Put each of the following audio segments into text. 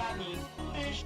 that means? Fish.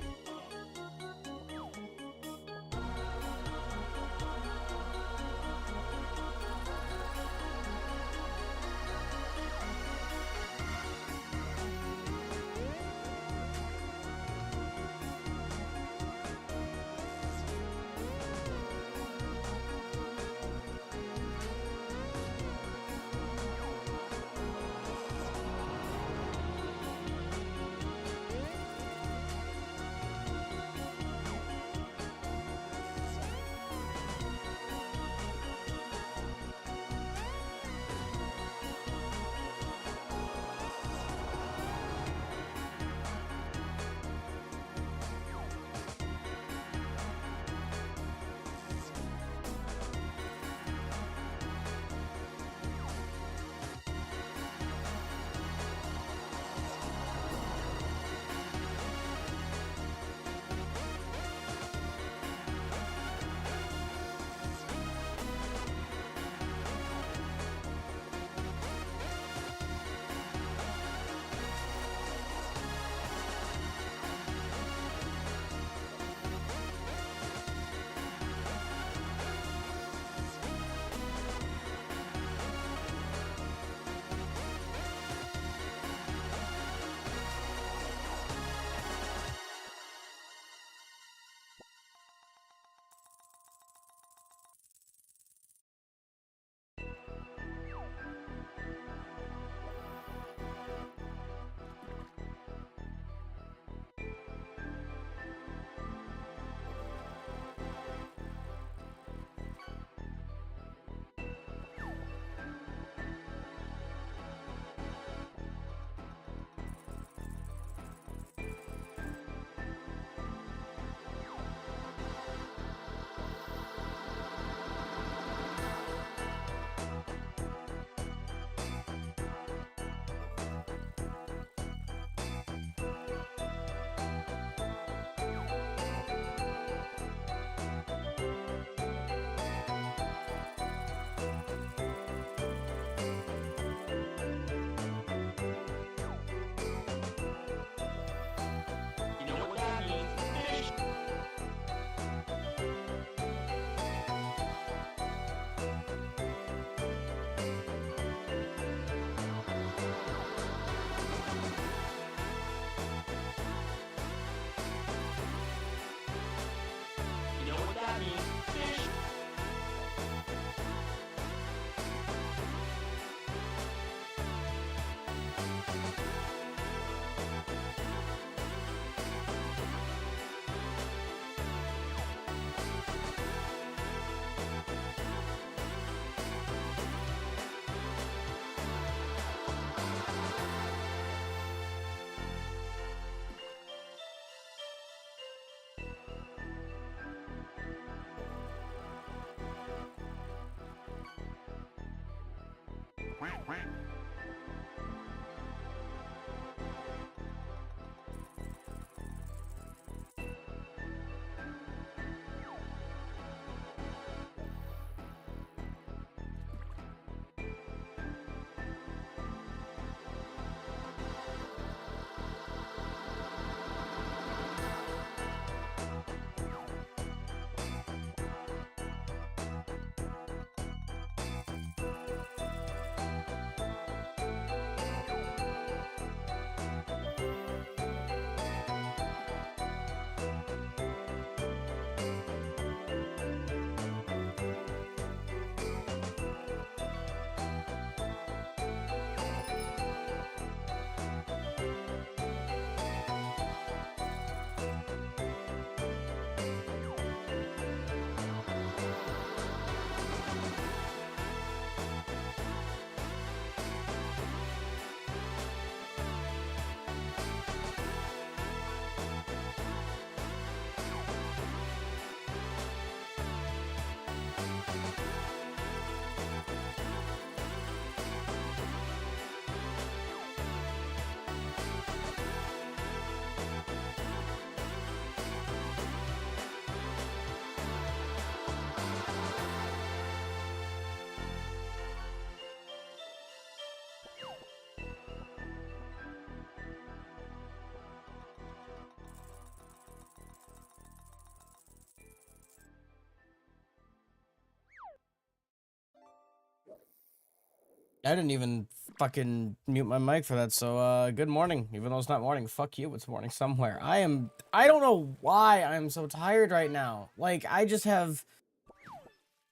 I didn't even fucking mute my mic for that, so, good morning. Even though it's not morning, fuck you, it's morning somewhere. I don't know why I'm so tired right now. Like, I just have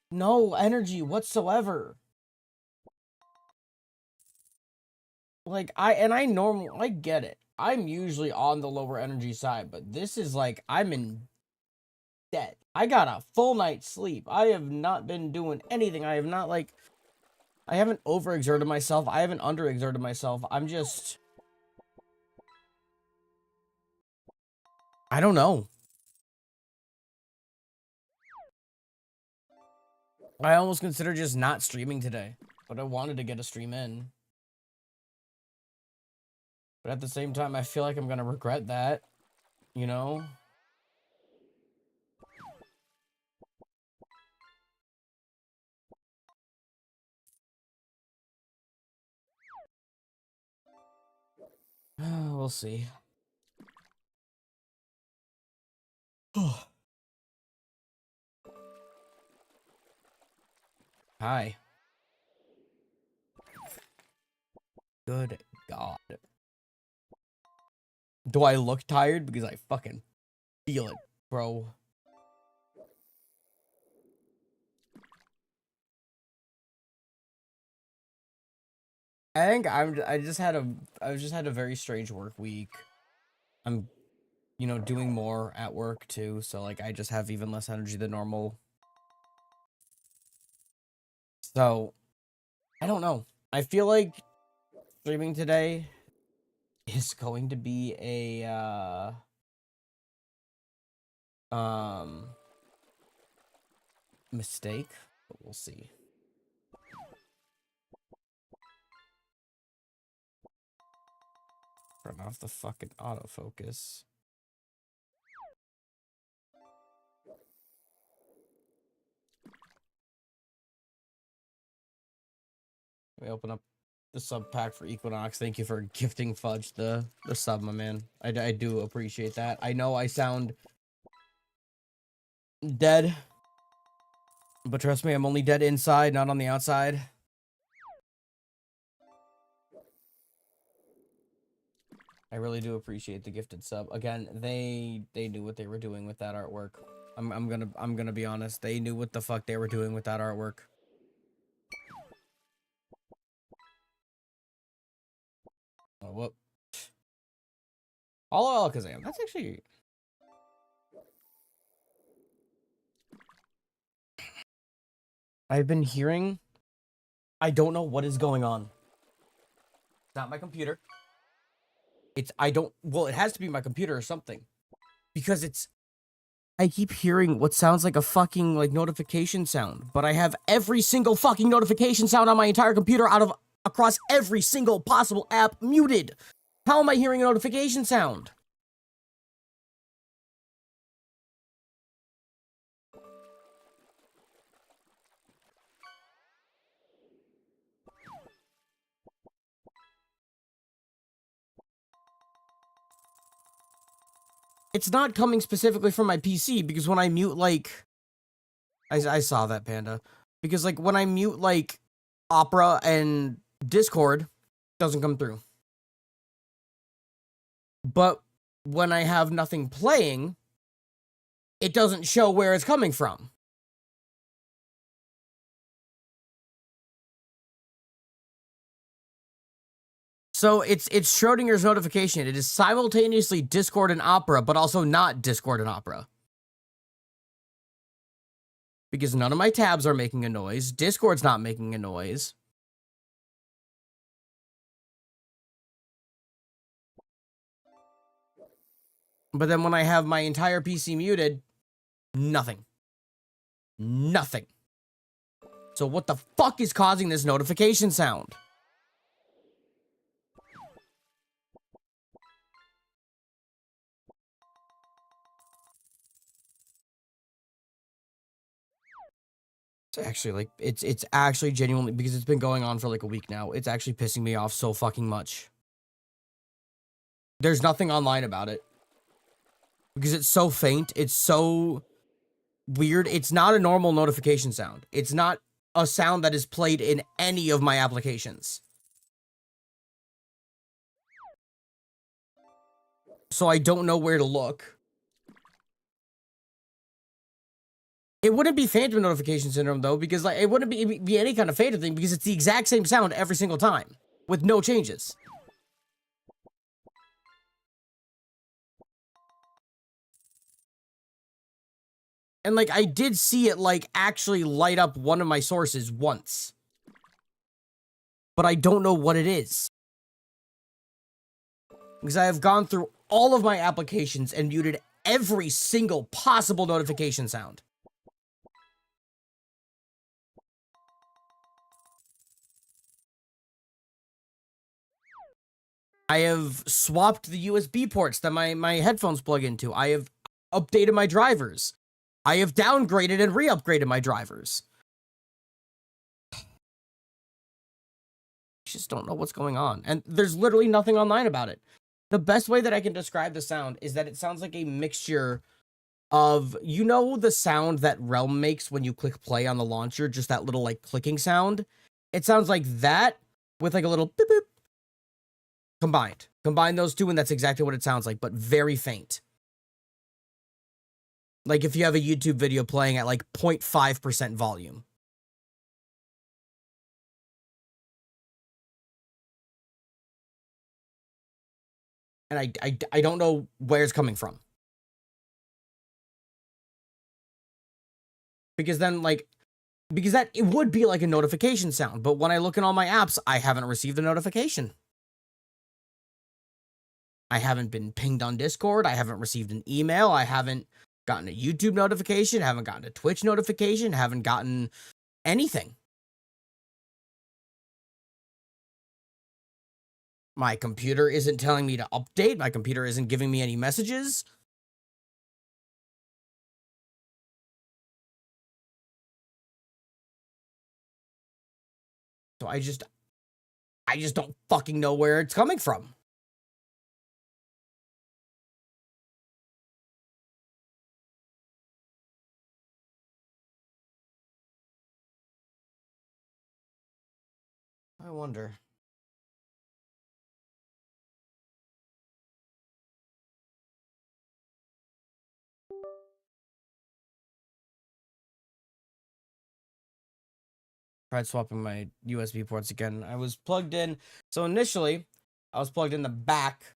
no energy whatsoever. Like, I get it. I'm usually on the lower energy side, but this is like, I'm in debt. I got a full night's sleep. I have not been doing anything. I haven't overexerted myself. I haven't underexerted myself. I'm just... I don't know. I almost considered just not streaming today, but I wanted to get a stream in. But at the same time, I feel like I'm gonna regret that, you know? We'll see. Hi. Good God. Do I look tired? Because I fucking feel it, bro. I think I just had a very strange work week. I'm, you know, doing more at work too, so like I just have even less energy than normal. So, I don't know. I feel like streaming today is going to be a mistake, but we'll see. Turn off the fucking autofocus. Let me open up the sub pack for Equinox. Thank you for gifting Fudge the sub, my man. I do appreciate that. I know I sound dead, but trust me, I'm only dead inside, not on the outside. I really do appreciate the gifted sub. Again, they knew what they were doing with that artwork. I'm gonna be honest. They knew what the fuck they were doing with that artwork. Oh, whoop. All Alakazam. That's actually... I've been hearing... I don't know what is going on. It's not my computer. Well, it has to be my computer or something. Because I keep hearing what sounds like a fucking, like, notification sound. But I have every single fucking notification sound on my entire computer across every single possible app muted. How am I hearing a notification sound? It's not coming specifically from my PC, because when I mute, like... I saw that, Panda. Because, like, when I mute, like, Opera and Discord, it doesn't come through. But when I have nothing playing, it doesn't show where it's coming from. So it's Schrodinger's notification. It is simultaneously Discord and Opera, but also not Discord and Opera. Because none of my tabs are making a noise. Discord's not making a noise. But then when I have my entire PC muted, nothing. Nothing. So what the fuck is causing this notification sound? Actually, like, it's actually genuinely, because it's been going on for like a week now, it's actually pissing me off so fucking much. There's nothing online about it. Because it's so faint, it's so weird. It's not a normal notification sound. It's not a sound that is played in any of my applications. So I don't know where to look. It wouldn't be phantom notification syndrome, though, because like it wouldn't be any kind of phantom thing, because it's the exact same sound every single time, with no changes. And, like, I did see it, like, actually light up one of my sources once. But I don't know what it is. Because I have gone through all of my applications and muted every single possible notification sound. I have swapped the USB ports that my headphones plug into. I have updated my drivers. I have downgraded and re-upgraded my drivers. I just don't know what's going on. And there's literally nothing online about it. The best way that I can describe the sound is that it sounds like a mixture of, you know, the sound that Realm makes when you click play on the launcher, just that little, like, clicking sound? It sounds like that with, like, a little beep beep combined. Combine those two, and that's exactly what it sounds like, but very faint. Like if you have a YouTube video playing at, like, 0.5% volume. And I don't know where it's coming from. Because then, like, because that, it would be like a notification sound, but when I look in all my apps, I haven't received a notification. I haven't been pinged on Discord. I haven't received an email. I haven't gotten a YouTube notification. Haven't gotten a Twitch notification. Haven't gotten anything. My computer isn't telling me to update. My computer isn't giving me any messages. So I just don't fucking know where it's coming from. I wonder. Tried swapping my USB ports again. I was plugged in. So initially, I was plugged in the back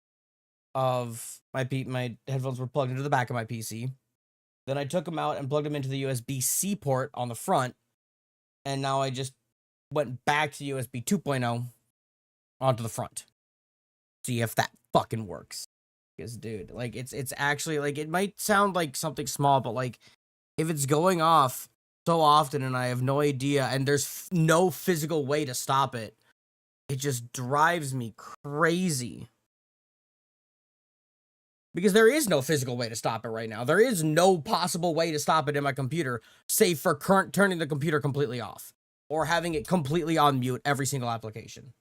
of my headphones were plugged into the back of my PC. Then I took them out and plugged them into the USB-C port on the front. And now I just went back to USB 2.0 onto the front. See if that fucking works. Because, dude, like, it's actually, like, it might sound like something small, but, like, if it's going off so often and I have no idea and there's no physical way to stop it, it just drives me crazy. Because there is no physical way to stop it right now. There is no possible way to stop it in my computer, save for turning the computer completely off or having it completely on mute every single application.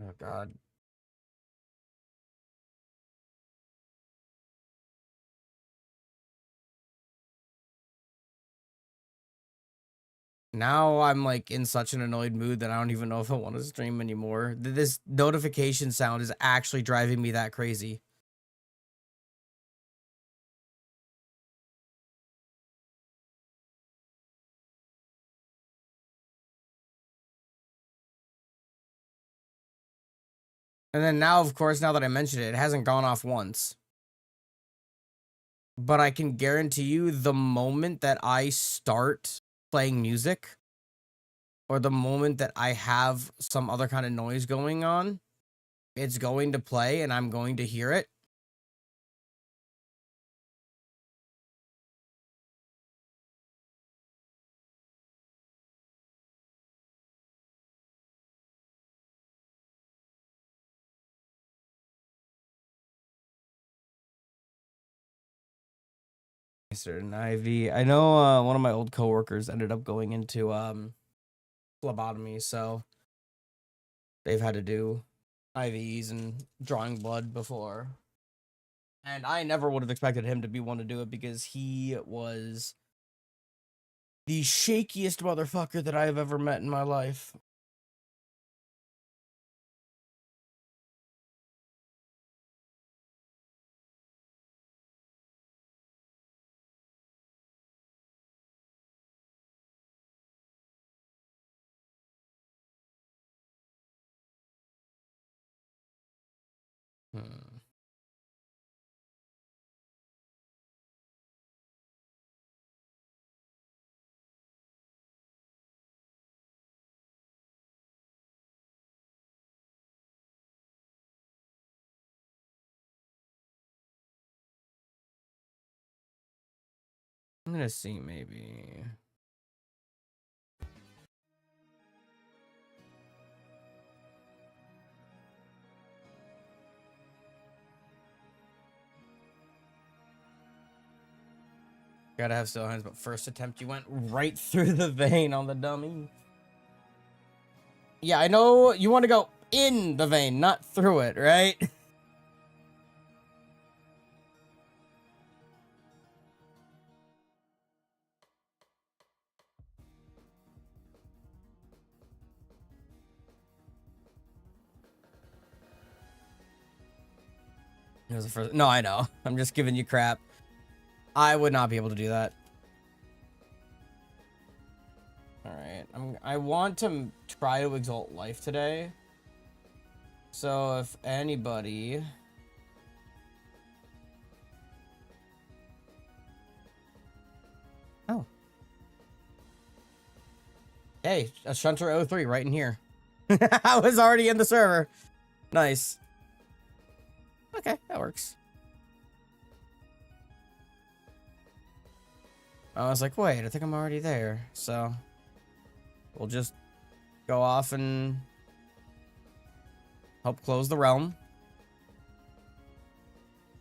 Oh, God. Now I'm, like, in such an annoyed mood that I don't even know if I want to stream anymore. This notification sound is actually driving me that crazy. And then now, of course, now that I mentioned it, it hasn't gone off once. But I can guarantee you the moment that I start playing music, or the moment that I have some other kind of noise going on, it's going to play and I'm going to hear it. An IV. I know one of my old coworkers ended up going into phlebotomy, so they've had to do IVs and drawing blood before. And I never would have expected him to be one to do it because he was the shakiest motherfucker that I have ever met in my life. I'm gonna see, maybe. Gotta have still hands, but first attempt you went right through the vein on the dummy. Yeah, I know you want to go in the vein, not through it, right? It was the first. No, I know. I'm just giving you crap. I would not be able to do that. All right. I want to try to exalt life today. So if anybody... Oh. Hey, a Shunter 03 right in here. I was already in the server. Nice. Okay, that works. I was like, wait, I think I'm already there. So we'll just go off and help close the realm.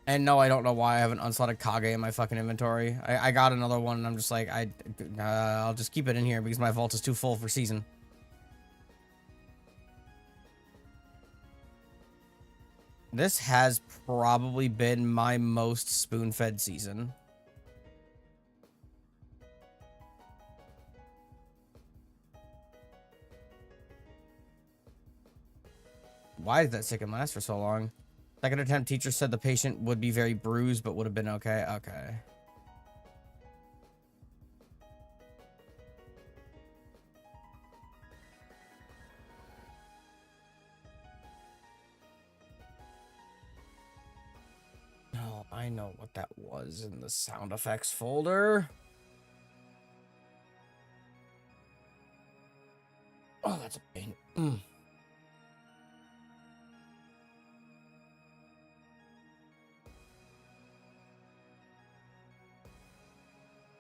And no, I don't know why I have an unslotted Kage in my fucking inventory. I got another one, and I'm just like, I'll just keep it in here because my vault is too full for season. This has probably been my most spoon-fed season. Why did that second last for so long? Second attempt, teacher said the patient would be very bruised, but would have been okay. Okay. Oh, I know what that was in the sound effects folder. Oh, that's a pain.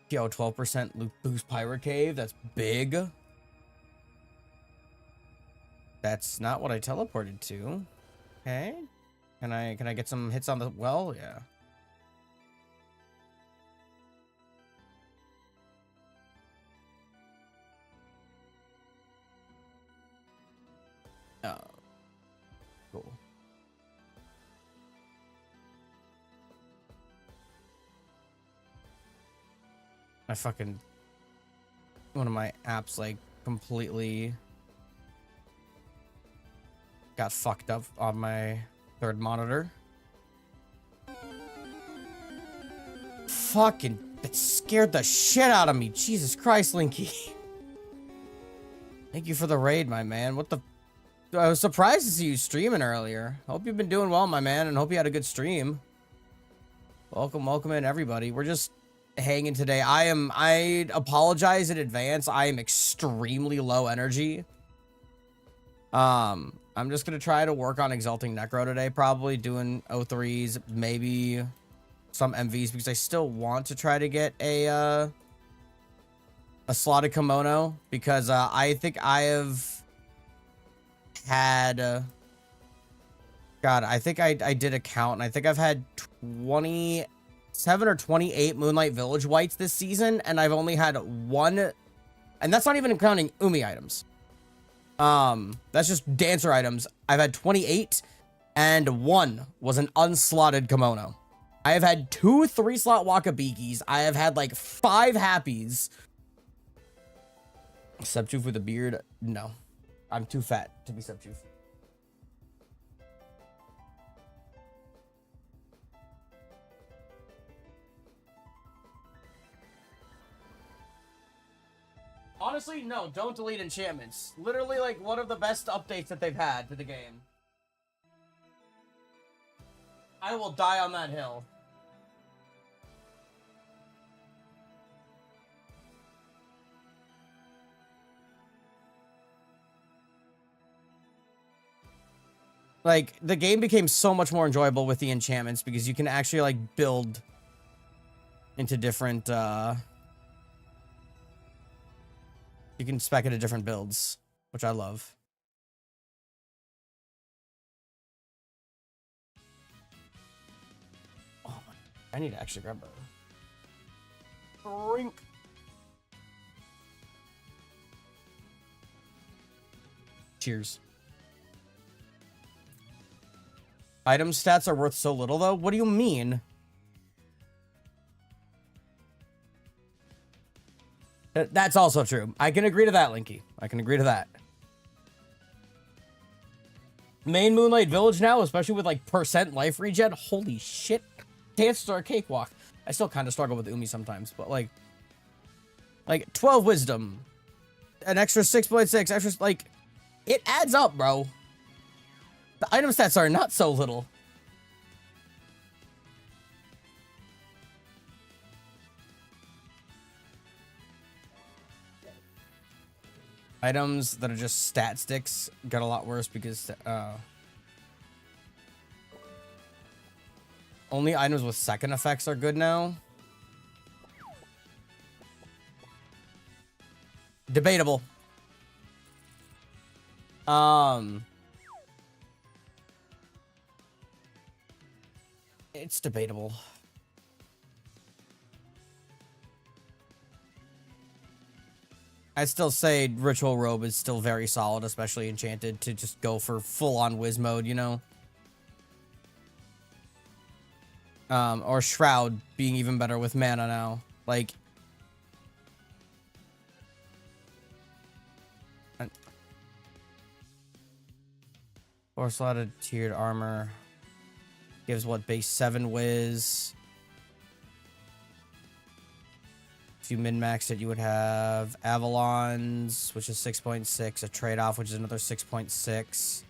Yo, 12% boost Pirate Cave. That's big. That's not what I teleported to. Okay. Can I get some hits on the well? Yeah. Oh. Cool. I fucking... One of my apps, like, completely... got fucked up on my third monitor. Fucking... That scared the shit out of me. Jesus Christ, Linky. Thank you for the raid, my man. What the... I was surprised to see you streaming earlier. Hope you've been doing well, my man, and hope you had a good stream. Welcome in, everybody. We're just hanging today. I apologize in advance. I am extremely low energy. I'm just gonna try to work on Exalting Necro today, probably doing O3s, maybe some MVs, because I still want to try to get a slotted kimono, because I think I have had God, I think I did a count, and I think I've had 28 27 or 28 Moonlight Village whites this season, and I've only had one, and that's not even counting Umi items. That's just dancer items. I've had 28, and one was an unslotted kimono. I have had 2 3-slot Wakabikis. I have had like 5 happies. Subtooth with a beard? No. I'm too fat to be subtooth. Honestly, no, don't delete enchantments. Literally, like, one of the best updates that they've had to the game. I will die on that hill. Like, the game became so much more enjoyable with the enchantments because you can actually, like, build into different, you can spec into different builds, which I love. Oh, I need to actually grab a drink. Cheers. Item stats are worth so little, though? What do you mean? That's also true. I can agree to that, Linky. I can agree to that. Main Moonlight Village now, especially with, like, % life regen. Holy shit. Chances are a cakewalk. I still kind of struggle with Umi sometimes, but, like 12 wisdom. An extra 6.6, extra, like, it adds up, bro. The item stats are not so little. Items that are just stat sticks got a lot worse because only items with second effects are good now. Debatable. It's debatable. I'd still say Ritual Robe is still very solid, especially enchanted, to just go for full-on whiz mode, you know? Or Shroud being even better with mana now. Like... 4-slotted tiered armor. Gives what, base 7 whiz. If you min-maxed it, you would have Avalons, which is 6.6, a trade-off, which is another 6.6.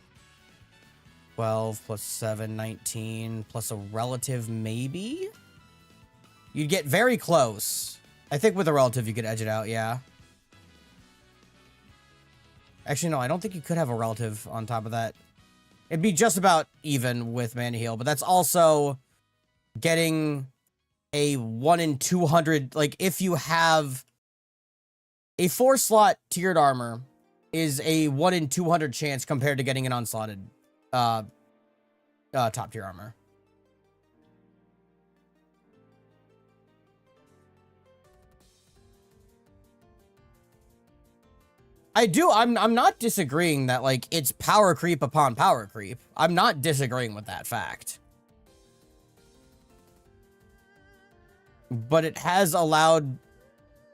12 plus 7, 19, plus a relative, maybe? You'd get very close. I think with a relative, you could edge it out, yeah. Actually, no, I don't think you could have a relative on top of that. It'd be just about even with Mana Heal, but that's also getting a 1 in 200, like, if you have a 4-slot tiered armor is a 1 in 200 chance compared to getting an unslotted top tier armor. I'm not disagreeing that, like, it's power creep upon power creep. I'm not disagreeing with that fact. But it has allowed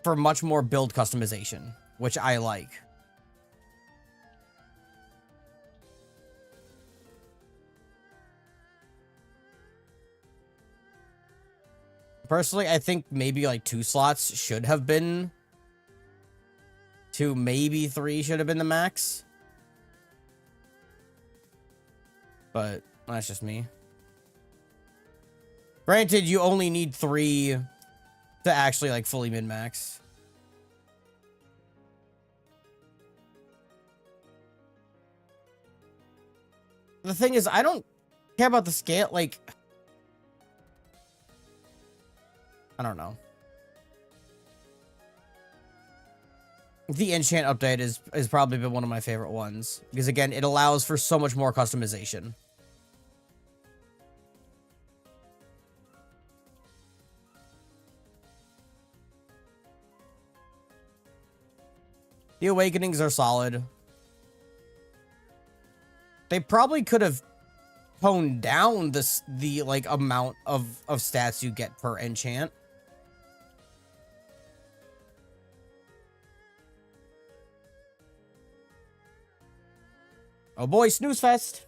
for much more build customization, which I like. Personally, I think maybe like 2 slots should have been 2, maybe 3 should have been the max. But that's just me. Granted, you only need 3 to actually, like, fully min-max. The thing is, I don't care about the scale, like... I don't know. The enchant update is probably been one of my favorite ones. Because, again, it allows for so much more customization. The awakenings are solid. They probably could have toned down the like amount of stats you get per enchant. Oh boy, snooze fest.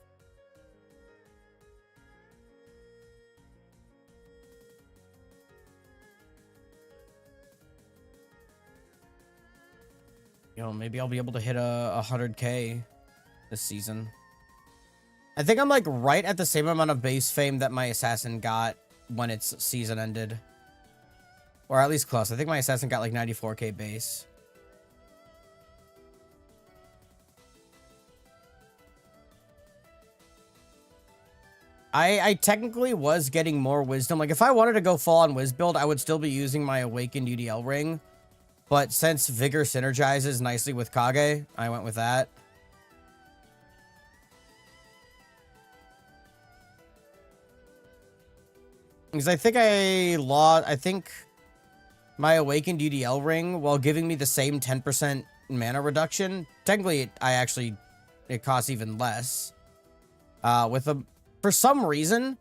You know, maybe I'll be able to hit a 100K this season. I think I'm like right at the same amount of base fame that my assassin got when its season ended. Or at least close. I think my assassin got like 94K base. I technically was getting more wisdom. Like, if I wanted to go full on Wiz build, I would still be using my Awakened UDL ring. But since Vigor synergizes nicely with Kage, I went with that. Because I think my Awakened UDL ring, while giving me the same 10% mana reduction, technically it costs even less. For some reason,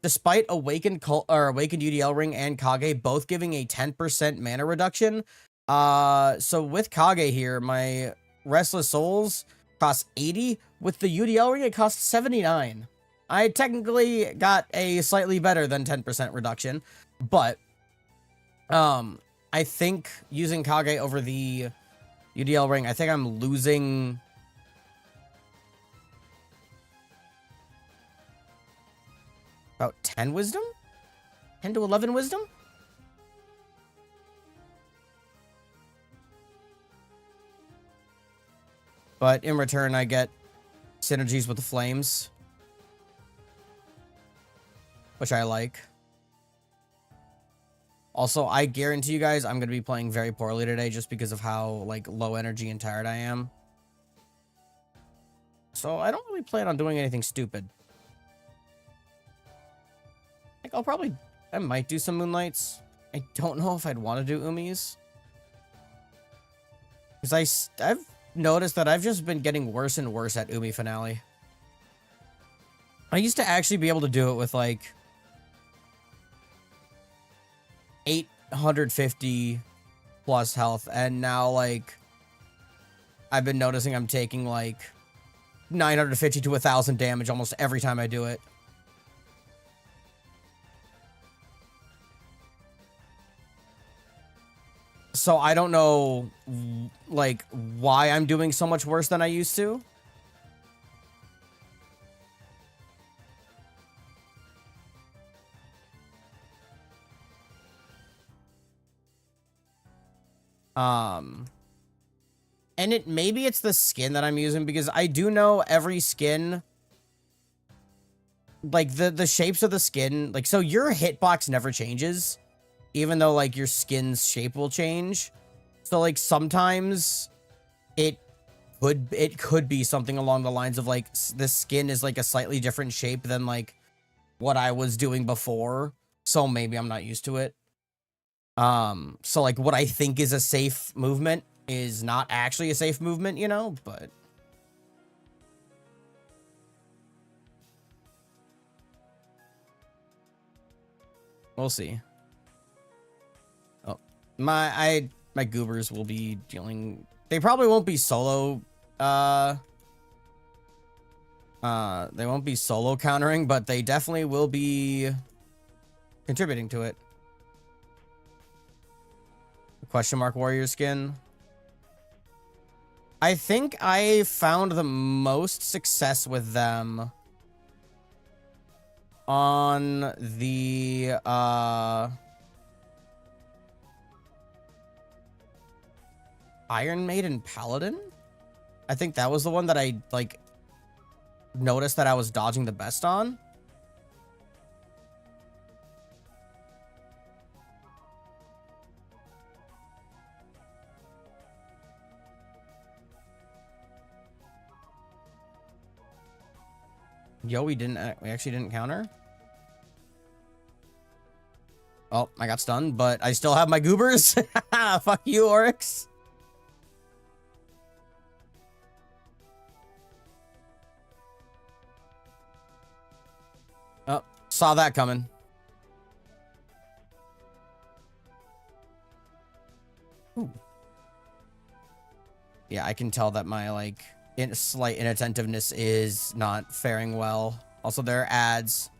despite Awakened UDL ring and Kage both giving a 10% mana reduction, so with Kage here, my Restless Souls costs 80. With the UDL ring, it costs 79. I technically got a slightly better than 10% reduction, but I think using Kage over the UDL ring, I think I'm losing about 10 wisdom? 10 to 11 wisdom? But in return, I get synergies with the flames, which I like. Also, I guarantee you guys I'm going to be playing very poorly today just because of how, like, low energy and tired I am. So I don't really plan on doing anything stupid. Like, I might do some Moonlights. I don't know if I'd want to do Umis. Because I've noticed that I've just been getting worse and worse at Umi Finale. I used to actually be able to do it with, like, 850 plus health, and now, like, I've been noticing I'm taking, like, 950 to 1,000 damage almost every time I do it. So I don't know, like, why I'm doing so much worse than I used to. And maybe it's the skin that I'm using, because I do know every skin, like, the shapes of the skin, like, so your hitbox never changes, even though, like, your skin's shape will change. So, like, sometimes it could be something along the lines of, like, the skin is, like, a slightly different shape than, like, what I was doing before. So maybe I'm not used to it. So, like, what I think is a safe movement is not actually a safe movement, you know, but we'll see. Oh, my goobers will be dealing, they probably won't be solo, they won't be solo countering, but they definitely will be contributing to it. Question mark warrior skin. I think I found the most success with them on the Iron Maiden Paladin. I think that was the one that I, like, noticed that I was dodging the best on. Yo, we actually didn't counter. Oh, I got stunned, but I still have my goobers. Fuck you, Oryx. Saw that coming. Ooh. Yeah, I can tell that my, like, slight inattentiveness is not faring well. Also, there are ads.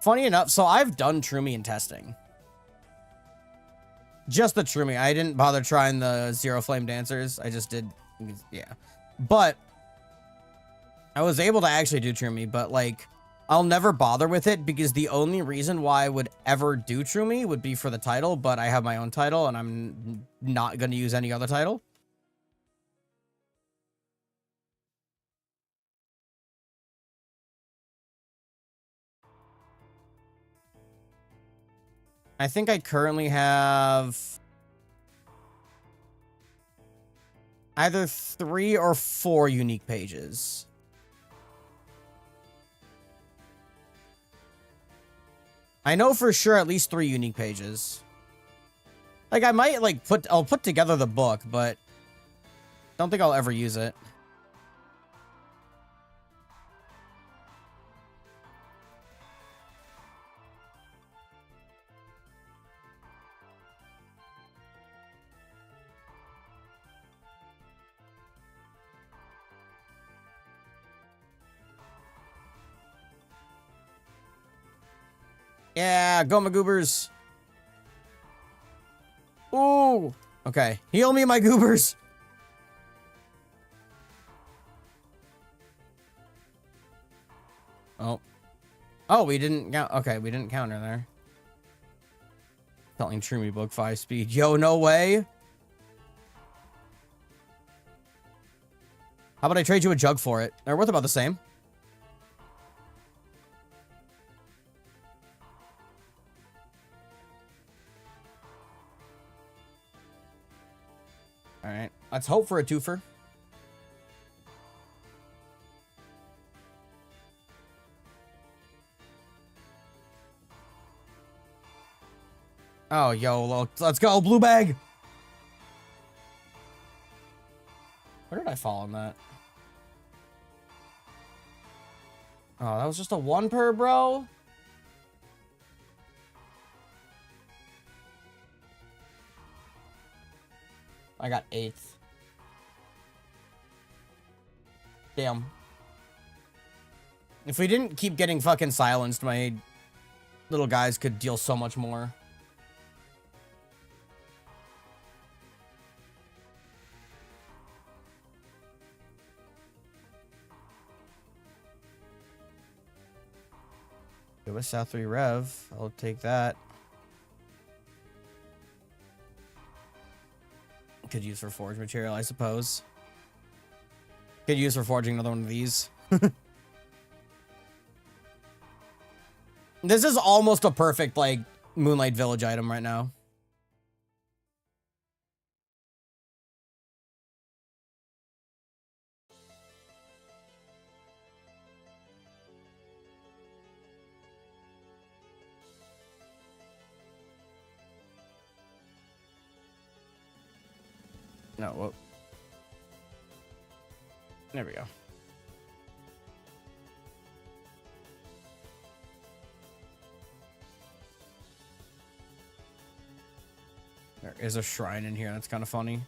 Funny enough, so I've done Trumi testing. Just the Trumi. I didn't bother trying the Zero Flame Dancers. I just did, yeah. But I was able to actually do Trumi, but, like, I'll never bother with it because the only reason why I would ever do Trumi would be for the title, but I have my own title and I'm not going to use any other title. I think I currently have either 3 or 4 unique pages. I know for sure at least 3 unique pages. Like, I might, like, I'll put together the book, but don't think I'll ever use it. Yeah, go my goobers. Ooh. Okay. Heal me, my goobers. Oh. Oh, we didn't count. Okay, we didn't counter there. Telling Trumi book 5 speed. Yo, no way. How about I trade you a jug for it? They're worth about the same. All right. Let's hope for a twofer. Oh, yo, let's go, blue bag. Where did I fall on that? Oh, that was just a 1 per, bro. I got 8th. Damn. If we didn't keep getting fucking silenced, my little guys could deal so much more. Give us South 3 Rev. I'll take that. Could use for forge material, I suppose. Could use for forging another one of these. This is almost a perfect, like, Moonlight Village item right now. No, whoop. There we go. There is a shrine in here. That's kind of funny.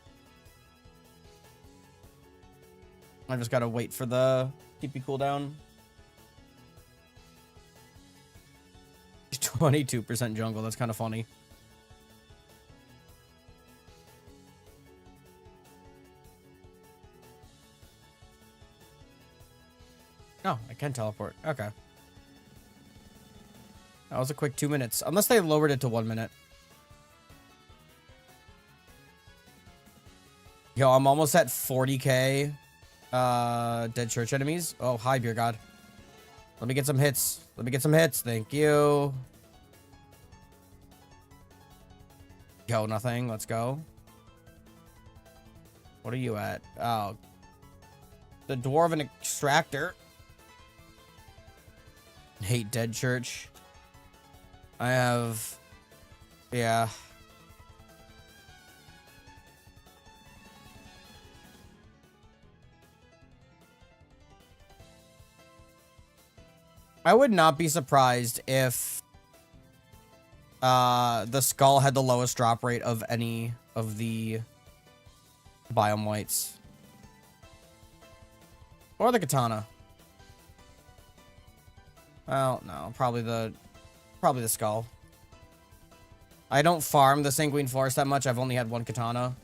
I just gotta wait for the TP cooldown. 22% jungle. That's kind of funny. Oh, I can teleport. Okay. That was a quick 2 minutes. Unless they lowered it to 1 minute. Yo, I'm almost at 40k dead church enemies. Oh, hi, beer god. Let me get some hits. Let me get some hits. Thank you. Yo, nothing. Let's go. What are you at? Oh. The Dwarven Extractor. Hate dead church. I have... Yeah. I would not be surprised if the skull had the lowest drop rate of any of the biome whites. Or the katana. Well, no, probably the skull. I don't farm the Sanguine Forest that much. I've only had one katana.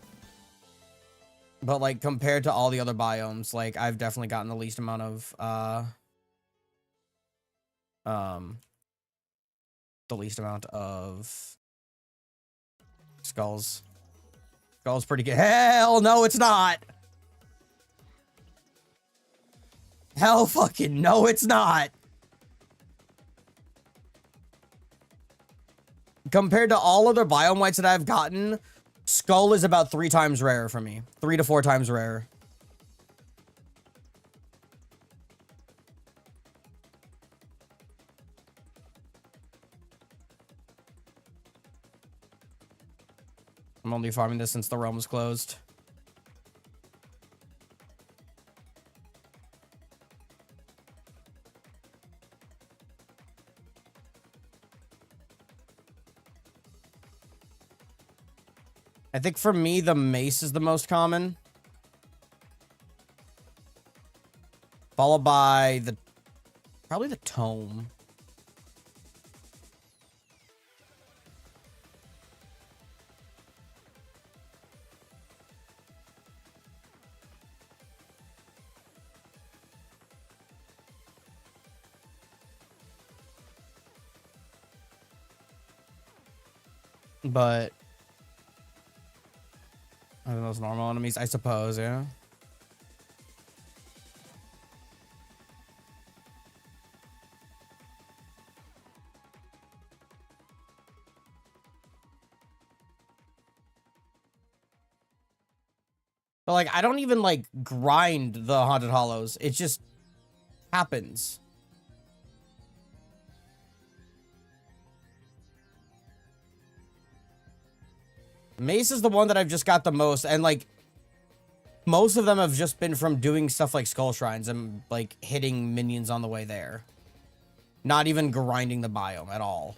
But, like, compared to all the other biomes, like, I've definitely gotten the least amount of, skulls. Skull's pretty good. Hell no, it's not! Hell fucking no, it's not! Compared to all other biome whites that I've gotten, skull is about 3 times rarer for me. 3 to 4 times rarer. I'm only farming this since the realm was closed. I think for me, the mace is the most common. Followed by probably the tome. But I think those normal enemies, I suppose, yeah. But, like, I don't even, like, grind the Haunted Hollows. It just happens. Mace is the one that I've just got the most, and, like, most of them have just been from doing stuff like Skull Shrines and, like, hitting minions on the way there. Not even grinding the biome at all.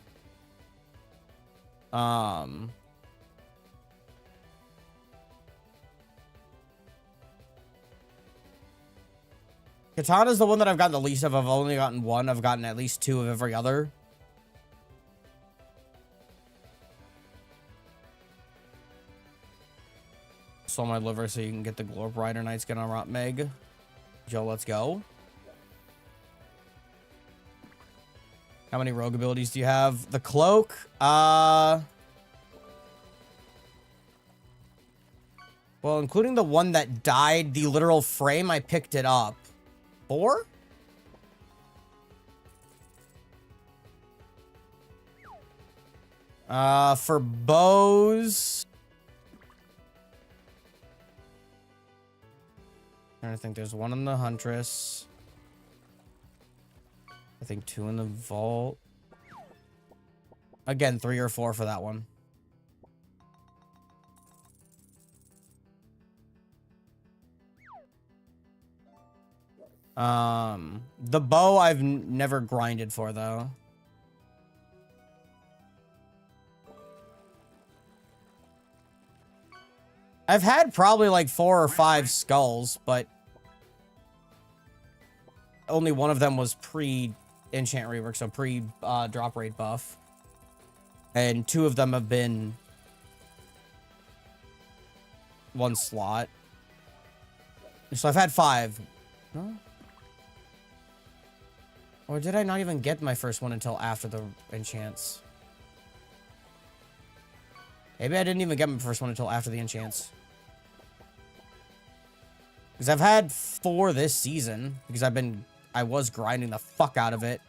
Katana's the one that I've gotten the least of. I've only gotten one. I've gotten at least 2 of every other. Sold my liver so you can get the Glorp Rider Night skin on RotMG. Joe, let's go. How many rogue abilities do you have? The cloak, well, including the one that died, the literal frame, I picked it up. 4? For bows, I think there's 1 in the Huntress. I think 2 in the Vault. Again, 3 or 4 for that one. The bow I've never grinded for, though. I've had probably like 4 or 5 skulls, but only one of them was pre-enchant rework, so pre-drop rate buff. And 2 of them have been 1 slot. So I've had 5. Huh? Or did I not even get my first one until after the enchants? Maybe I didn't even get my first one until after the enchants. Because I've had 4 this season. Because I was grinding the fuck out of it.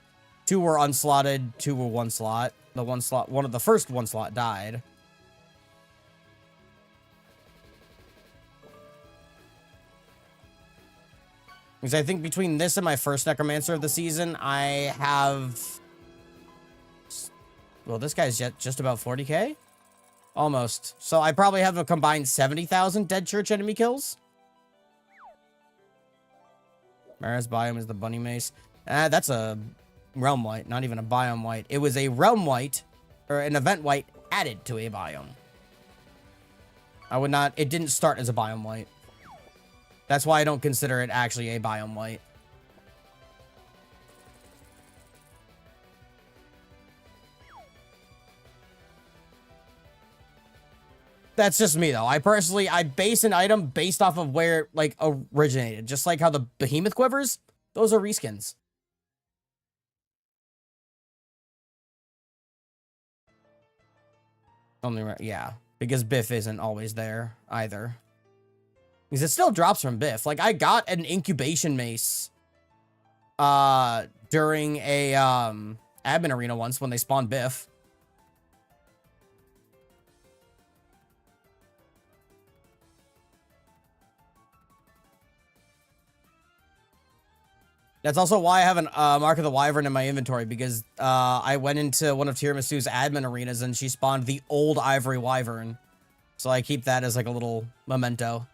2 were unslotted, 2 were 1 slot. One of the first 1 slot died. Because I think between this and my first Necromancer of the season, I have... Well, this guy's just about 40k? Almost. So I probably have a combined 70,000 Dead Church enemy kills. Mara's biome is the Bunny Mace. That's a realm white, not even a biome white. It was a realm white, or an event white added to a biome. I would not, it didn't start as a biome white. That's why I don't consider it actually a biome white. That's just me, though. I base an item based off of where it, like, originated. Just like how the behemoth quivers, those are reskins. Only right, yeah. Because Biff isn't always there, either. Because it still drops from Biff. Like, I got an incubation mace, during a, admin arena once when they spawned Biff. That's also why I have an Mark of the Wyvern in my inventory, because I went into one of Tiramisu's admin arenas and she spawned the old Ivory Wyvern. So I keep that as like a little memento.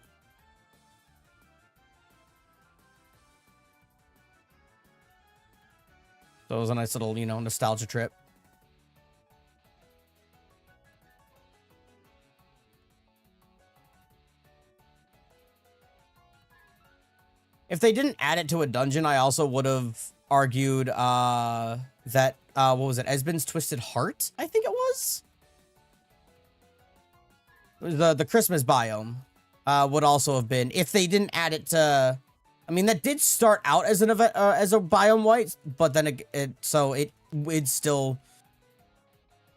So it was a nice little, you know, nostalgia trip. If they didn't add it to a dungeon, I also would have argued that, what was it? Esbin's Twisted Heart, I think it was? The Christmas biome would also have been, if they didn't add it to... I mean, that did start out as an event, as a biome white, but then it's still...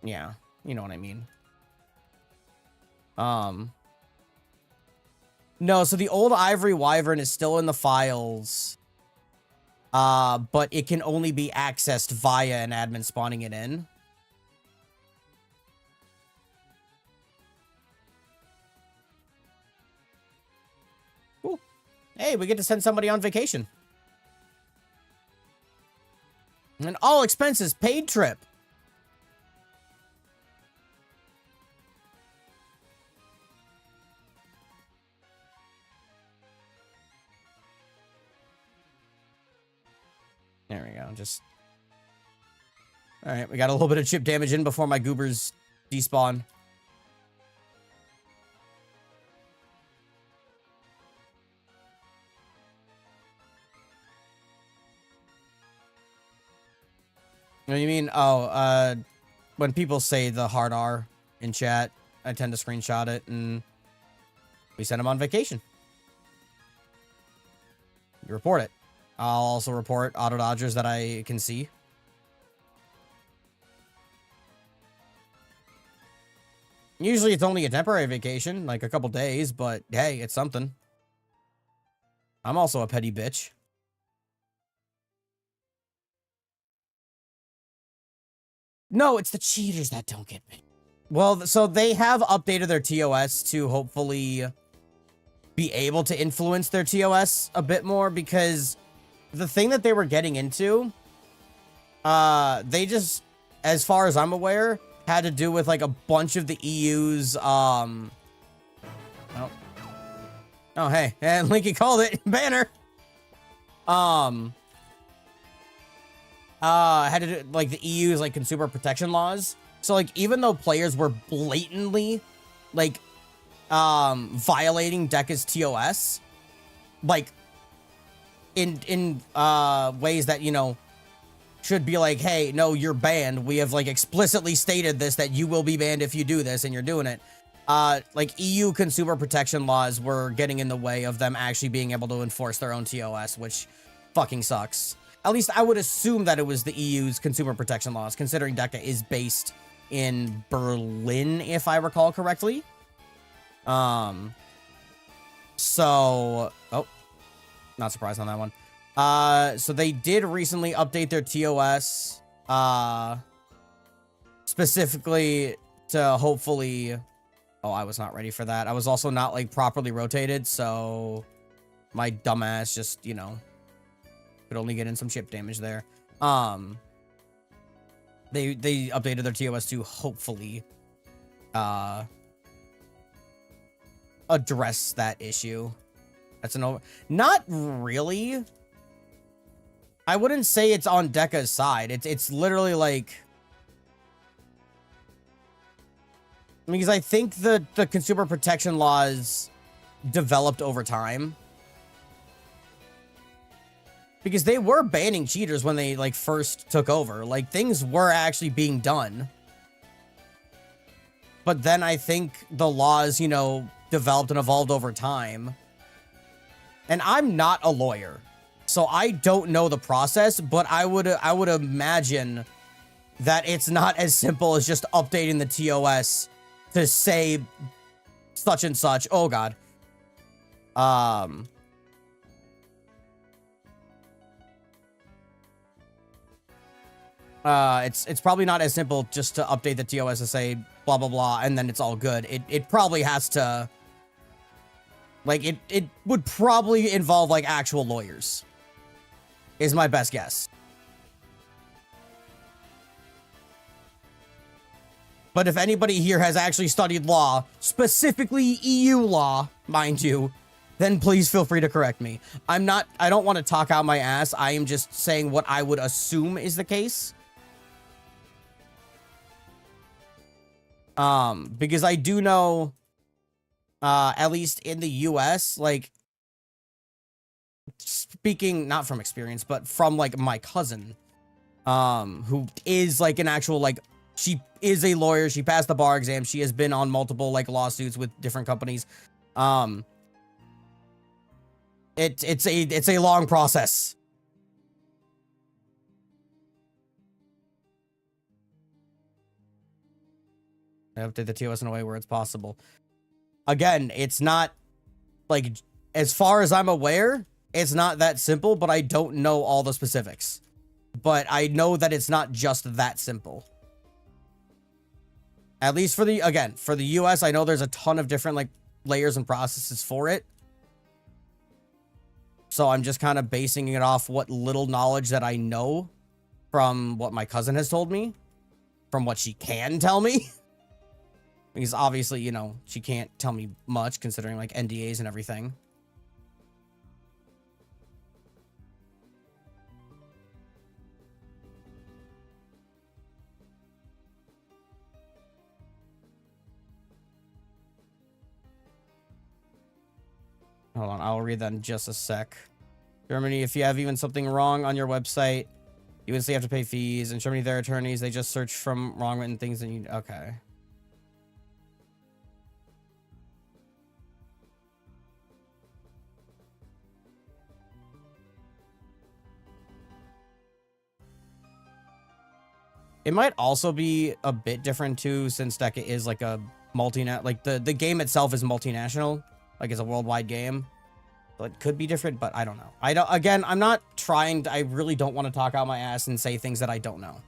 Yeah, you know what I mean. No, so the old Ivory Wyvern is still in the files. But it can only be accessed via an admin spawning it in. Cool. Hey, we get to send somebody on vacation. An all expenses paid trip. There we go, just... Alright, we got a little bit of chip damage in before my goobers despawn. What do you mean? Oh, when people say the hard R in chat, I tend to screenshot it and we send them on vacation. You report it. I'll also report auto dodgers that I can see. Usually it's only a temporary vacation, like a couple days, but hey, it's something. I'm also a petty bitch. No, it's the cheaters that don't get me. Well, so they have updated their TOS to hopefully be able to influence their TOS a bit more, because the thing that they were getting into, they just, as far as I'm aware, had to do with like a bunch of the EU's, oh, hey, and Linky called it, banner. Had to do like the EU's like consumer protection laws. So like, even though players were blatantly like, violating Deca's TOS, like, in ways that, you know, should be like, hey, no, you're banned. We have like explicitly stated this, that you will be banned if you do this, and you're doing it. Like EU consumer protection laws were getting in the way of them actually being able to enforce their own TOS, which fucking sucks. At least I would assume that it was the EU's consumer protection laws, considering Deca is based in Berlin, if I recall correctly. So, oh, not surprised on that one. So they did recently update their TOS, specifically to hopefully, oh, I was not ready for that. I was also not like properly rotated, so my dumbass just, you know, could only get in some chip damage there. They updated their TOS to hopefully, address that issue. That's an over... Not really. I wouldn't say it's on DECA's side. It's literally like, because I think the consumer protection laws developed over time. Because they were banning cheaters when they like first took over. Like things were actually being done. But then I think the laws, you know, developed and evolved over time. And I'm not a lawyer, so I don't know the process, but I would imagine that it's not as simple as just updating the TOS to say such and such. Oh God. It's probably not as simple just to update the TOS to say blah blah blah and then it's all good. It probably has to, like, it would probably involve like actual lawyers, is my best guess. But if anybody here has actually studied law, specifically EU law, mind you, then please feel free to correct me. I don't want to talk out my ass. I am just saying what I would assume is the case. Because I do know, at least in the US, like, speaking not from experience, but from like my cousin, who is like an actual, like, she is a lawyer. She passed the bar exam. She has been on multiple like lawsuits with different companies. It's a long process. I update the TOS in a way where it's possible. Again, it's not like, as far as I'm aware, it's not that simple, but I don't know all the specifics. But I know that it's not just that simple. At least for the, again, for the US, I know there's a ton of different like layers and processes for it. So I'm just kind of basing it off what little knowledge that I know from what my cousin has told me, from what she can tell me. Because obviously, you know, she can't tell me much considering like NDAs and everything. Hold on, I'll read that in just a sec. Germany, if you have even something wrong on your website, you would still have to pay fees. In Germany, their attorneys, they just search from wrong written things and you, okay. It might also be a bit different too, since DECA is like a like the game itself is multinational, like it's a worldwide game. So it could be different, but I don't know. Again, I'm not trying to, I really don't want to talk out my ass and say things that I don't know.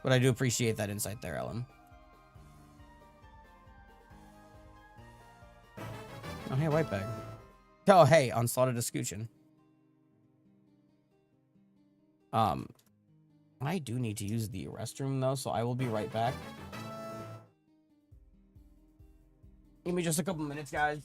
But I do appreciate that insight there, Ellen. Oh, hey, Whitebag. Oh, hey, Unslotted Escutcheon. I do need to use the restroom, though, so I will be right back. Give me just a couple minutes, guys.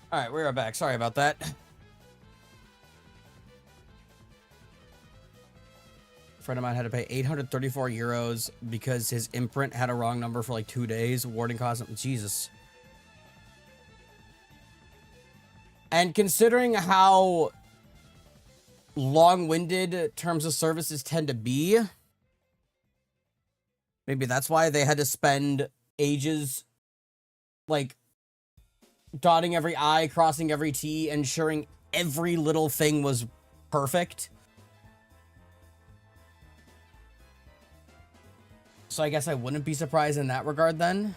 All right, we're back. Sorry about that. A friend of mine had to pay 834 euros because his imprint had a wrong number for like 2 days. Warning cost him. Jesus. And considering how long-winded terms of services tend to be, maybe that's why they had to spend ages, like, dotting every I, crossing every T, ensuring every little thing was perfect. So I guess I wouldn't be surprised in that regard then.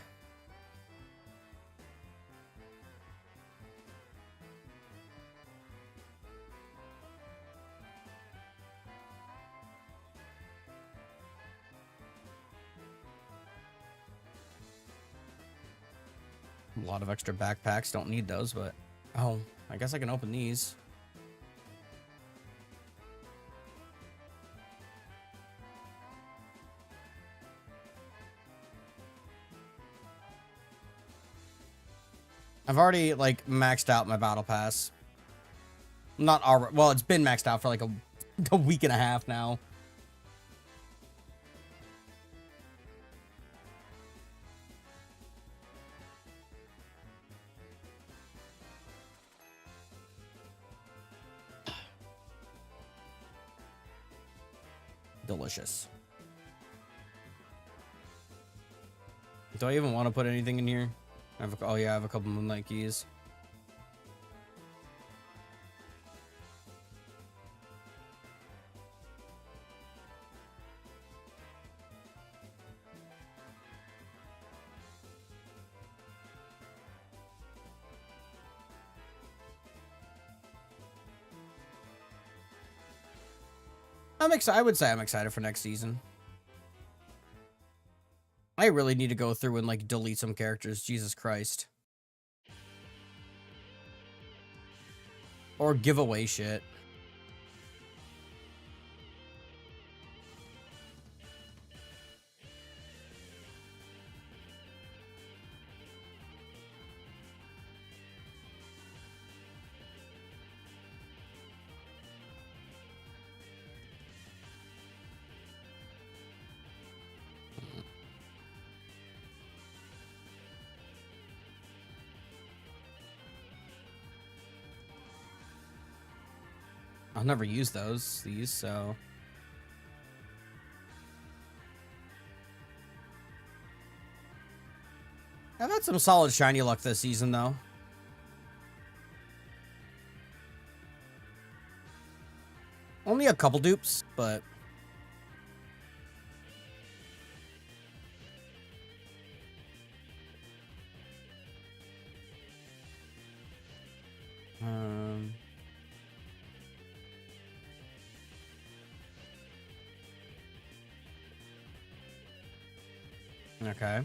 A lot of extra backpacks. Don't need those, but... Oh, I guess I can open these. I've already, like, maxed out my battle pass. Not already. Well, it's been maxed out for, like, a week and a half now. Delicious. Do I even want to put anything in here? Oh yeah, I have a couple Moonlight keys. I'm excited. I would say I'm excited for next season. I really need to go through and, like, delete some characters. Jesus Christ. Or give away shit. I'll never use these, so... I've had some solid shiny luck this season, though. Only a couple dupes, but... Okay.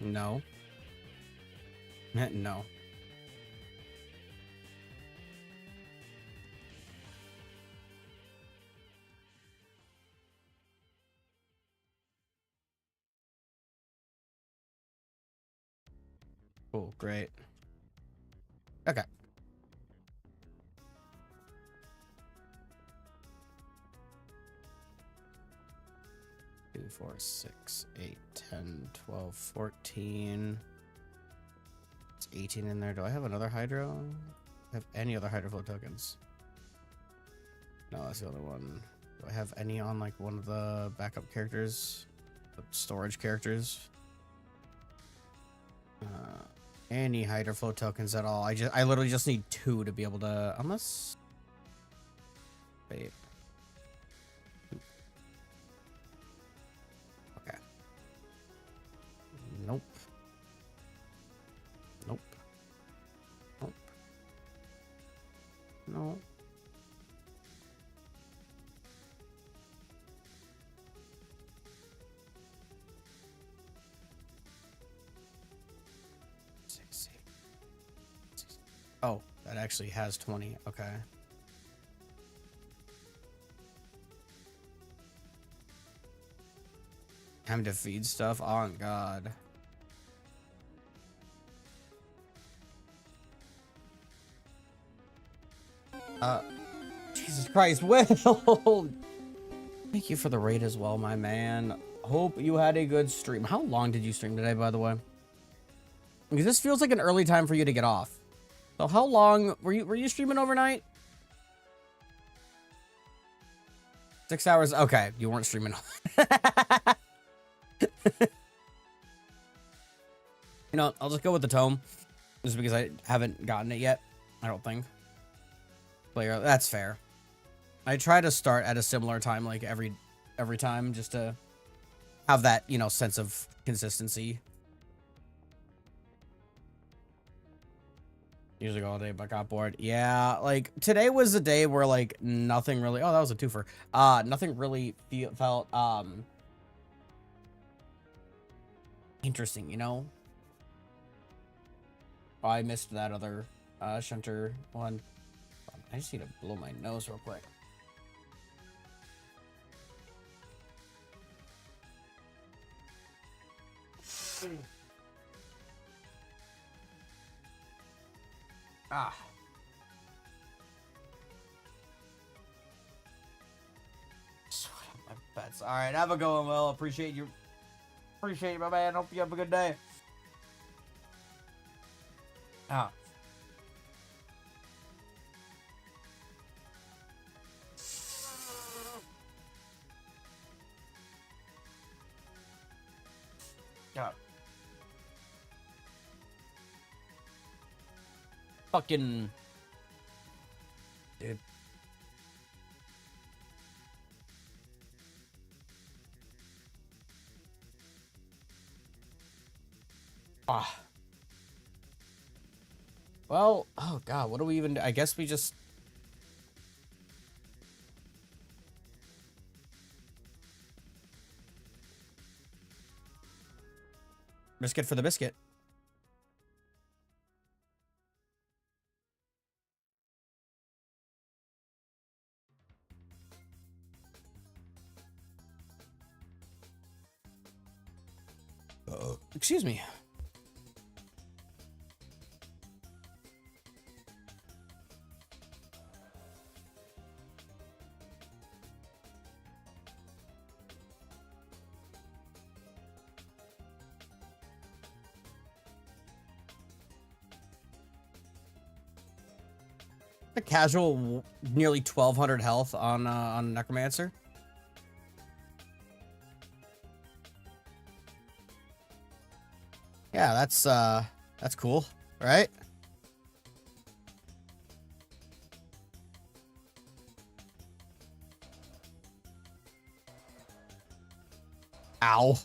No. No. Oh, great. Okay. 2, 4, 6, 8, 10, 12, 14. It's 18 in there. Do I have another Hydro? Have any other Hydro Flow tokens? No, that's the only one. Do I have any on, like, one of the backup characters? The storage characters? Any Hydro Flow tokens at all? I literally just need 2 to be able to, unless... Wait. Okay. Nope. Nope. Nope. No. Oh, that actually has 20. Okay. Time to feed stuff. Oh, God. Jesus Christ, Will! Thank you for the raid as well, my man. Hope you had a good stream. How long did you stream today, by the way? Because this feels like an early time for you to get off. So how long were you streaming overnight? 6 hours? Okay, you weren't streaming. You know, I'll just go with the tome. Just because I haven't gotten it yet. I don't think. Player, that's fair. I try to start at a similar time, like every time, just to have that, you know, sense of consistency. Usually go all day, but got bored. Yeah, like today was a day where like nothing really. Oh, that was a twofer. Nothing really felt interesting, you know. Oh, I missed that other shunter one. I just need to blow my nose real quick. Ah. My bets. All right, have a good one, Will. Appreciate you, my man. Hope you have a good day. Ah. God. Fucking dude. Ah. Well, oh god, what do we even do? I guess we just biscuit for the biscuit. Excuse me. A casual nearly 1200 health on Necromancer. Yeah, that's cool, right? Ow.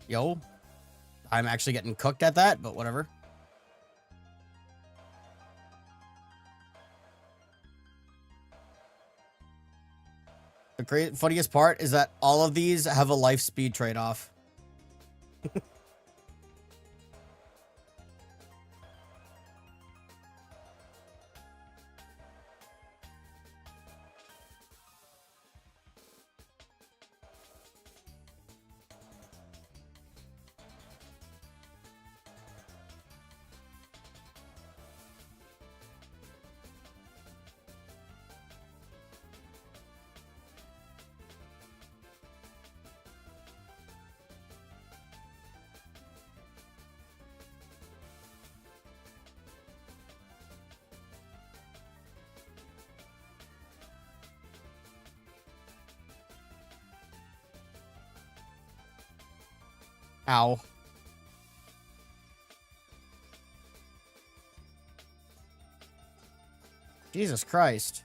Yo. I'm actually getting cooked at that, but whatever. The funniest part is that all of these have a life speed trade-off. Ow. Jesus Christ.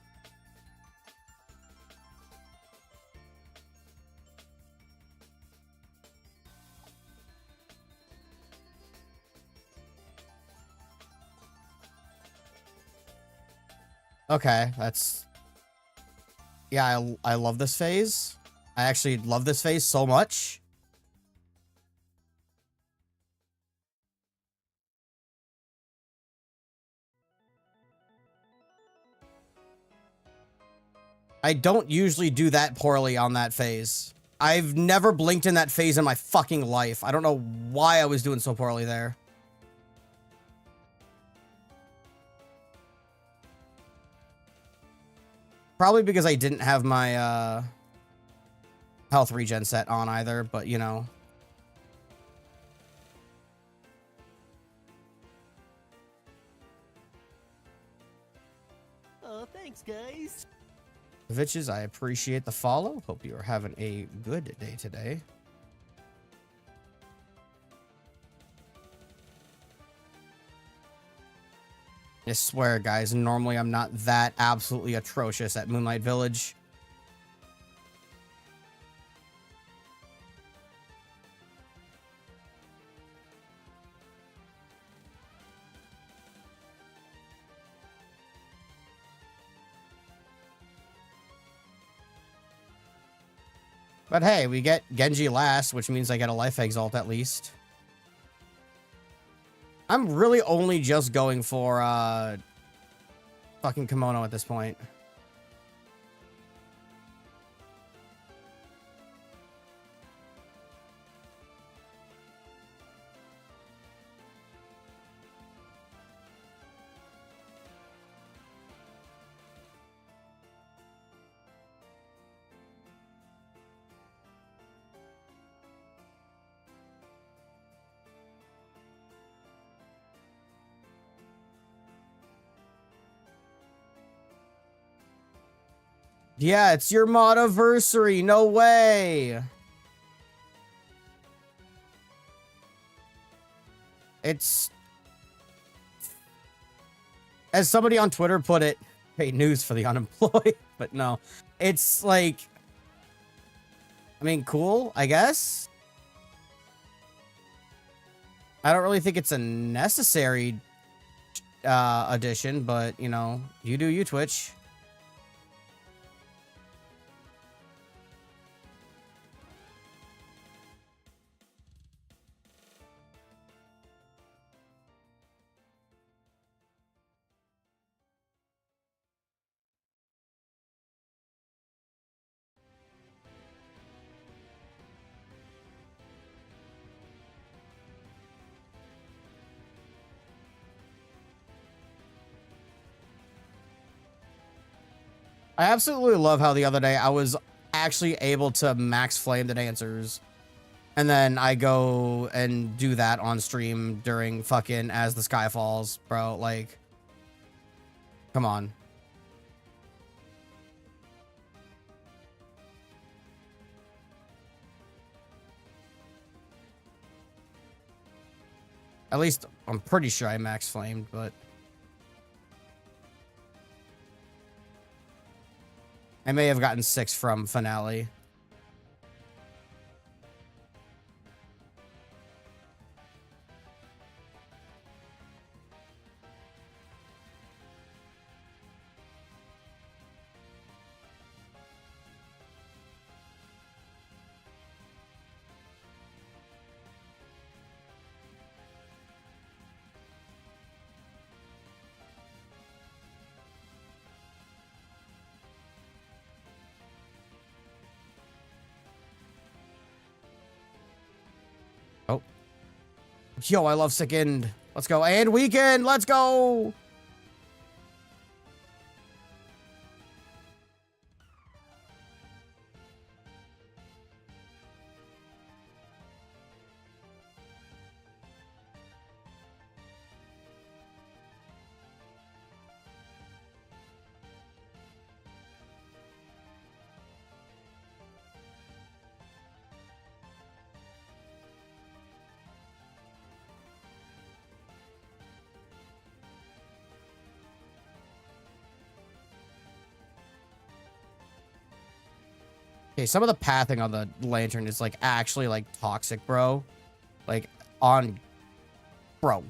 Okay, that's... Yeah, I love this phase. I actually love this phase so much. I don't usually do that poorly on that phase. I've never blinked in that phase in my fucking life. I don't know why I was doing so poorly there. Probably because I didn't have my health regen set on either, but you know. Oh, thanks, guys. Vitches, I appreciate the follow. Hope you are having a good day today. I swear, guys, normally I'm not that absolutely atrocious at Moonlight Village. But hey, we get Genji last, which means I get a life exalt at least. I'm really only just going for fucking kimono at this point. Yeah, it's your modiversary. No way. It's... As somebody on Twitter put it, great news for the unemployed. But no, it's like... I mean, cool, I guess. I don't really think it's a necessary addition, but, you know, you do you, Twitch. I absolutely love how the other day I was actually able to max flame the dancers. And then I go and do that on stream during fucking As the Sky Falls, bro. Like, come on. At least I'm pretty sure I max flamed, but... I may have gotten 6 from Finale. Oh. Yo, I love Sick End. Let's go. And Weekend. Let's go. Okay, some of the pathing on the lantern is like actually like toxic, bro. Like on, bro.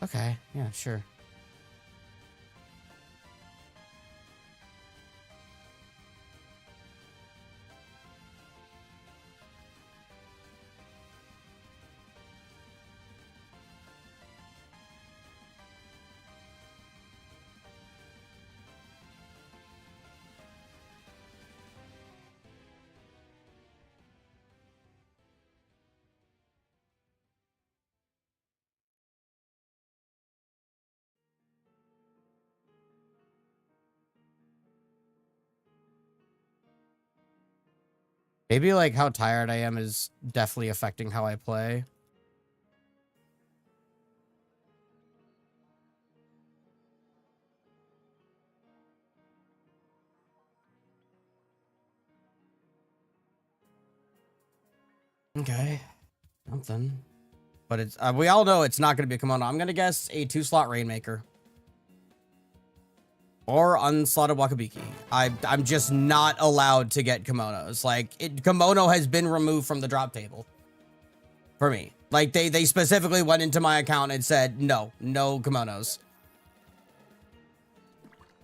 Okay, yeah, sure. Maybe like how tired I am is definitely affecting how I play. Okay, something. But it's we all know it's not going to be a kimono. I'm going to guess a 2-slot Rainmaker. Or unslotted Wakabiki. I'm just not allowed to get kimonos. Like, kimono has been removed from the drop table. For me. Like, they specifically went into my account and said, no kimonos.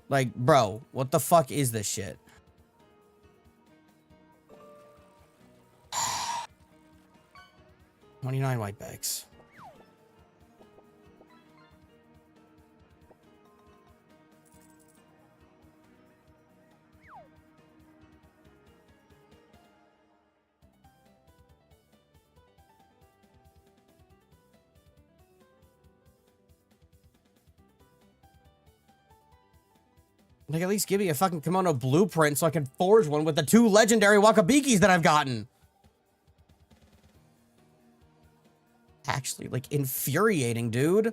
Like, bro, what the fuck is this shit? $29 white bags. Like, at least give me a fucking kimono blueprint so I can forge one with the 2 legendary Wakabikis that I've gotten. Actually, like, infuriating, dude.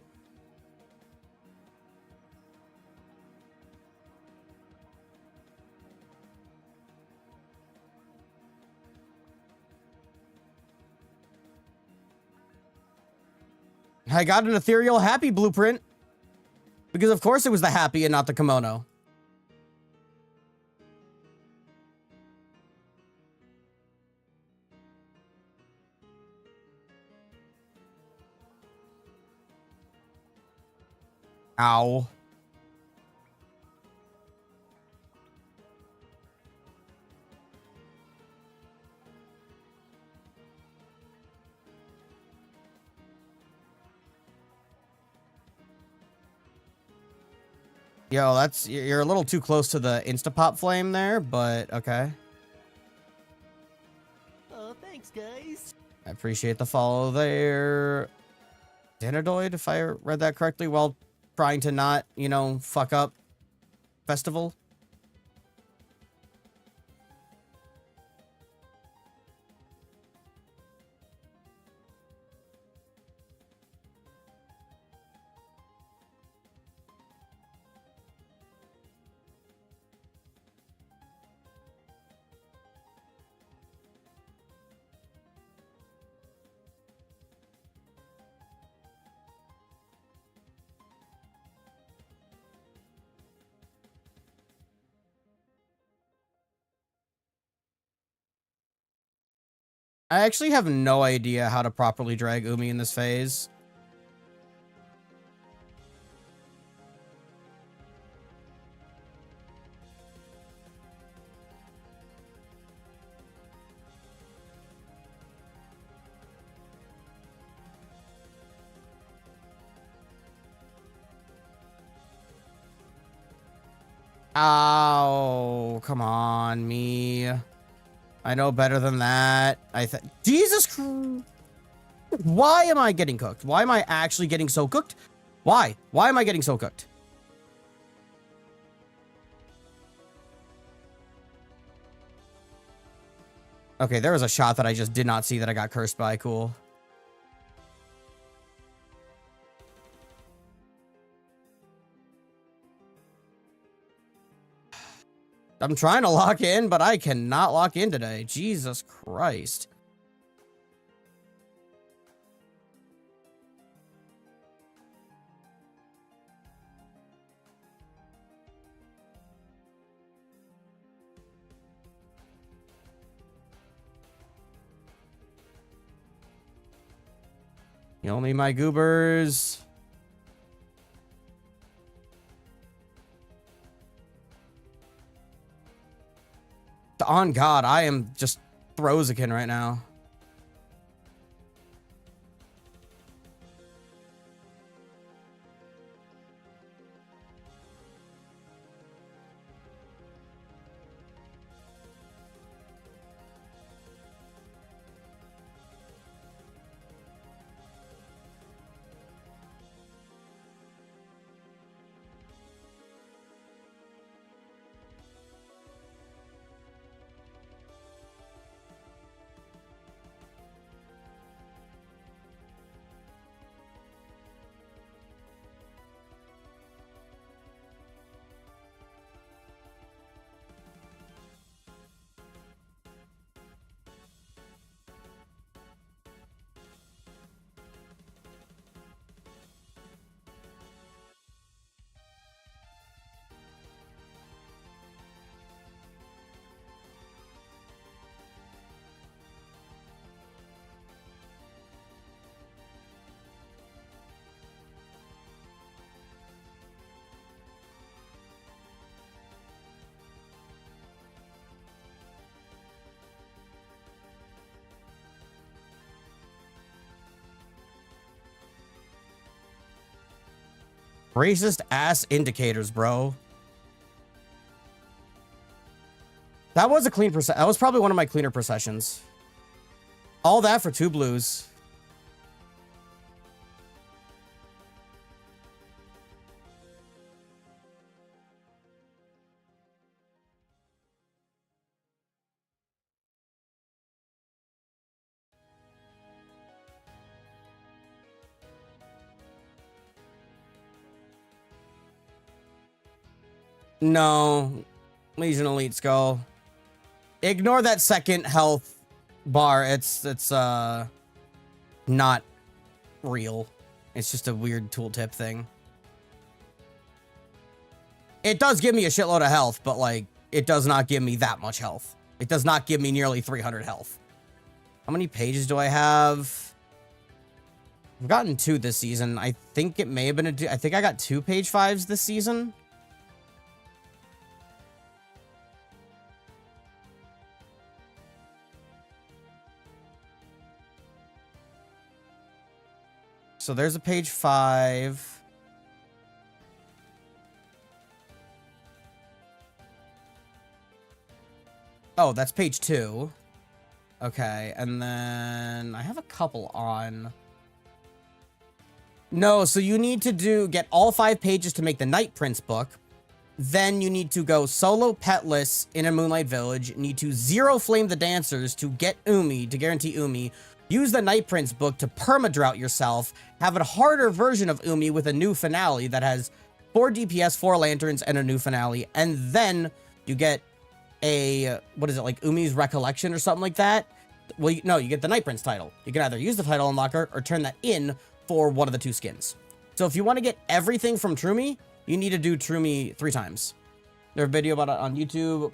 I got an ethereal happy blueprint. Because of course it was the happy and not the kimono. Ow. Yo, you're a little too close to the Instapop flame there, but okay. Oh, thanks, guys. I appreciate the follow there. Xanadoid, if I read that correctly, while trying to not, you know, fuck up festival. I actually have no idea how to properly drag Umi in this phase. Ow, come on, me. I know better than that. Jesus Christ. Why am I getting cooked? Why am I actually getting so cooked? Why? Why am I getting so cooked? Okay, there was a shot that I just did not see that I got cursed by. Cool. I'm trying to lock in, but I cannot lock in today. Jesus Christ. Heal me, my goobers. On God, I am just Throzikin right now. Racist ass indicators, bro. That was a clean procession. That was probably one of my cleaner processions. All that for 2 blues. No. Legion Elite Skull. Ignore that second health bar. It's not real. It's just a weird tooltip thing. It does give me a shitload of health, but like, it does not give me that much health. It does not give me nearly 300 health. How many pages do I have? I've gotten 2 this season. I think it may have been I think I got 2 page 5s this season. So there's a page 5. Oh, that's page 2. Okay, and then I have a couple on. No, so you need to get all 5 pages to make the Night Prince book. Then you need to go solo petless in a Moonlight Village. Need to 0 flame the dancers to get Umi, to guarantee Umi. Use the Night Prince book to permadrought yourself. Have a harder version of Umi with a new finale that has 4 DPS, 4 lanterns, and a new finale. And then you get a, what is it, like Umi's Recollection or something like that? Well, no, you get the Night Prince title. You can either use the title unlocker or turn that in for one of the 2 skins. So if you want to get everything from Trumi, you need to do Trumi 3 times. There's a video about it on YouTube.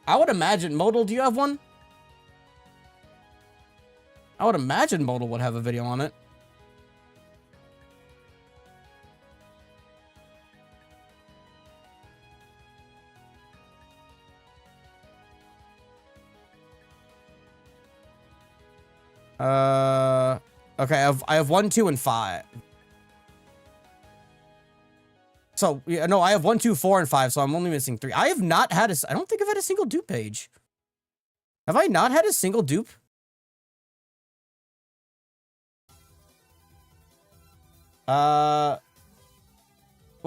I would imagine, Modal, do you have one? I would imagine Modal would have a video on it. Okay, I have 1, 2, and 5. So, yeah, no, I have 1, 2, 4, and 5, so I'm only missing 3. I have not had I don't think I've had a single dupe page. Have I not had a single dupe? Well,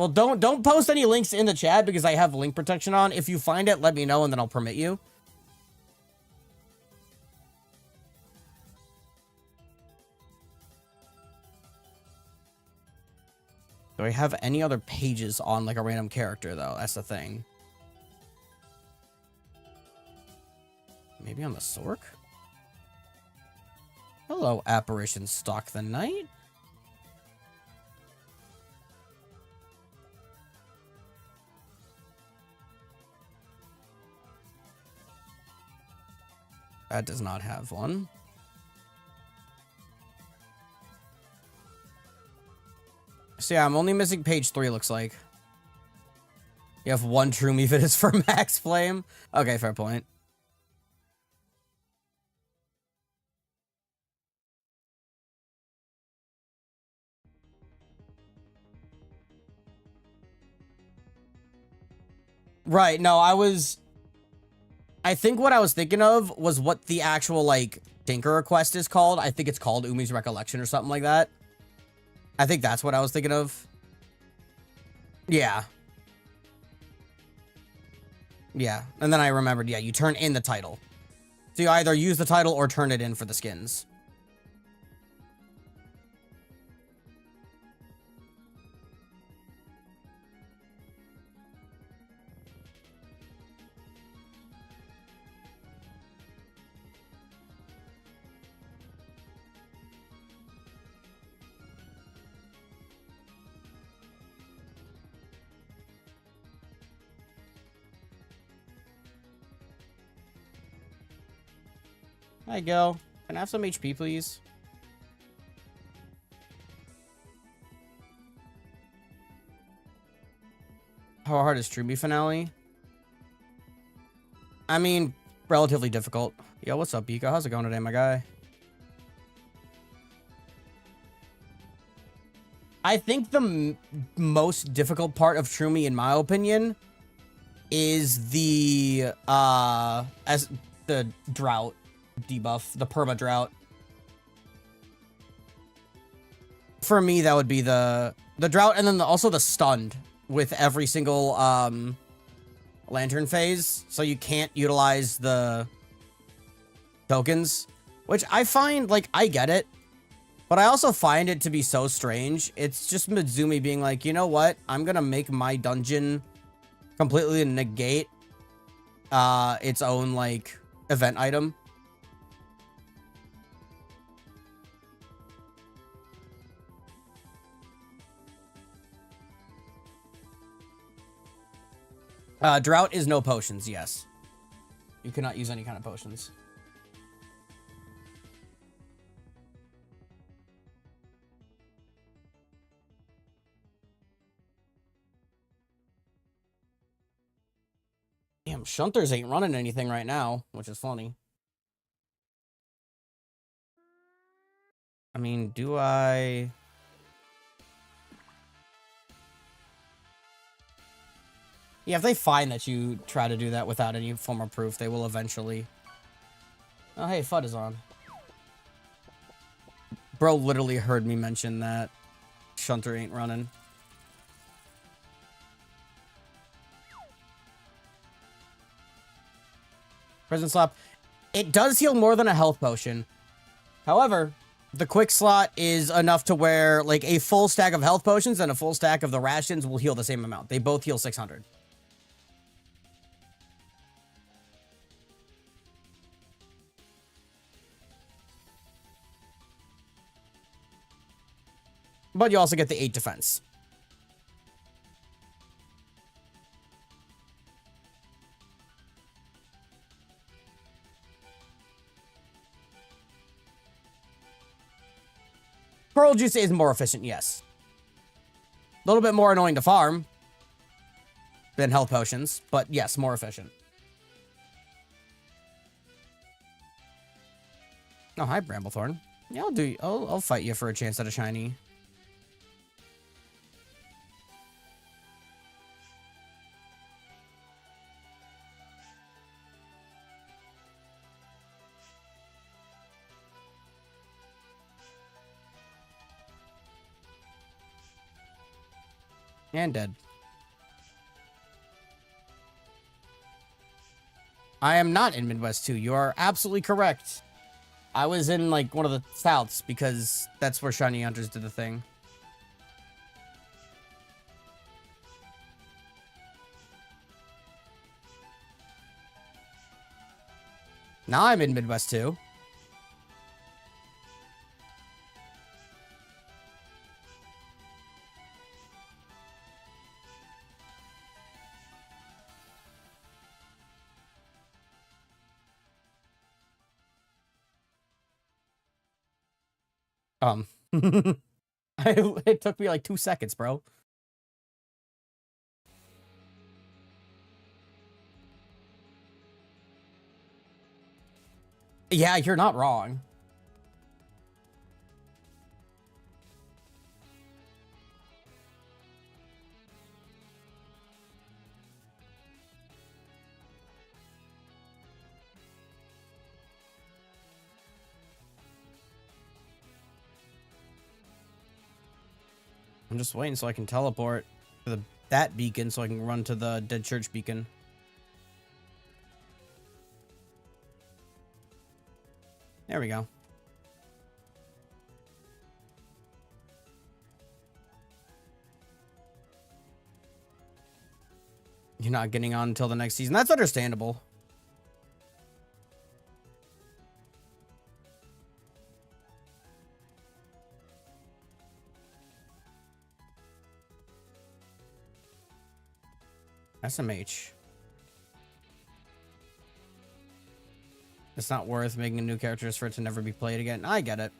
don't post any links in the chat because I have link protection on. If you find it, let me know and then I'll permit you. Do I have any other pages on like a random character though? That's the thing. Maybe on the Sork? Hello, Apparition Stalk the Night. That does not have one. So yeah, I'm only missing page 3, looks like. You have 1 Trumi if it is for Max Flame. Okay, fair point. Right, no, I think what I was thinking of was what the actual, like, Tinker request is called. I think it's called Umi's Recollection or something like that. I think that's what I was thinking of. Yeah. Yeah, and then I remembered, yeah, you turn in the title. So you either use the title or turn it in for the skins. Hi, Gil. Can I have some HP, please? How hard is Trumi finale? I mean, relatively difficult. Yo, what's up, Bika? How's it going today, my guy? I think the most difficult part of Trumi, in my opinion, is the as the drought debuff, the perma drought. For me, that would be the drought, and then also the stunned with every single lantern phase, so you can't utilize the tokens, which I find, like, I get it, but I also find it to be so strange. It's just Mizumi being like, you know what? I'm gonna make my dungeon completely negate its own, like, event item. Drought is no potions, yes. You cannot use any kind of potions. Damn, Shunters ain't running anything right now, which is funny. I mean, do I... Yeah, if they find that you try to do that without any form of proof, they will eventually... Oh, hey, FUD is on. Bro literally heard me mention that Shunter ain't running. Prison Slap. It does heal more than a health potion. However, the quick slot is enough to where, like, a full stack of health potions and a full stack of the rations will heal the same amount. They both heal 600. But you also get the 8 defense. Pearl Juice is more efficient, yes. A little bit more annoying to farm than health potions, but yes, more efficient. Oh, hi, Bramblethorn. Yeah, I'll fight you for a chance at a shiny. And dead. I am not in Midwest 2. You are absolutely correct. I was in, like, one of the Souths because that's where Shiny Hunters did the thing. Now I'm in Midwest 2. It took me like 2 seconds, bro. Yeah, you're not wrong. I'm just waiting so I can teleport to that beacon so I can run to the Dead Church beacon. There we go. You're not getting on until the next season. That's understandable. SMH. It's not worth making a new character just for it to never be played again. I get it.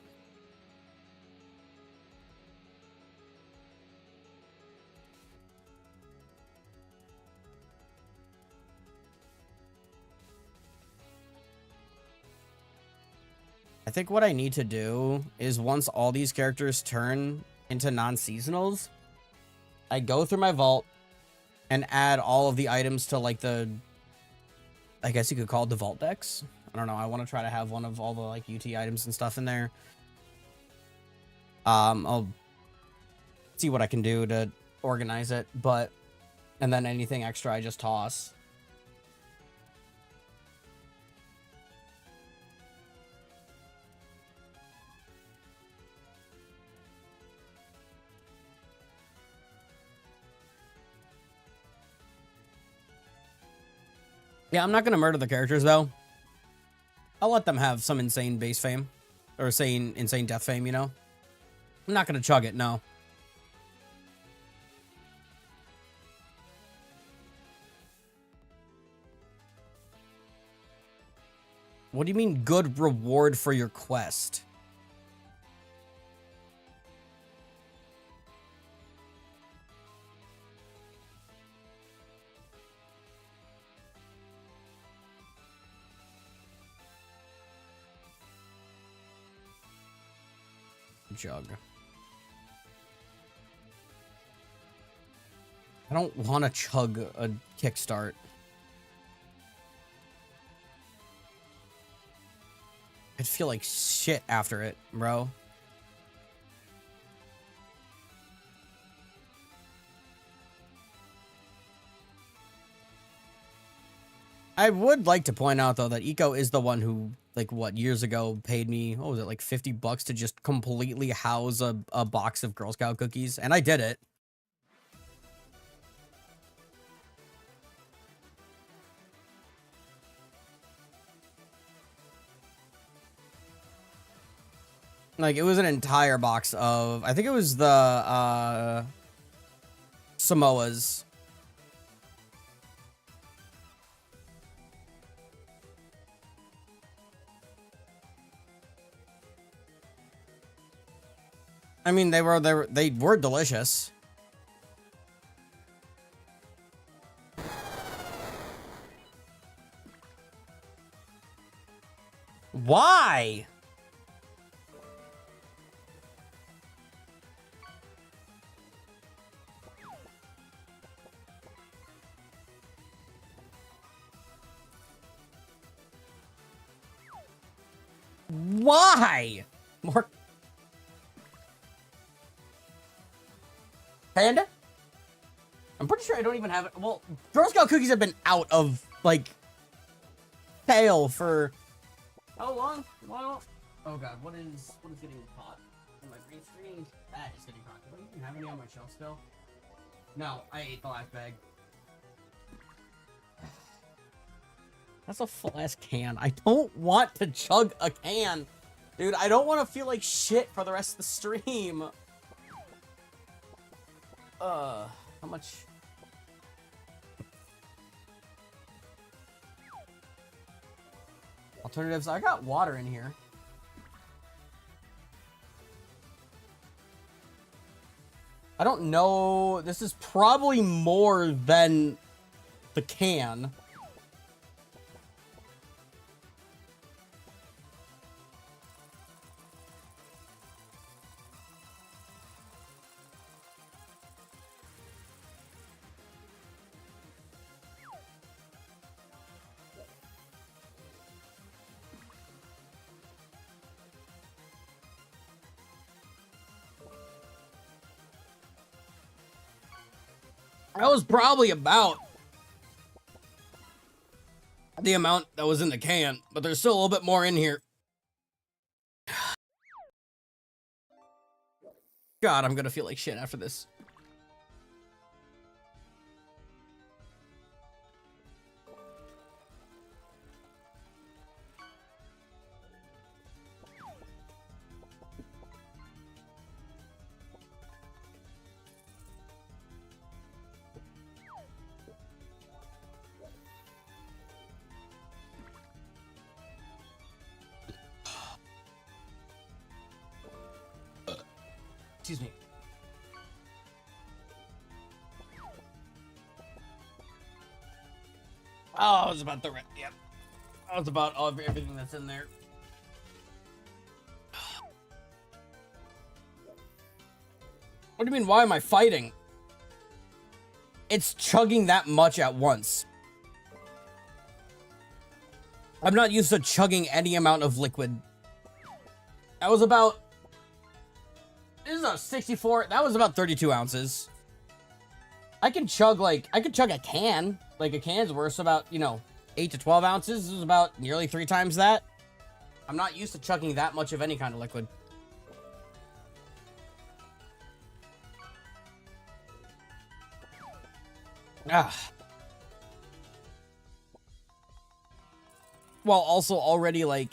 I think what I need to do is once all these characters turn into non-seasonals, I go through my vault and add all of the items to like the, I guess you could call it the vault decks. I don't know. I want to try to have one of all the like UT items and stuff in there. I'll see what I can do to organize it, and then anything extra I just toss. Yeah, I'm not gonna murder the characters though. I'll let them have some insane base fame, or insane death fame, you know? I'm not gonna chug it, no. What do you mean good reward for your quest? Jug. I don't want to chug a kickstart. I'd feel like shit after it, bro. I would like to point out, though, that Eco is the one who, like, what, years ago paid me, what was it, like $50 to just completely house a box of Girl Scout cookies, and I did it. Like, it was an entire box of, I think it was the, Samoas. I mean, they were delicious. Why? Why? More Panda? I'm pretty sure I don't even have it. Well, Girl Scout cookies have been out of, like, sale for how long? Well, oh god, what is getting hot on my green screen? That is getting hot. Do I even have any on my shelf still? No, I ate the last bag. That's a full-ass can. I don't want to chug a can. Dude, I don't want to feel like shit for the rest of the stream. How much? Alternatives. I got water in here. I don't know. This is probably more than the can. That was probably about the amount that was in the can, but there's still a little bit more in here. God, I'm gonna feel like shit after this. Excuse me. Oh, I was about the yep. I was about everything that's in there. What do you mean, why am I fighting? It's chugging that much at once. I'm not used to chugging any amount of liquid. That was about... This is a 64... That was about 32 ounces. I can chug, like... I could chug a can. Like, a can's worth about, you know, 8 to 12 ounces. This is about nearly 3 times that. I'm not used to chugging that much of any kind of liquid. Ah. While also already, like,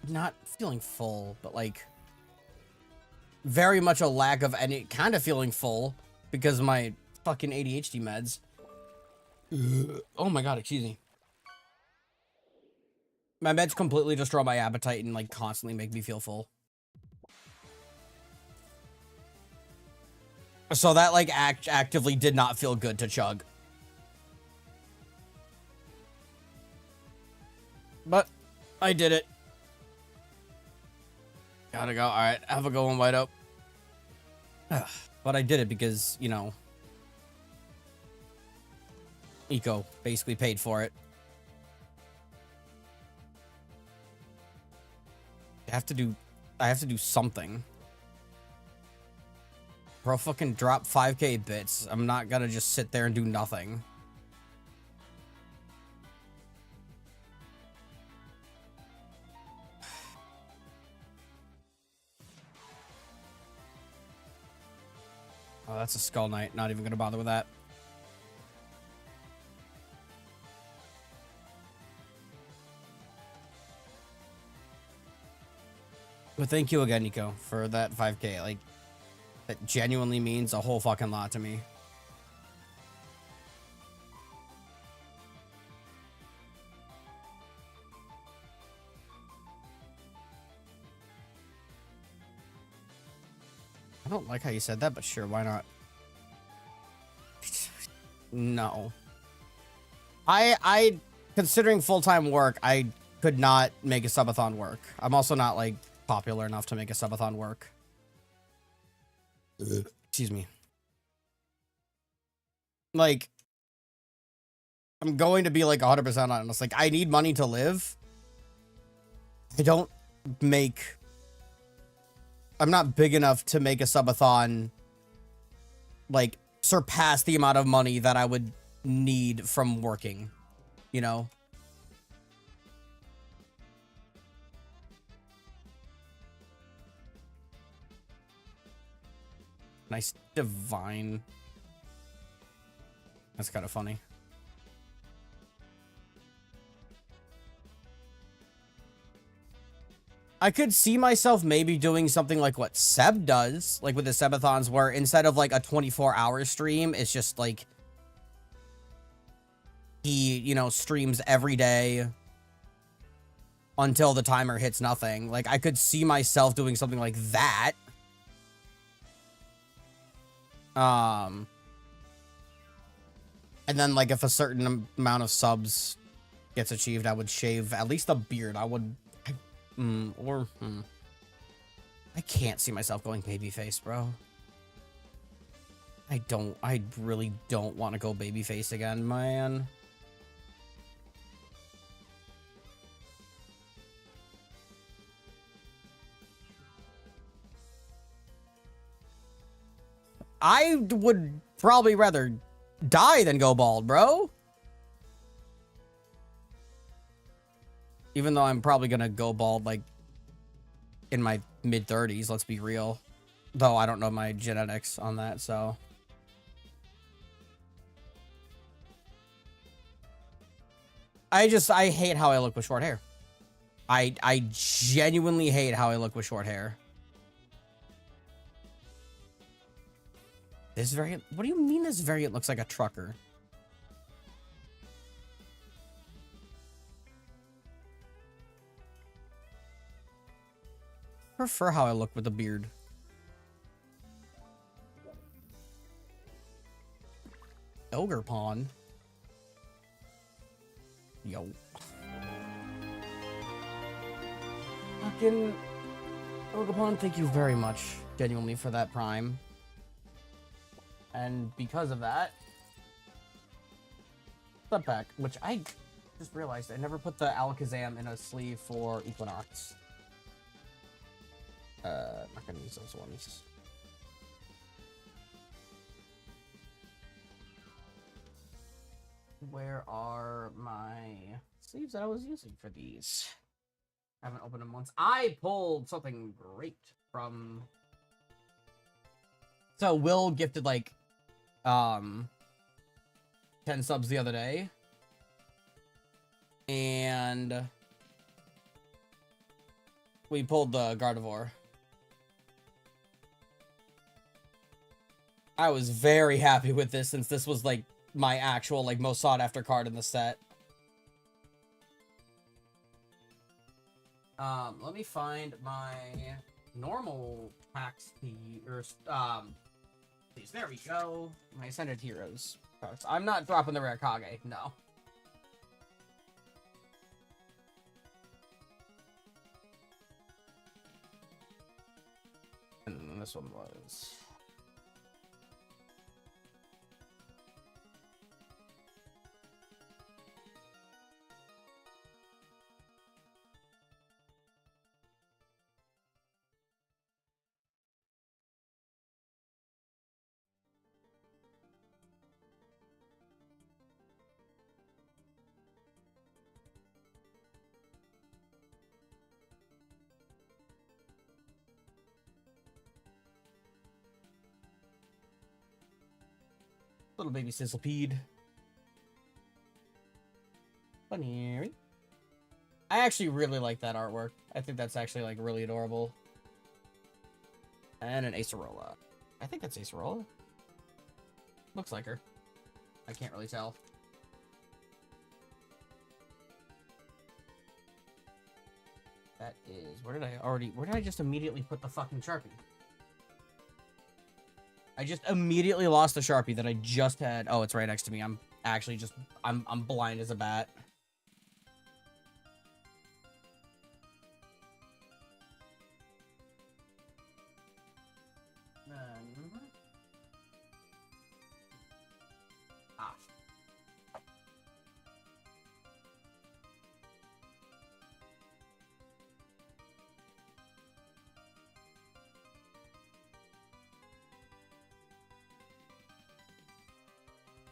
not feeling full, but, like, very much a lack of any kind of feeling full because of my fucking ADHD meds. Oh my god, excuse me. My meds completely destroy my appetite and, like, constantly make me feel full. So that, like, actively did not feel good to chug. But I did it. Gotta go. Alright, have a go one, White Oak. But I did it because, you know, Eco basically paid for it. I have to do something. Bro, fucking drop 5k bits. I'm not gonna just sit there and do nothing. Oh, that's a Skull Knight. Not even gonna bother with that. But thank you again, Nico, for that 5k. Like, that genuinely means a whole fucking lot to me. I don't like how you said that, but sure, why not? No. I considering full-time work, I could not make a subathon work. I'm also not, like, popular enough to make a subathon work. Excuse me. Like, I'm going to be, like, 100% honest. Like, I need money to live. I don't make... I'm not big enough to make a subathon, like, surpass the amount of money that I would need from working, you know? Nice divine. That's kind of funny. I could see myself maybe doing something like what Seb does, like with the Sebathons, where instead of like a 24-hour stream, it's just like he, you know, streams every day until the timer hits nothing. Like, I could see myself doing something like that. And then, like, if a certain amount of subs gets achieved, I would shave at least a beard. I would... I can't see myself going babyface, bro. I really don't want to go babyface again, man. I would probably rather die than go bald, bro. Even though I'm probably gonna go bald, like, in my mid-30s, let's be real. Though I don't know my genetics on that, so... I hate how I look with short hair. I genuinely hate how I look with short hair. This variant... What do you mean this variant looks like a trucker? I prefer how I look with a beard. Ogre Pawn. Yo. Fucking... Ogapon, thank you very much, genuinely, for that prime. And because of that, sub pack, which I just realized I never put the Alakazam in a sleeve for Equinox. Not gonna use those ones. Where are my sleeves that I was using for these? I haven't opened them once. I pulled something great from... So Will gifted like 10 subs the other day. And we pulled the Gardevoir. I was very happy with this since this was like my actual like most sought after card in the set. Let me find my normal packs or there we go. My Ascended Heroes cards. I'm not dropping the rare Kage, no. And this one was... Little baby Sizzlepede. Bunny. I actually really like that artwork. I think that's actually like really adorable. And an Acerola. I think that's Acerola. Looks like her. I can't really tell. That is... Where did I just immediately put the fucking Sharpie? I just immediately lost the Sharpie that I just had. Oh, it's right next to me. I'm actually just... I'm blind as a bat. Ah.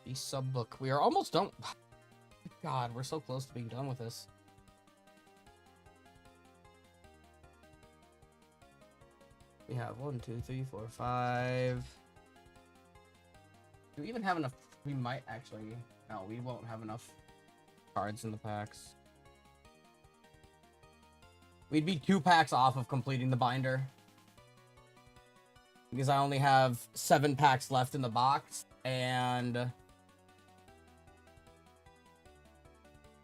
The sub book. We are almost done. God, we're so close to being done with this. We have 1, 2, 3, 4, 5. Do we even have enough? We might actually. No, we won't have enough cards in the packs. We'd be 2 packs off of completing the binder. Because I only have 7 packs left in the box. And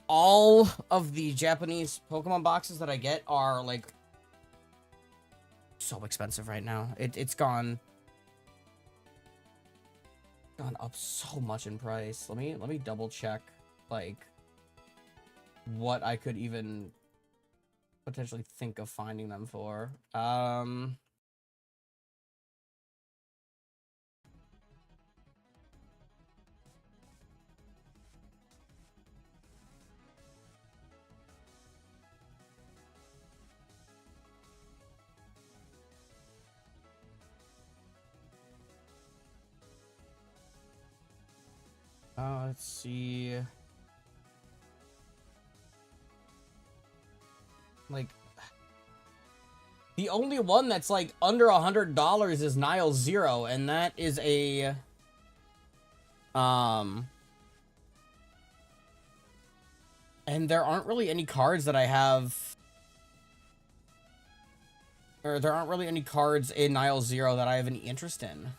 all of the Japanese Pokemon boxes that I get are like so expensive right now. It's gone up so much in price. Let me double check like what I could even potentially think of finding them for. Let's see. Like, the only one that's like under $100 is Nile Zero, and that is a and there aren't really any cards that I have, or there aren't really any cards in Nile Zero that I have any interest in.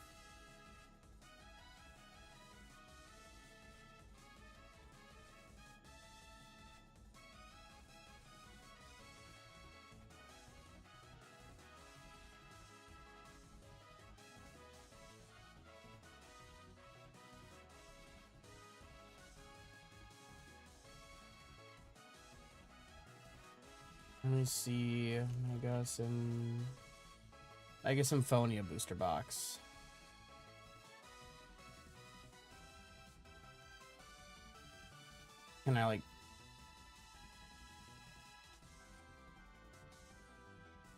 Let me see. I got some. Mega Symphonia booster box. Can I, like...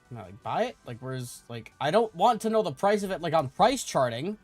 Can I, like, buy it? Like, where's, like... I don't want to know the price of it, like, on price charting.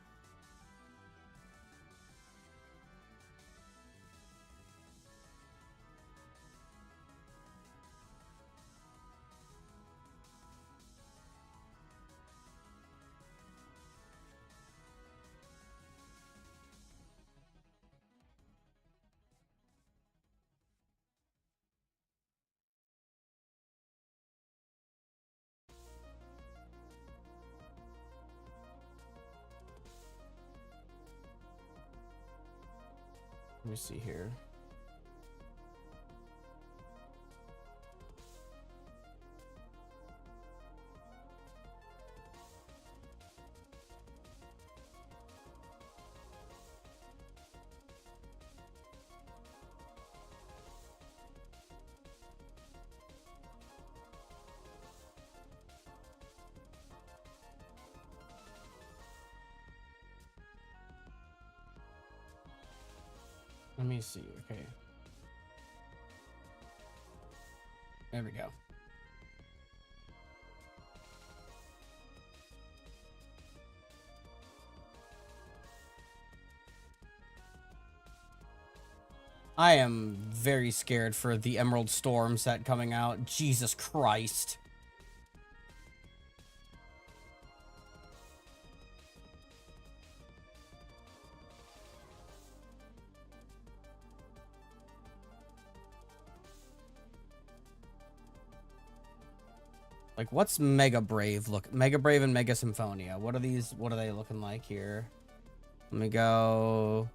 Let me see here. Let me see. Okay. There we go. I am very scared for the Emerald Storm set coming out. Jesus Christ. Like, what's Mega Brave look? Mega Brave and Mega Symphonia. What are these? What are they looking like here? Let me go.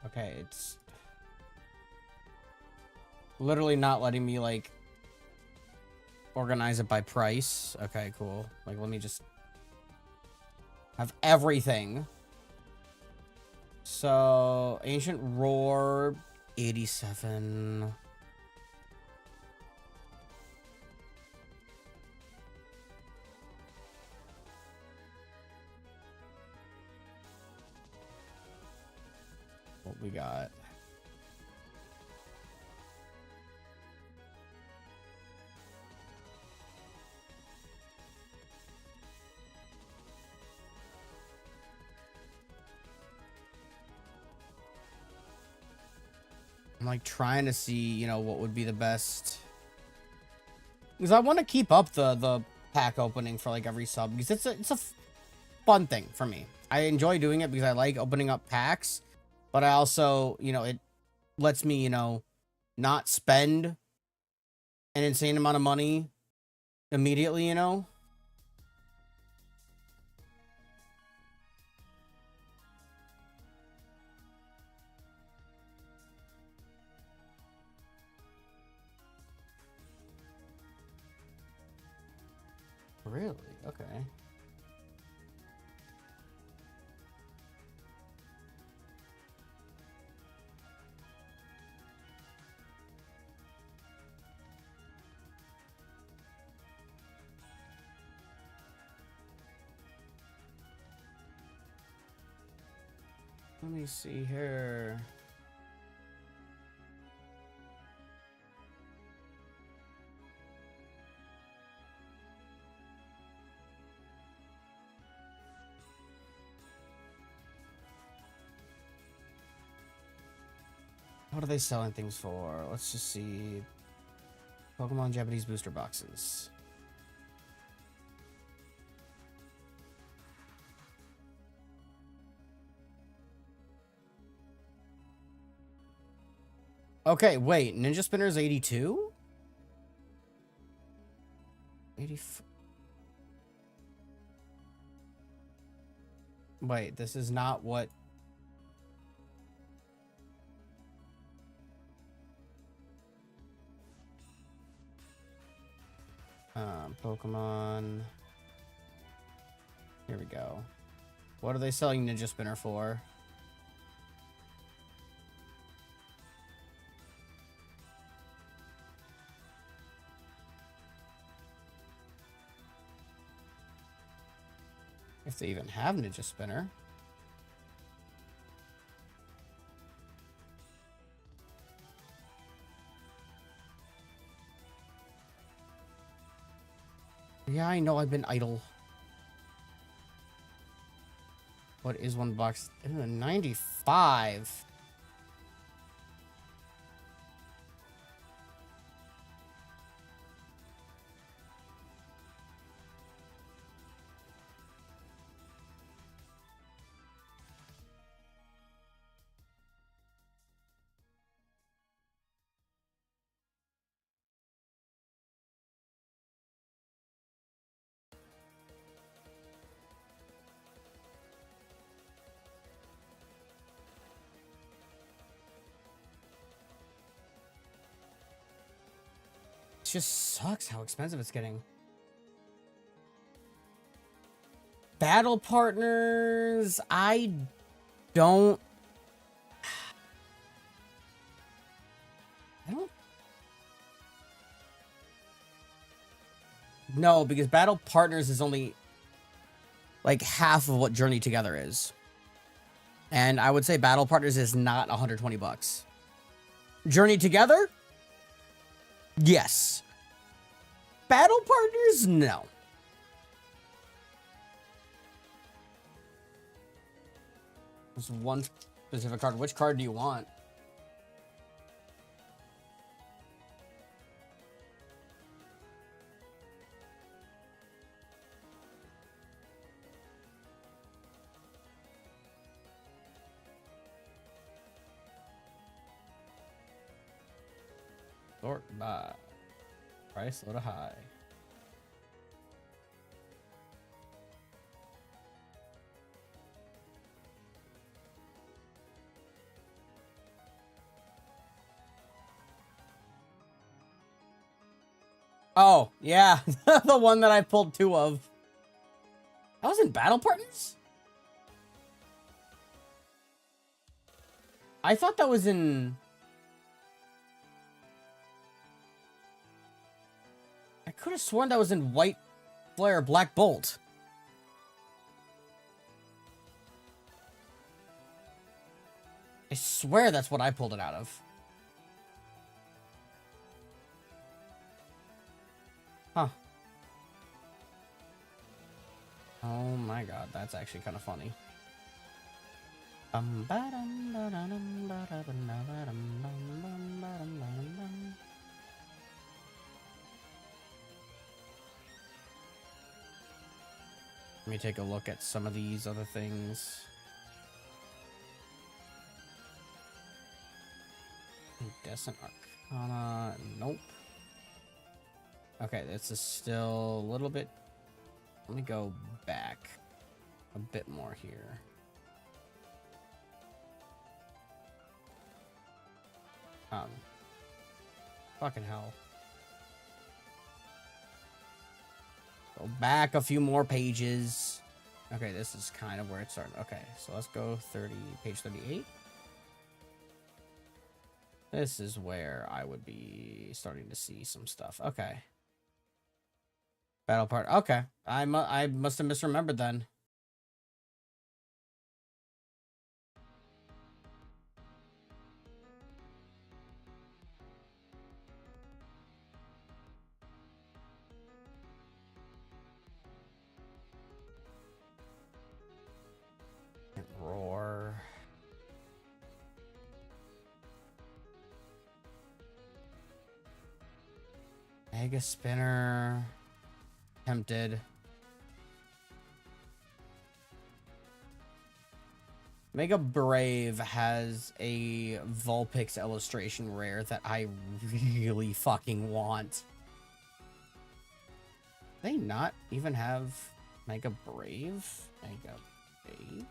Okay, it's literally not letting me, like, organize it by price. Okay, cool. Like, let me just have everything. So, Ancient Roar, 87. What we got? I'm like trying to see, you know, what would be the best. Because I want to keep up the pack opening for like every sub, because it's a fun thing for me. I enjoy doing it because I like opening up packs, but I also, you know, it lets me, you know, not spend an insane amount of money immediately, you know? Really? Okay. Let me see here. What are they selling things for? Let's just see. Pokemon Japanese booster boxes. Okay, wait. Ninja Spinner's 82? 84. Wait, this is not what... Pokemon. Here we go. What are they selling Ninja Spinner for? If they even have Ninja Spinner. Yeah, I know I've been idle. What is one box? Ooh, 95. Just sucks how expensive it's getting. Battle partners, I don't know, because battle partners is only like half of what Journey Together is. And I would say battle partners is not 120 bucks. Journey Together? Yes. Battle partners? No. There's one specific card. Which card do you want? Sort by price low to high. Oh, yeah. The one that I pulled two of. I was in battle partners? I thought that was in... I could have sworn that was in White Flare Black Bolt. I swear that's what I pulled it out of. Huh. Oh my god, that's actually kind of funny. Let me take a look at some of these other things. Incandescent Arcana, nope. Okay, this is still a little bit... Let me go back a bit more here. Fucking hell. Go back a few more pages. Okay, this is kind of where it started. Okay, so let's go page 38. This is where I would be starting to see some stuff. Okay. Battle part. Okay. I must have misremembered then. Roar. Mega Spinner. Tempted. Mega Brave has a Vulpix illustration rare that I really fucking want. They not even have Mega Brave? Mega Save.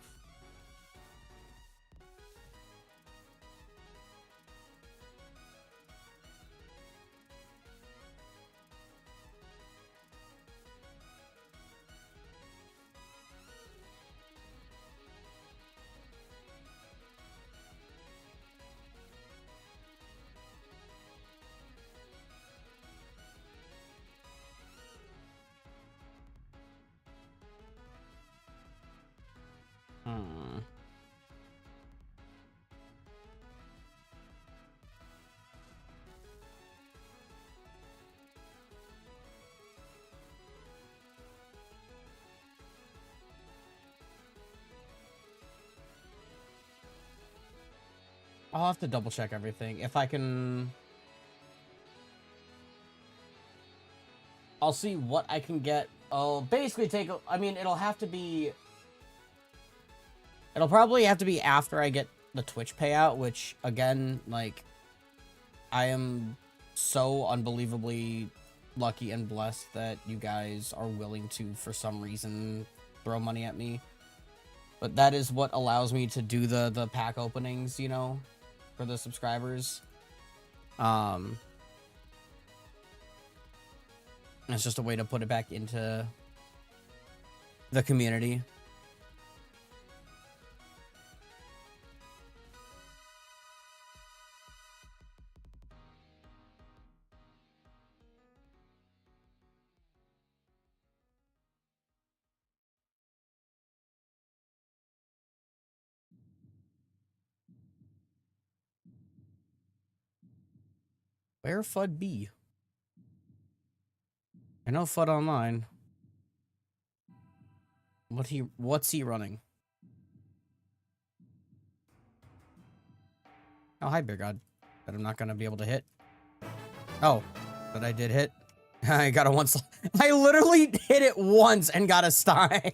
I'll have to double check everything. If I can... I'll see what I can get. I'll basically take... I mean, it'll have to be... It'll probably have to be after I get the Twitch payout, which, again, like... I am so unbelievably lucky and blessed that you guys are willing to, for some reason, throw money at me. But that is what allows me to do the pack openings, you know, for the subscribers. It's just a way to put it back into the community. Where FUD be? I know FUD online. What's he running? Oh, hi, Beer God. That I'm not gonna be able to hit. Oh, but I did hit. I got a once. I literally hit it once and got a sty.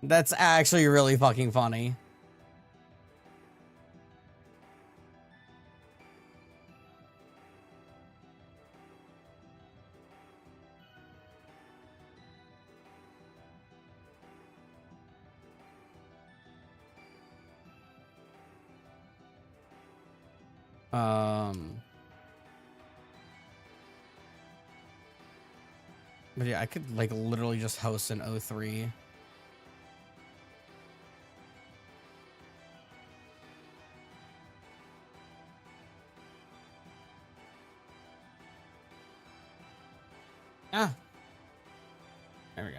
That's actually really fucking funny. But yeah, I could like literally just host an O3. Ah. There we go.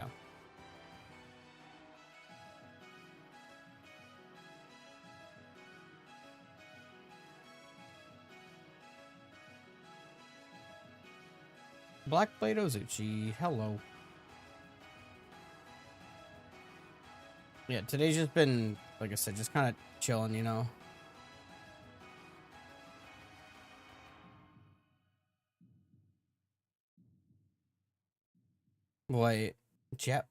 Blackblade Ozuchi, hello. Yeah, today's just been, like I said, just kind of chilling, you know. Wait, Jep,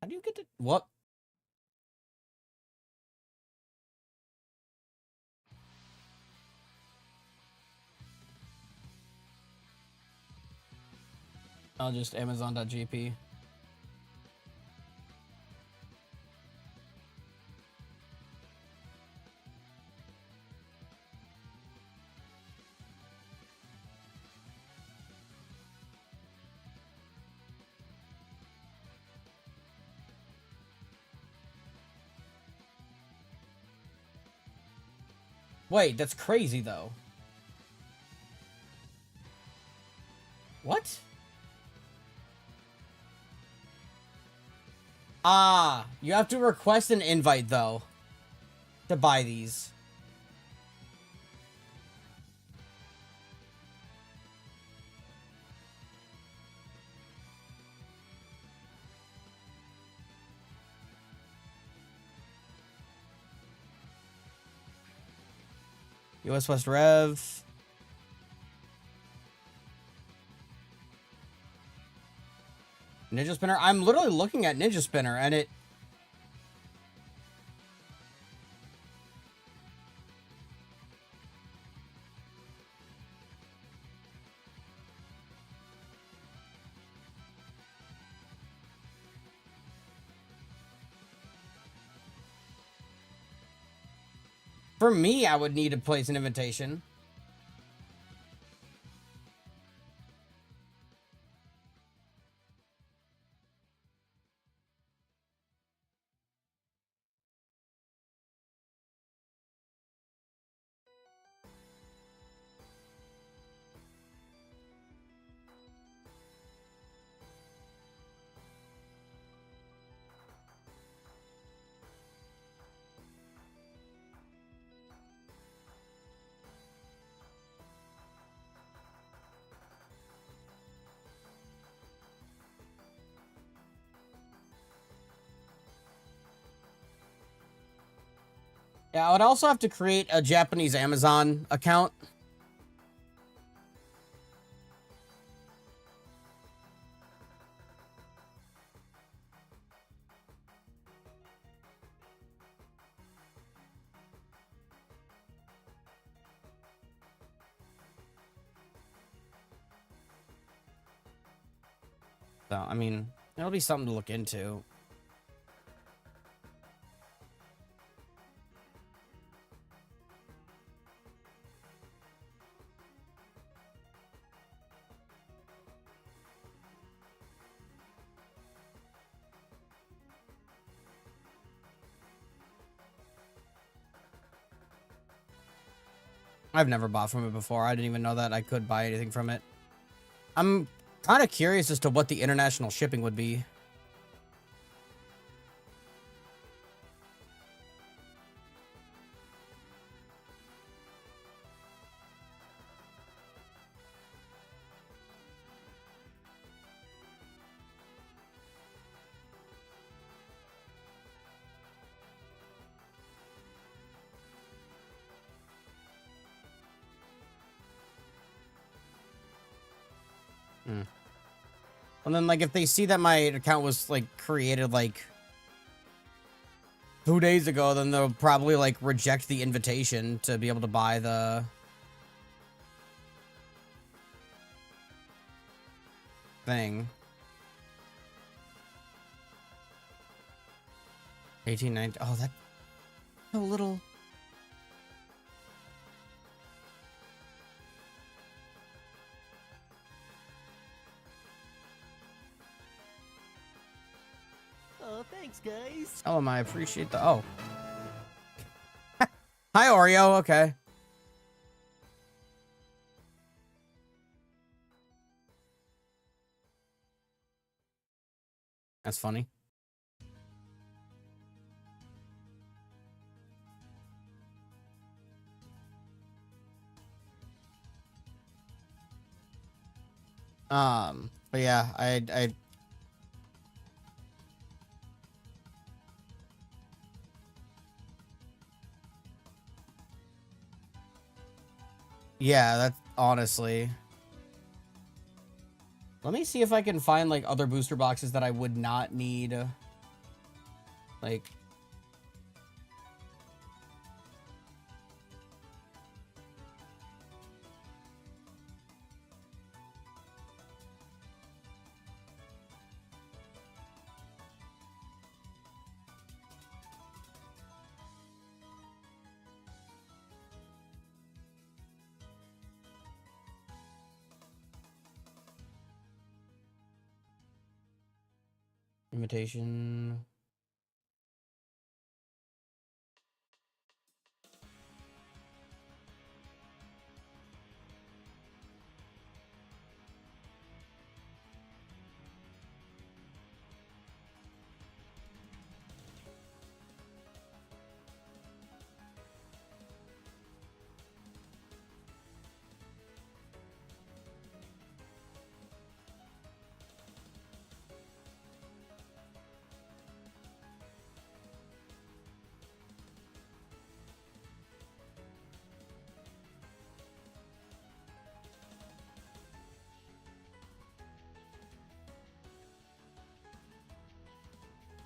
how do you get to what? I'll just Amazon.gp. Wait, that's crazy though. What? Ah, you have to request an invite though to buy these. US West Rev. Ninja Spinner. I'm literally looking at Ninja Spinner and it... For me, I would need to place an invitation. Yeah, I would also have to create a Japanese Amazon account. So, I mean, it'll be something to look into. I've never bought from it before. I didn't even know that I could buy anything from it. I'm kind of curious as to what the international shipping would be. And then, like, if they see that my account was, like, created, like, 2 days ago, then they'll probably, like, reject the invitation to be able to buy the thing. 1890. Oh, that's so little. Oh, thanks, guys. Oh, I appreciate the. Oh. Hi, Oreo. Okay. That's funny. But yeah, I yeah, that's honestly. Let me see if I can find, like, other booster boxes that I would not need. Like, invitation.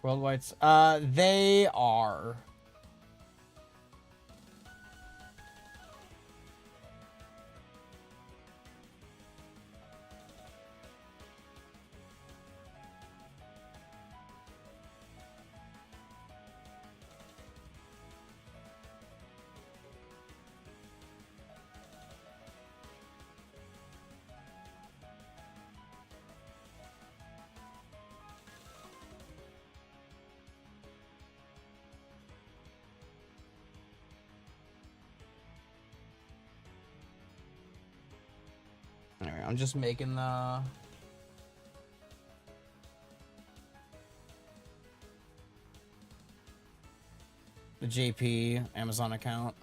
Worldwide. They are. I'm just making the JP Amazon account.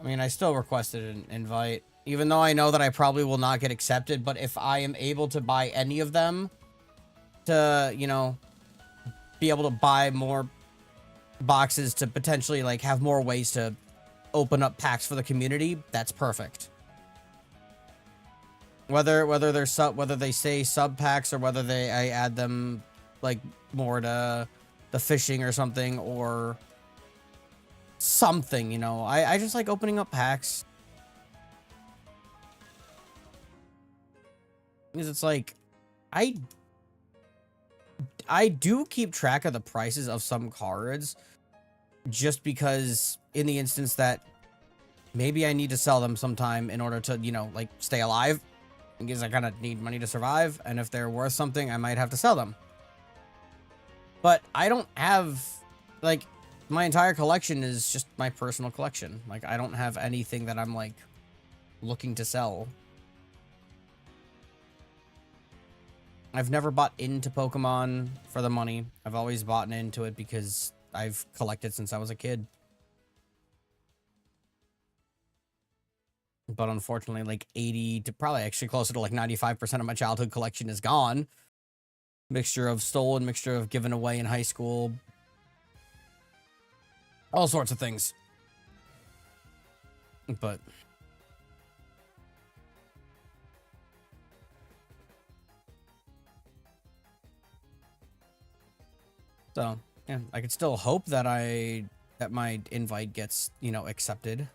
I mean, I still requested an invite, even though I know that I probably will not get accepted, but if I am able to buy any of them to, you know, be able to buy more boxes to potentially, like, have more ways to open up packs for the community, that's perfect. Whether they say sub packs or whether I add them, like, more to the fishing or something, or something, you know. I just like opening up packs. Because it's like, I do keep track of the prices of some cards, just because in the instance that maybe I need to sell them sometime in order to, you know, like, stay alive, because I kind of need money to survive, and if they're worth something, I might have to sell them. But I don't have, like, my entire collection is just my personal collection. Like, I don't have anything that I'm, like, looking to sell. I've never bought into Pokemon for the money. I've always bought into it because I've collected since I was a kid. But unfortunately, like 80 to probably actually closer to like 95% of my childhood collection is gone. Mixture of stolen, mixture of given away in high school. All sorts of things. But so, yeah, I could still hope that my invite gets, you know, accepted.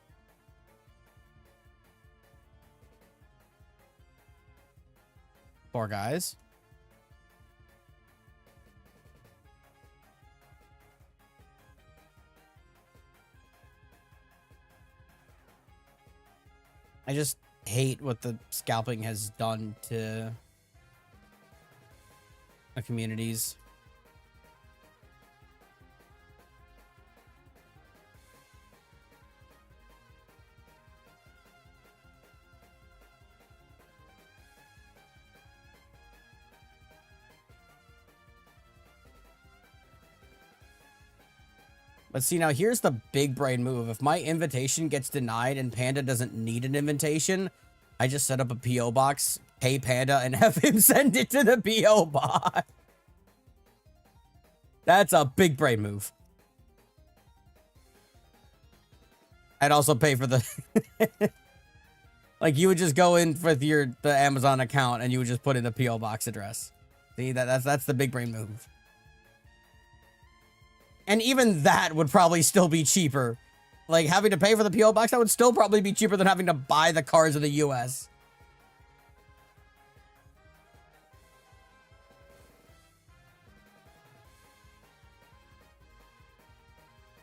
Poor guys. I just hate what the scalping has done to the communities. But see, now here's the big brain move. If my invitation gets denied and Panda doesn't need an invitation, I just set up a P.O. box, pay Panda, and have him send it to the P.O. box. That's a big brain move. I'd also pay for the... Like, you would just go in with the Amazon account and you would just put in the P.O. box address. See, that's the big brain move. And even that would probably still be cheaper. Like, having to pay for the P.O. box, that would still probably be cheaper than having to buy the cards in the U.S.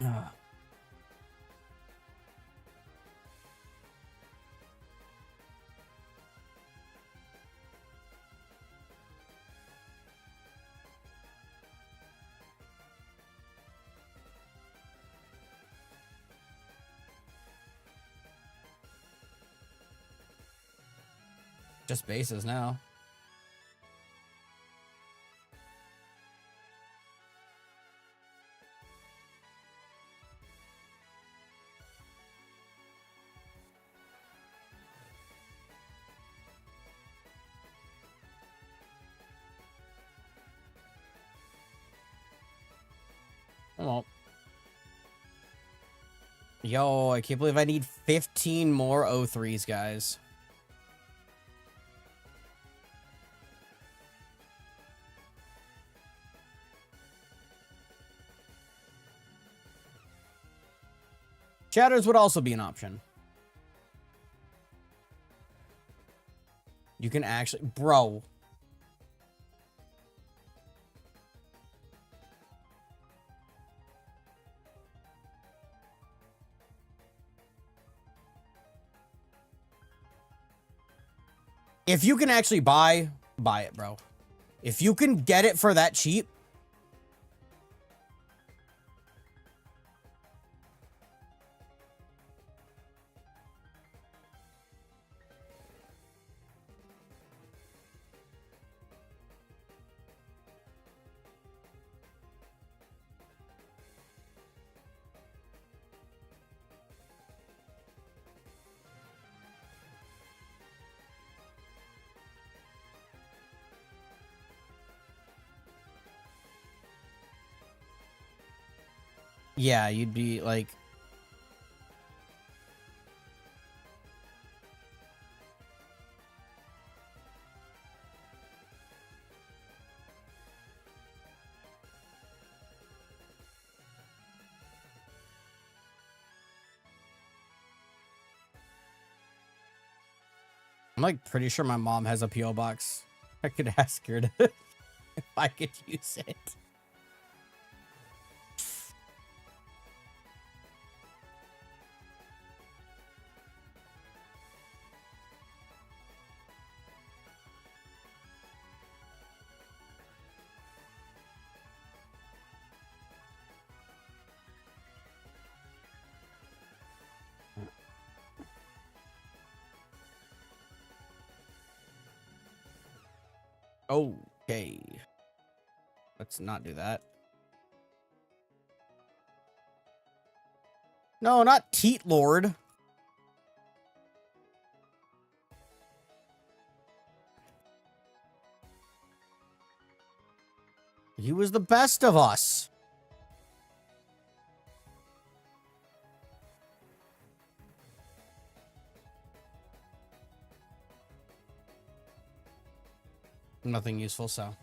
Ugh. Just bases now. Well. Yo, I can't believe I need 15 more O3s, guys. Shatters would also be an option. You can actually... Bro. If you can actually buy it, bro. If you can get it for that cheap. Yeah, you'd be like... I'm like pretty sure my mom has a P.O. box. I could ask her to if I could use it. Okay. Let's not do that. No, not Teat Lord. He was the best of us. Nothing useful, so.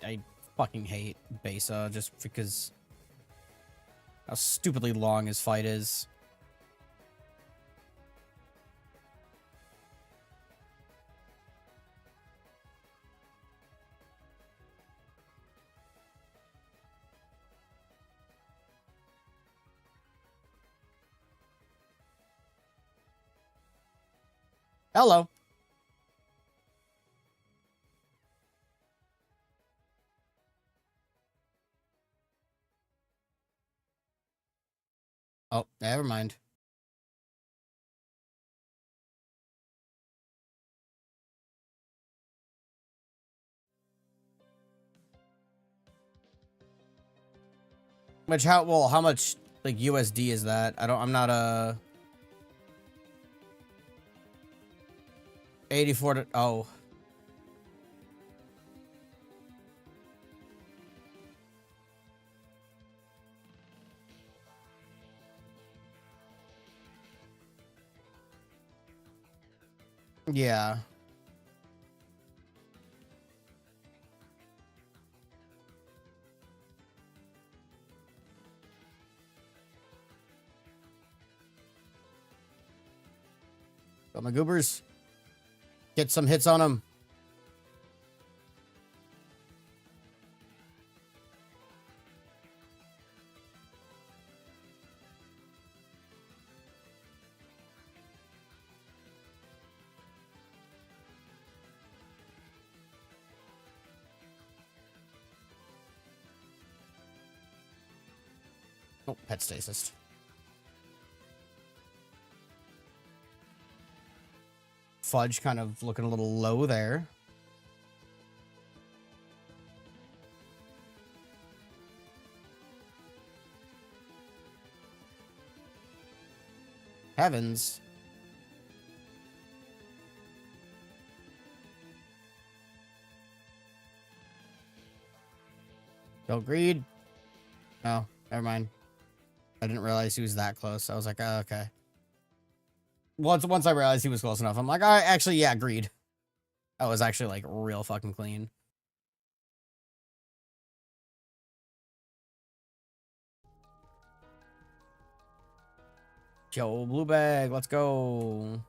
I fucking hate Besa just because how stupidly long his fight is. Hello. Oh, never mind. How much like USD is that? I'm not a 84 to, oh. Yeah. Got my goobers. Get some hits on him. Oh, pet stasis. Fudge kind of looking a little low there. Heavens. Go greed. Oh, never mind. I didn't realize he was that close. I was like, oh, okay. Once I realized he was close enough, I'm like, all right, actually, yeah, greed. That was actually like real fucking clean. Yo, blue bag, let's go.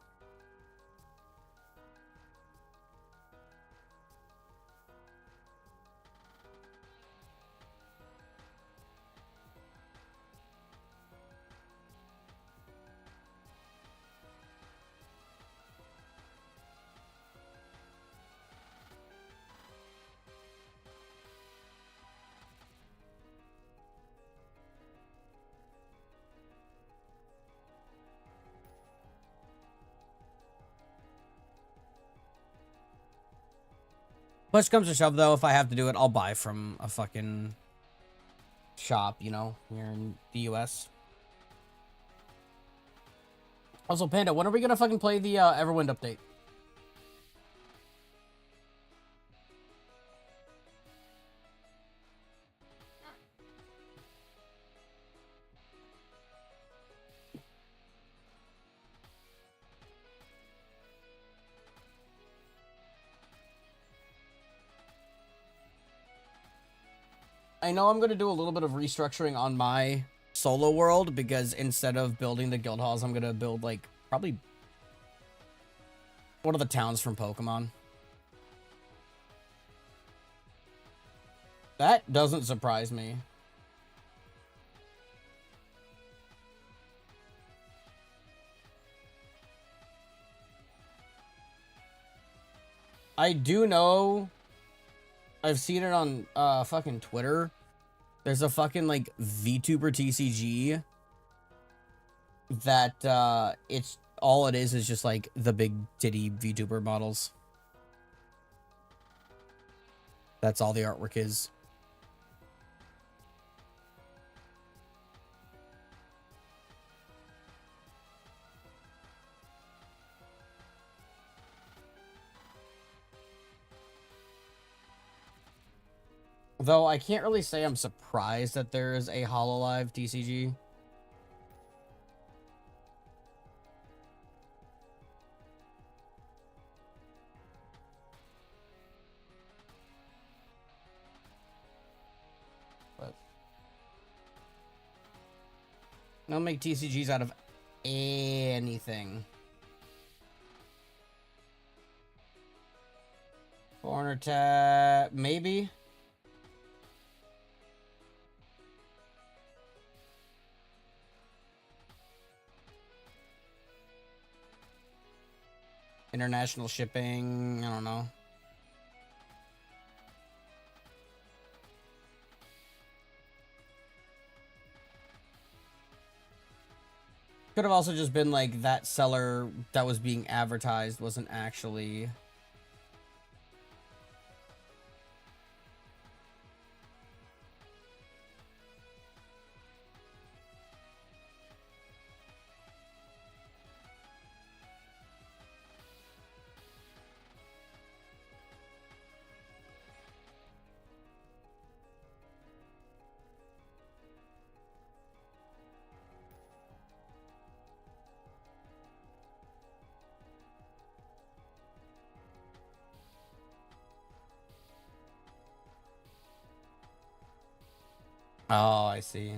Push comes to shove, though, if I have to do it, I'll buy from a fucking shop, you know, here in the US. Also, Panda, when are we gonna fucking play the Everwind update? I know I'm gonna do a little bit of restructuring on my solo world, because instead of building the guild halls, I'm gonna build, like, probably one of the towns from Pokemon. That doesn't surprise me. I do know, I've seen it on fucking Twitter. There's a fucking, like, VTuber TCG that it's all it is just like the big titty VTuber models. That's all the artwork is. Though I can't really say I'm surprised that there is a Hololive TCG. But they'll make TCGs out of anything. Corner tab, maybe. International shipping, I don't know. Could have also just been like that seller that was being advertised wasn't actually. Oh, I see.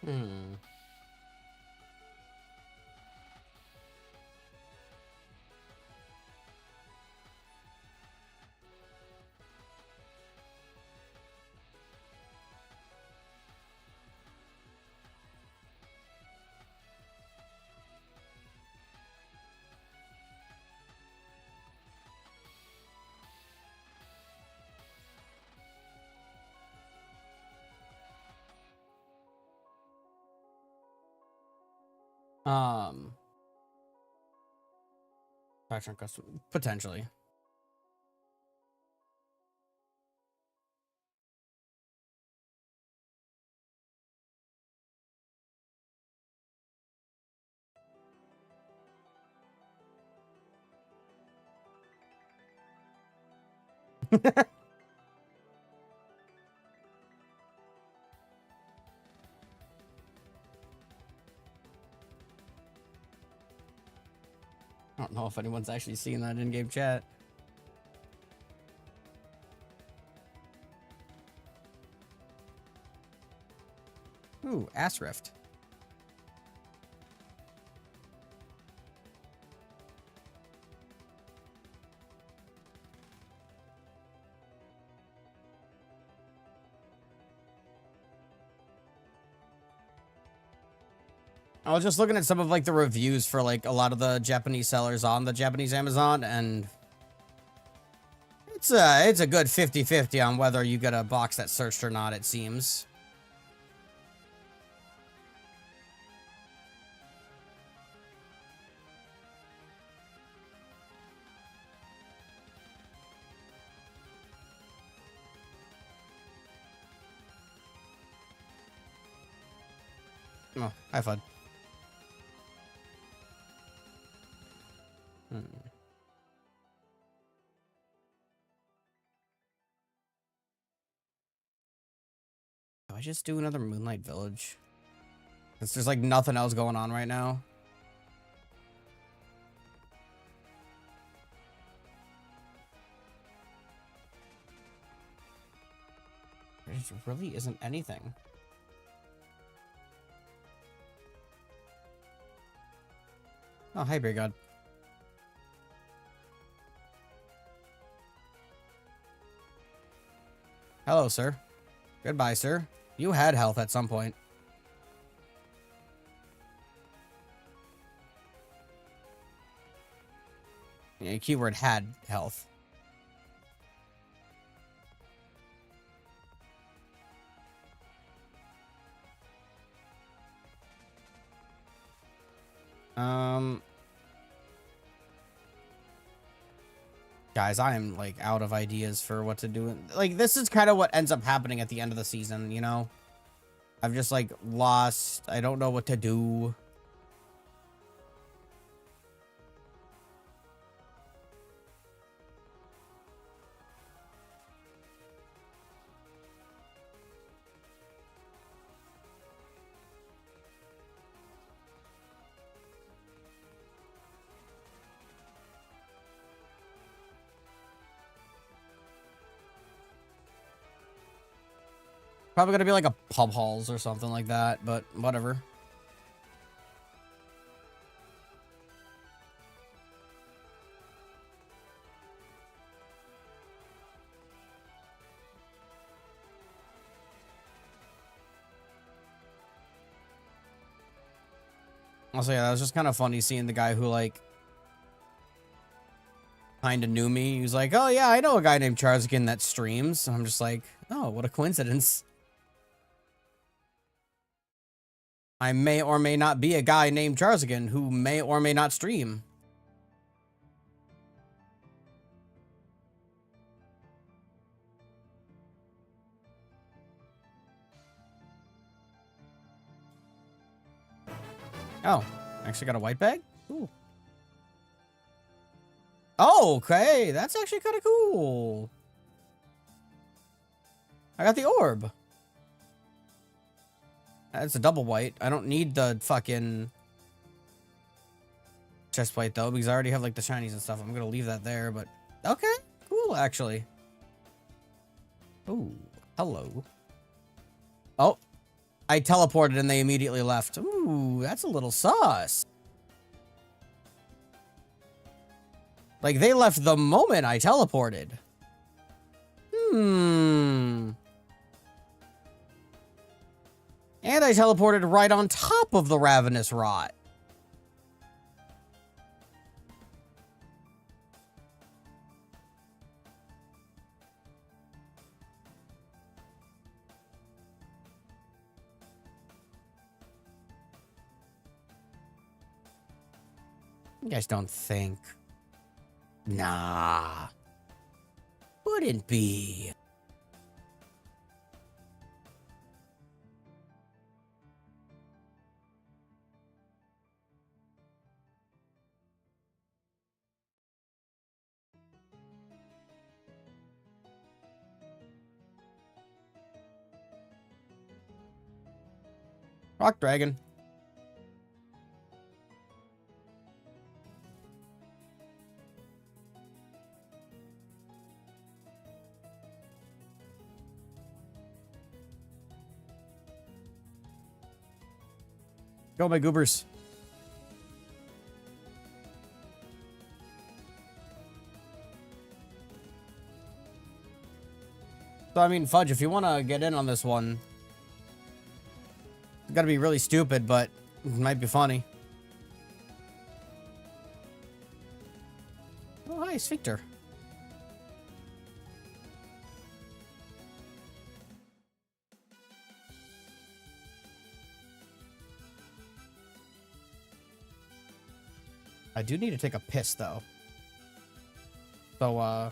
Hmm. Patron custom potentially. I don't know if anyone's actually seen that in-game chat. Ooh, ass rift. I was just looking at some of like the reviews for like a lot of the Japanese sellers on the Japanese Amazon, and it's a good 50-50 on whether you get a box that's searched or not, it seems. Oh, hi, Fud. Do I just do another Moonlight Village? Because there's like nothing else going on right now. There really isn't anything. Oh, hi, Beer God. Hello, sir. Goodbye, sir. You had health at some point. Yeah, keyword had health. Guys, I am like out of ideas for what to do. Like, this is kind of what ends up happening at the end of the season, you know? I've just like lost. I don't know what to do. Probably gonna be like a pub halls or something like that, but whatever. Also, yeah, that was just kind of funny seeing the guy who like kind of knew me. He was like, "Oh yeah, I know a guy named Charskin that streams." And I'm just like, "Oh, what a coincidence." I may or may not be a guy named Charskin who may or may not stream. Oh, actually got a white bag? Ooh. Oh, okay. That's actually kind of cool. I got the orb. That's a double white. I don't need the fucking chest plate though, because I already have like the shinies and stuff. I'm gonna leave that there, but okay, cool actually. Ooh, hello. Oh, I teleported and they immediately left. Ooh, that's a little sus. Like they left the moment I teleported. And I teleported right on top of the Ravenous Rot. You guys don't think. Nah. Wouldn't be. Rock Dragon. Go, my goobers. So, I mean, Fudge, if you want to get in on this one, you gotta be really stupid, but it might be funny. Oh, hi, Sphincter. I do need to take a piss, though. So,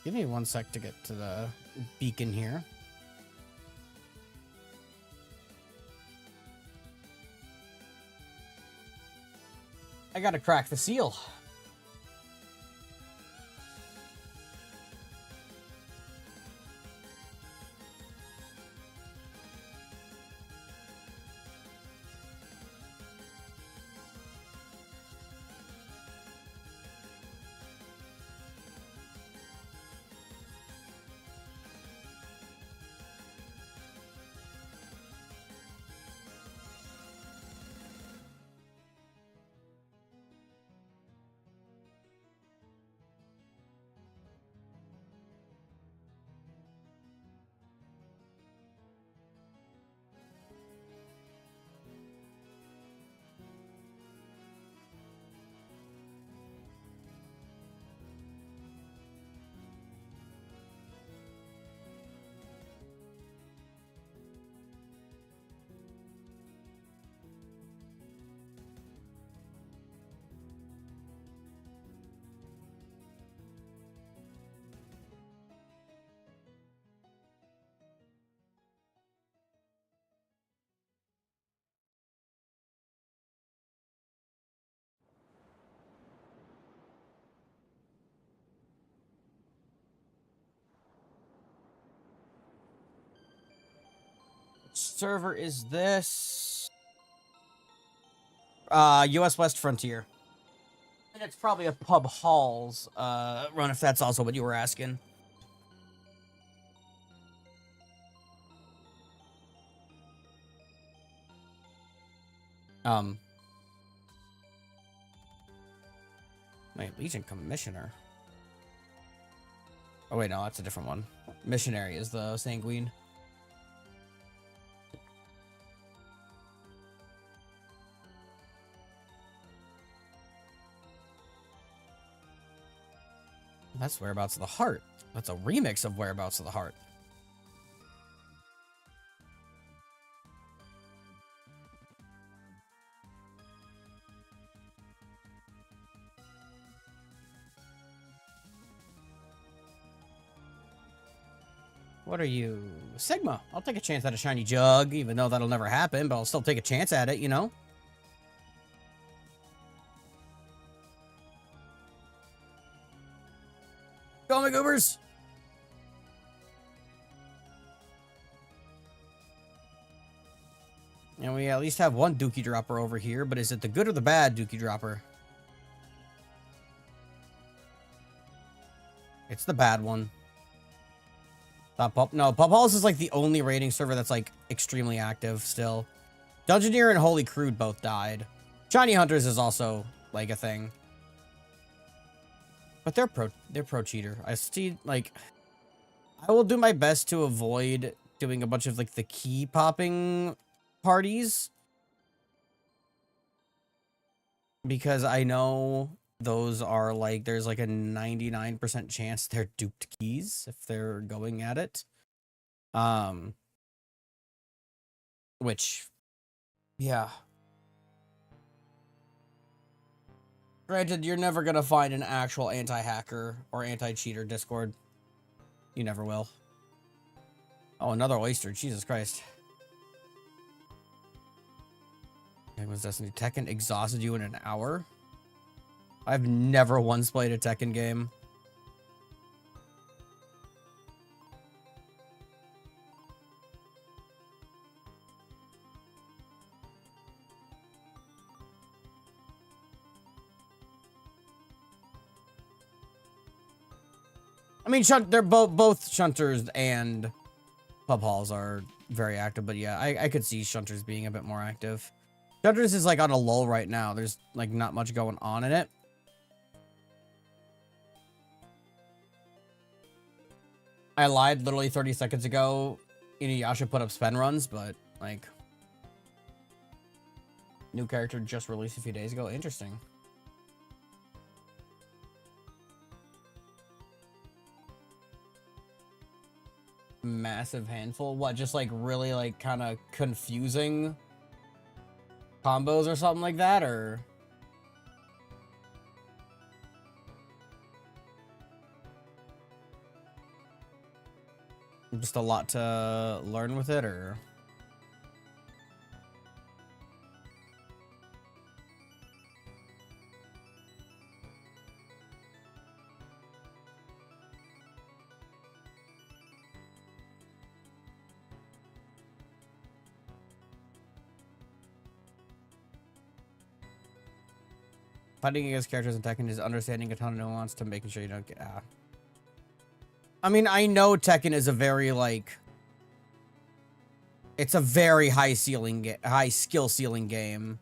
give me 1 sec to get to the beacon here. I gotta crack the seal. Server is this? US West Frontier. And it's probably a pub halls run, if that's also what you were asking. My Legion Commissioner. Oh wait, no, that's a different one. Missionary is the Sanguine. That's Whereabouts of the Heart. That's a remix of Whereabouts of the Heart. What are you? Sigma. I'll take a chance at a shiny jug, even though that'll never happen, but I'll still take a chance at it, you know? Go, my goobers! And we at least have one Dookie Dropper over here, but is it the good or the bad Dookie Dropper? It's the bad one. No, Pub Halls is like the only raiding server that's like extremely active still. Dungeoneer and Holy Crude both died. Shiny Hunters is also like a thing. But they're pro cheater. I see, like, I will do my best to avoid doing a bunch of like the key popping parties, because I know those are like, there's like a 99% chance they're duped keys if they're going at it. Which, yeah. Granted, you're never gonna find an actual anti-hacker or anti-cheater Discord. You never will. Oh, another oyster. Jesus Christ. Penguin's Destiny. Tekken exhausted you in an hour? I've never once played a Tekken game. I mean, they're both Shunters and pub halls are very active, but yeah, I could see Shunters being a bit more active. Shunters is like on a lull right now. There's like not much going on in it. I lied literally 30 seconds ago. Inuyasha put up spend runs, but like new character just released a few days ago. Interesting. Massive handful. What, just like really like kind of confusing combos or something like that, or just a lot to learn with it, or fighting against characters in Tekken is understanding a ton of nuance to making sure you don't get... I mean, I know Tekken is a very, like... It's a very high skill ceiling game.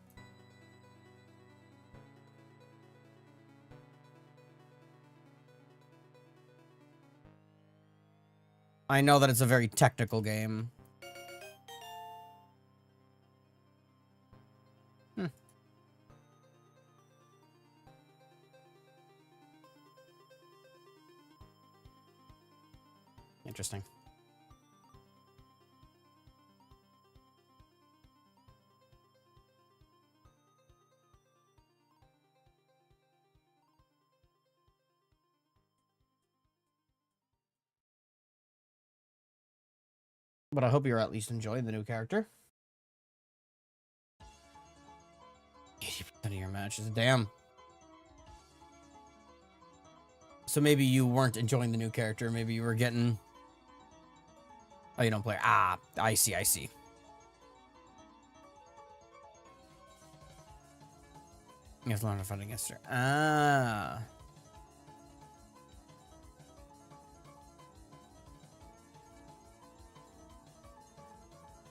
I know that it's a very technical game. Interesting. But I hope you're at least enjoying the new character. 80% of your matches. Damn. So maybe you weren't enjoying the new character. Maybe you were getting... Oh, you don't play. Ah, I see, I see. You have to learn to fight against her. Ah.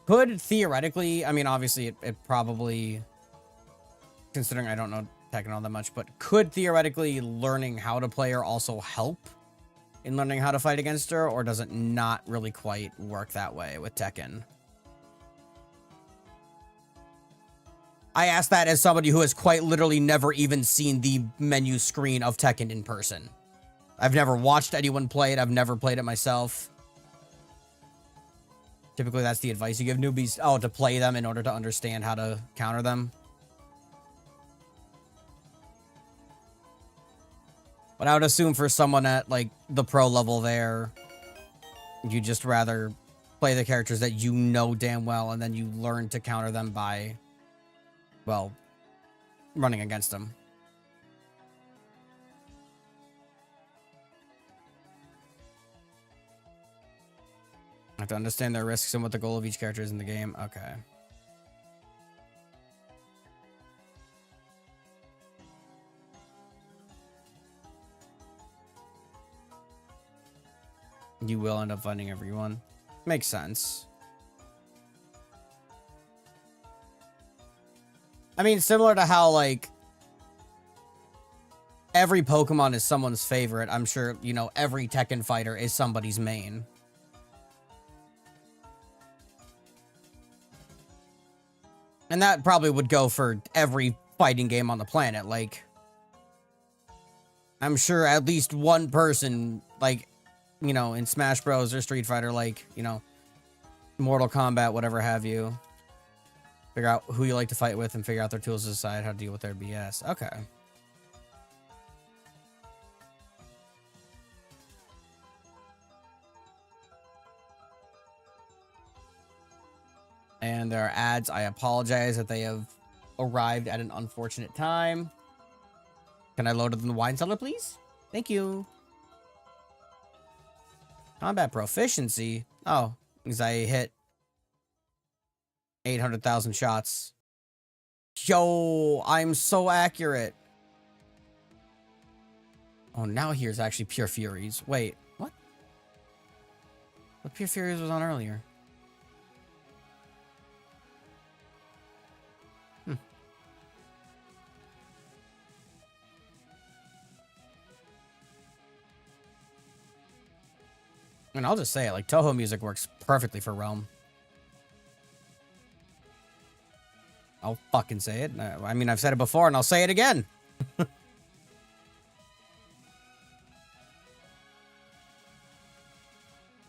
Could theoretically, I mean, obviously it probably, considering I don't know Tekken all that much, but could theoretically learning how to play her also help in learning how to fight against her, or does it not really quite work that way with Tekken? I ask that as somebody who has quite literally never even seen the menu screen of Tekken in person. I've never watched anyone play it. I've never played it myself. Typically, that's the advice you give newbies. Oh, to play them in order to understand how to counter them. But I would assume for someone at, like, the pro level there, you'd just rather play the characters that you know damn well, and then you learn to counter them by, well, running against them. I have to understand their risks and what the goal of each character is in the game. Okay. You will end up finding everyone. Makes sense. I mean, similar to how, like, every Pokemon is someone's favorite, I'm sure, you know, every Tekken fighter is somebody's main. And that probably would go for every fighting game on the planet. Like, I'm sure at least one person, like, you know, in Smash Bros. Or Street Fighter, like, you know, Mortal Kombat, whatever have you. Figure out who you like to fight with and figure out their tools to decide how to deal with their BS. Okay. And there are ads. I apologize that they have arrived at an unfortunate time. Can I load it in the wine cellar, please? Thank you. Combat proficiency? Oh, because I hit 800,000 shots. Yo, I'm so accurate. Oh, now here's actually pure furies. Wait, what? What Pure Furies was on earlier? And I'll just say it, like, Toho music works perfectly for Realm. I'll fucking say it. I mean, I've said it before, and I'll say it again.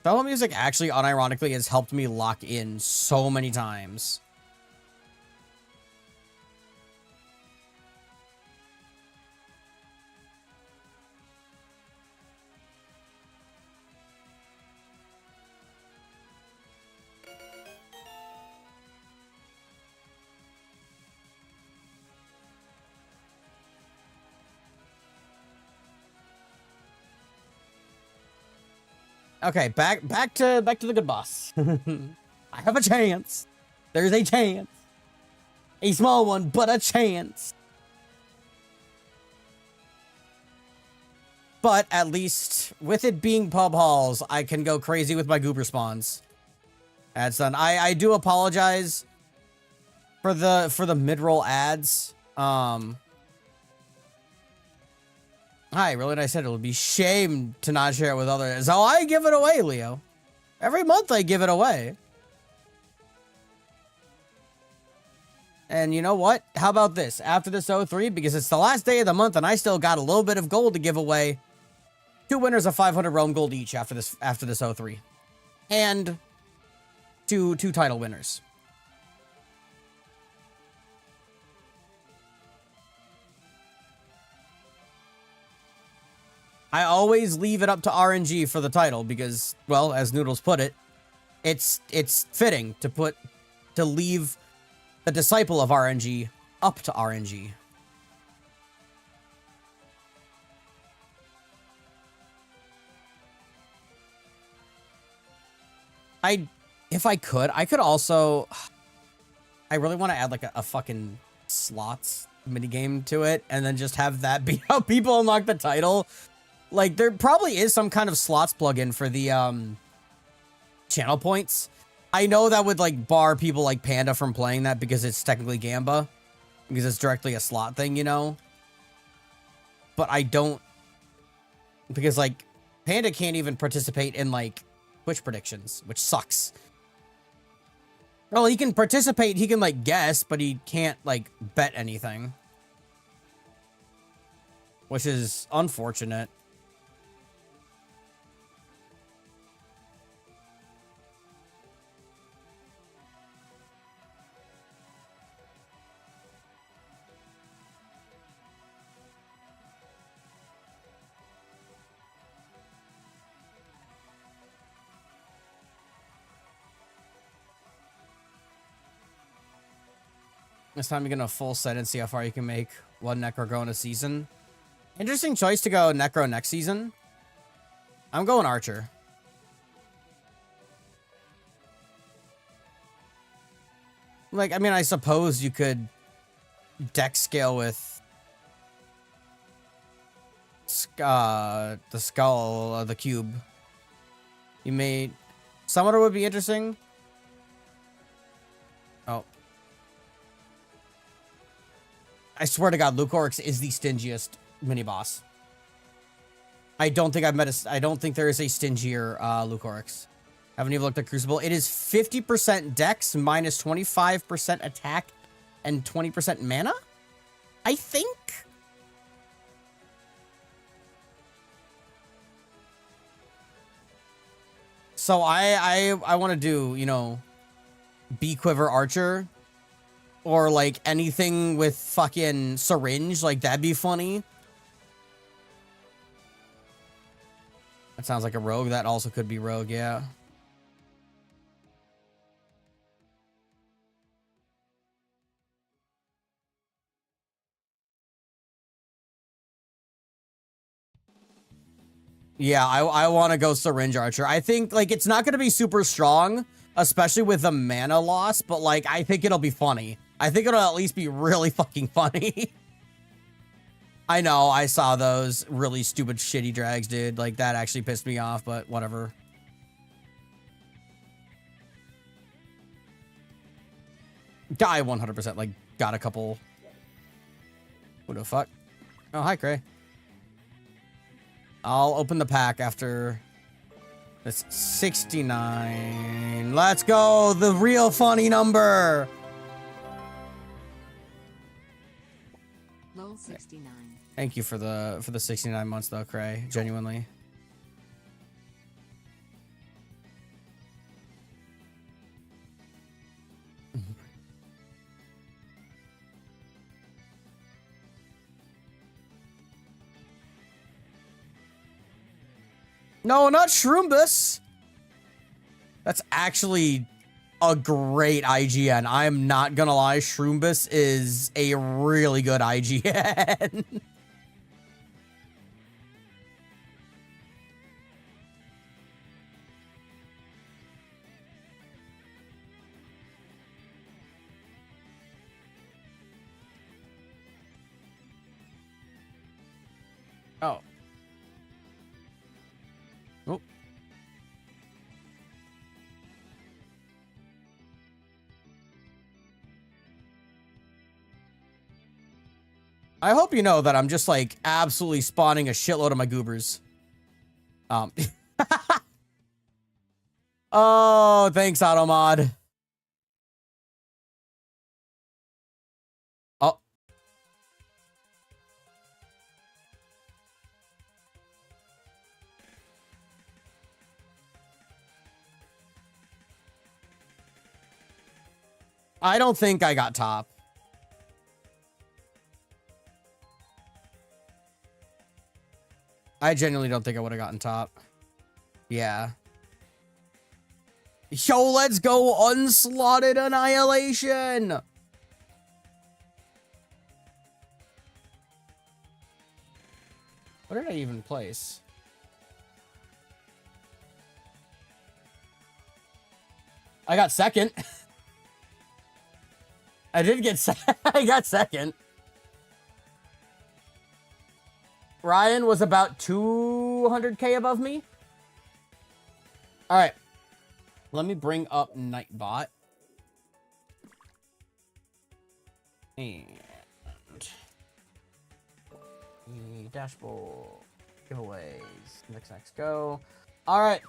Toho music actually, unironically, has helped me lock in so many times. Okay, back to the good boss. I have a chance. There's a chance. A small one, but a chance. But at least with it being pub halls, I can go crazy with my goober spawns. That's done. I do apologize for the mid-roll ads. Hi, really nice said it would be shame to not share it with others. So I give it away, Leo. Every month I give it away. And you know what? How about this? After this 03, because it's the last day of the month and I still got a little bit of gold to give away. 2 winners of 500 Realm gold each after this 03. And two title winners. I always leave it up to RNG for the title because, well, as Noodles put it, it's fitting to leave the disciple of RNG up to RNG. If I could also, I really want to add like a fucking slots minigame to it and then just have that be how people unlock the title. Like, there probably is some kind of slots plugin for the, channel points. I know that would, like, bar people like Panda from playing that because it's technically Gamba. Because it's directly a slot thing, you know? But I don't... Because, like, Panda can't even participate in, like, Twitch predictions, which sucks. Well, he can participate, he can, like, guess, but he can't, like, bet anything. Which is unfortunate. This time you're gonna full set and see how far you can make one Necro go in a season. Interesting choice to go Necro next season. I'm going Archer. Like, I mean, I suppose you could deck scale with the skull of the cube. You may... Summoner would be interesting. Oh. I swear to God, Lucorix is the stingiest mini-boss. I don't think I don't think there is a stingier Lucorix. Haven't even looked at Crucible. It is 50% dex, minus 25% attack, and 20% mana? I think? So I want to do, you know, Bee Quiver Archer. Or, like, anything with fucking syringe. Like, that'd be funny. That sounds like a rogue. That also could be rogue, yeah. Yeah, I want to go syringe archer. I think, like, it's not going to be super strong, especially with the mana loss, but, like, I think it'll be funny. I think it'll at least be really fucking funny. I know, I saw those really stupid, shitty drags, dude. Like, that actually pissed me off, but whatever. I 100% like got a couple. What the fuck? Oh, hi, Cray. I'll open the pack after this 69. Let's go. The real funny number. Low 69. Thank you for the 69 months though, Cray. Genuinely. No, not Shroombus. That's actually a great IGN. I am not gonna lie, Shroombus is a really good IGN. Oh. Oh. I hope you know that I'm just like absolutely spawning a shitload of my goobers. Oh, thanks, Automod. Oh. I don't think I got top. I genuinely don't think I would have gotten top. Yeah. Yo, let's go unslotted annihilation. What did I even place? I got second. I did get I got second. Ryan was about 200k above me. All right. Let me bring up Nightbot. And the dashboard. Giveaways. Next, go. All right.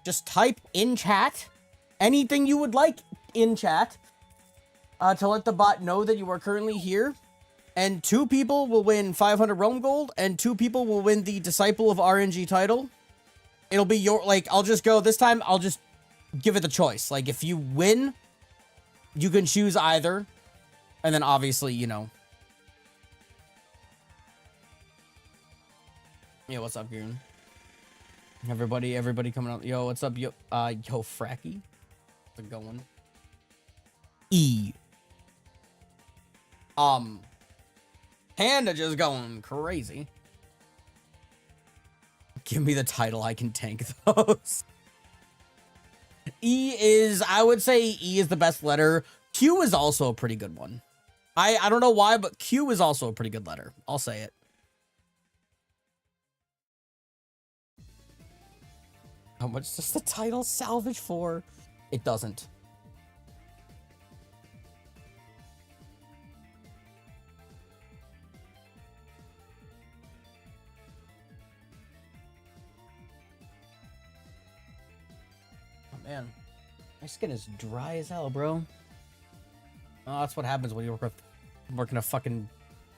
Just type in chat anything you would like in chat to let the bot know that you are currently here. And 2 people will win 500 Rome Gold, and 2 people will win the Disciple of RNG title. It'll be your, like, I'll just go, this time, I'll just give it the choice. Like, if you win, you can choose either. And then, obviously, you know. Yeah, what's up, Goon? Everybody coming up. Yo, what's up, yo, Fracky? How's it going? Panda just going crazy. Give me the title, I can tank those. E is, I would say E is the best letter. Q is also a pretty good one. I don't know why, but Q is also a pretty good letter. I'll say it. How much does the title salvage for? It doesn't. Man, my skin is dry as hell, bro. Oh, that's what happens when you work in a fucking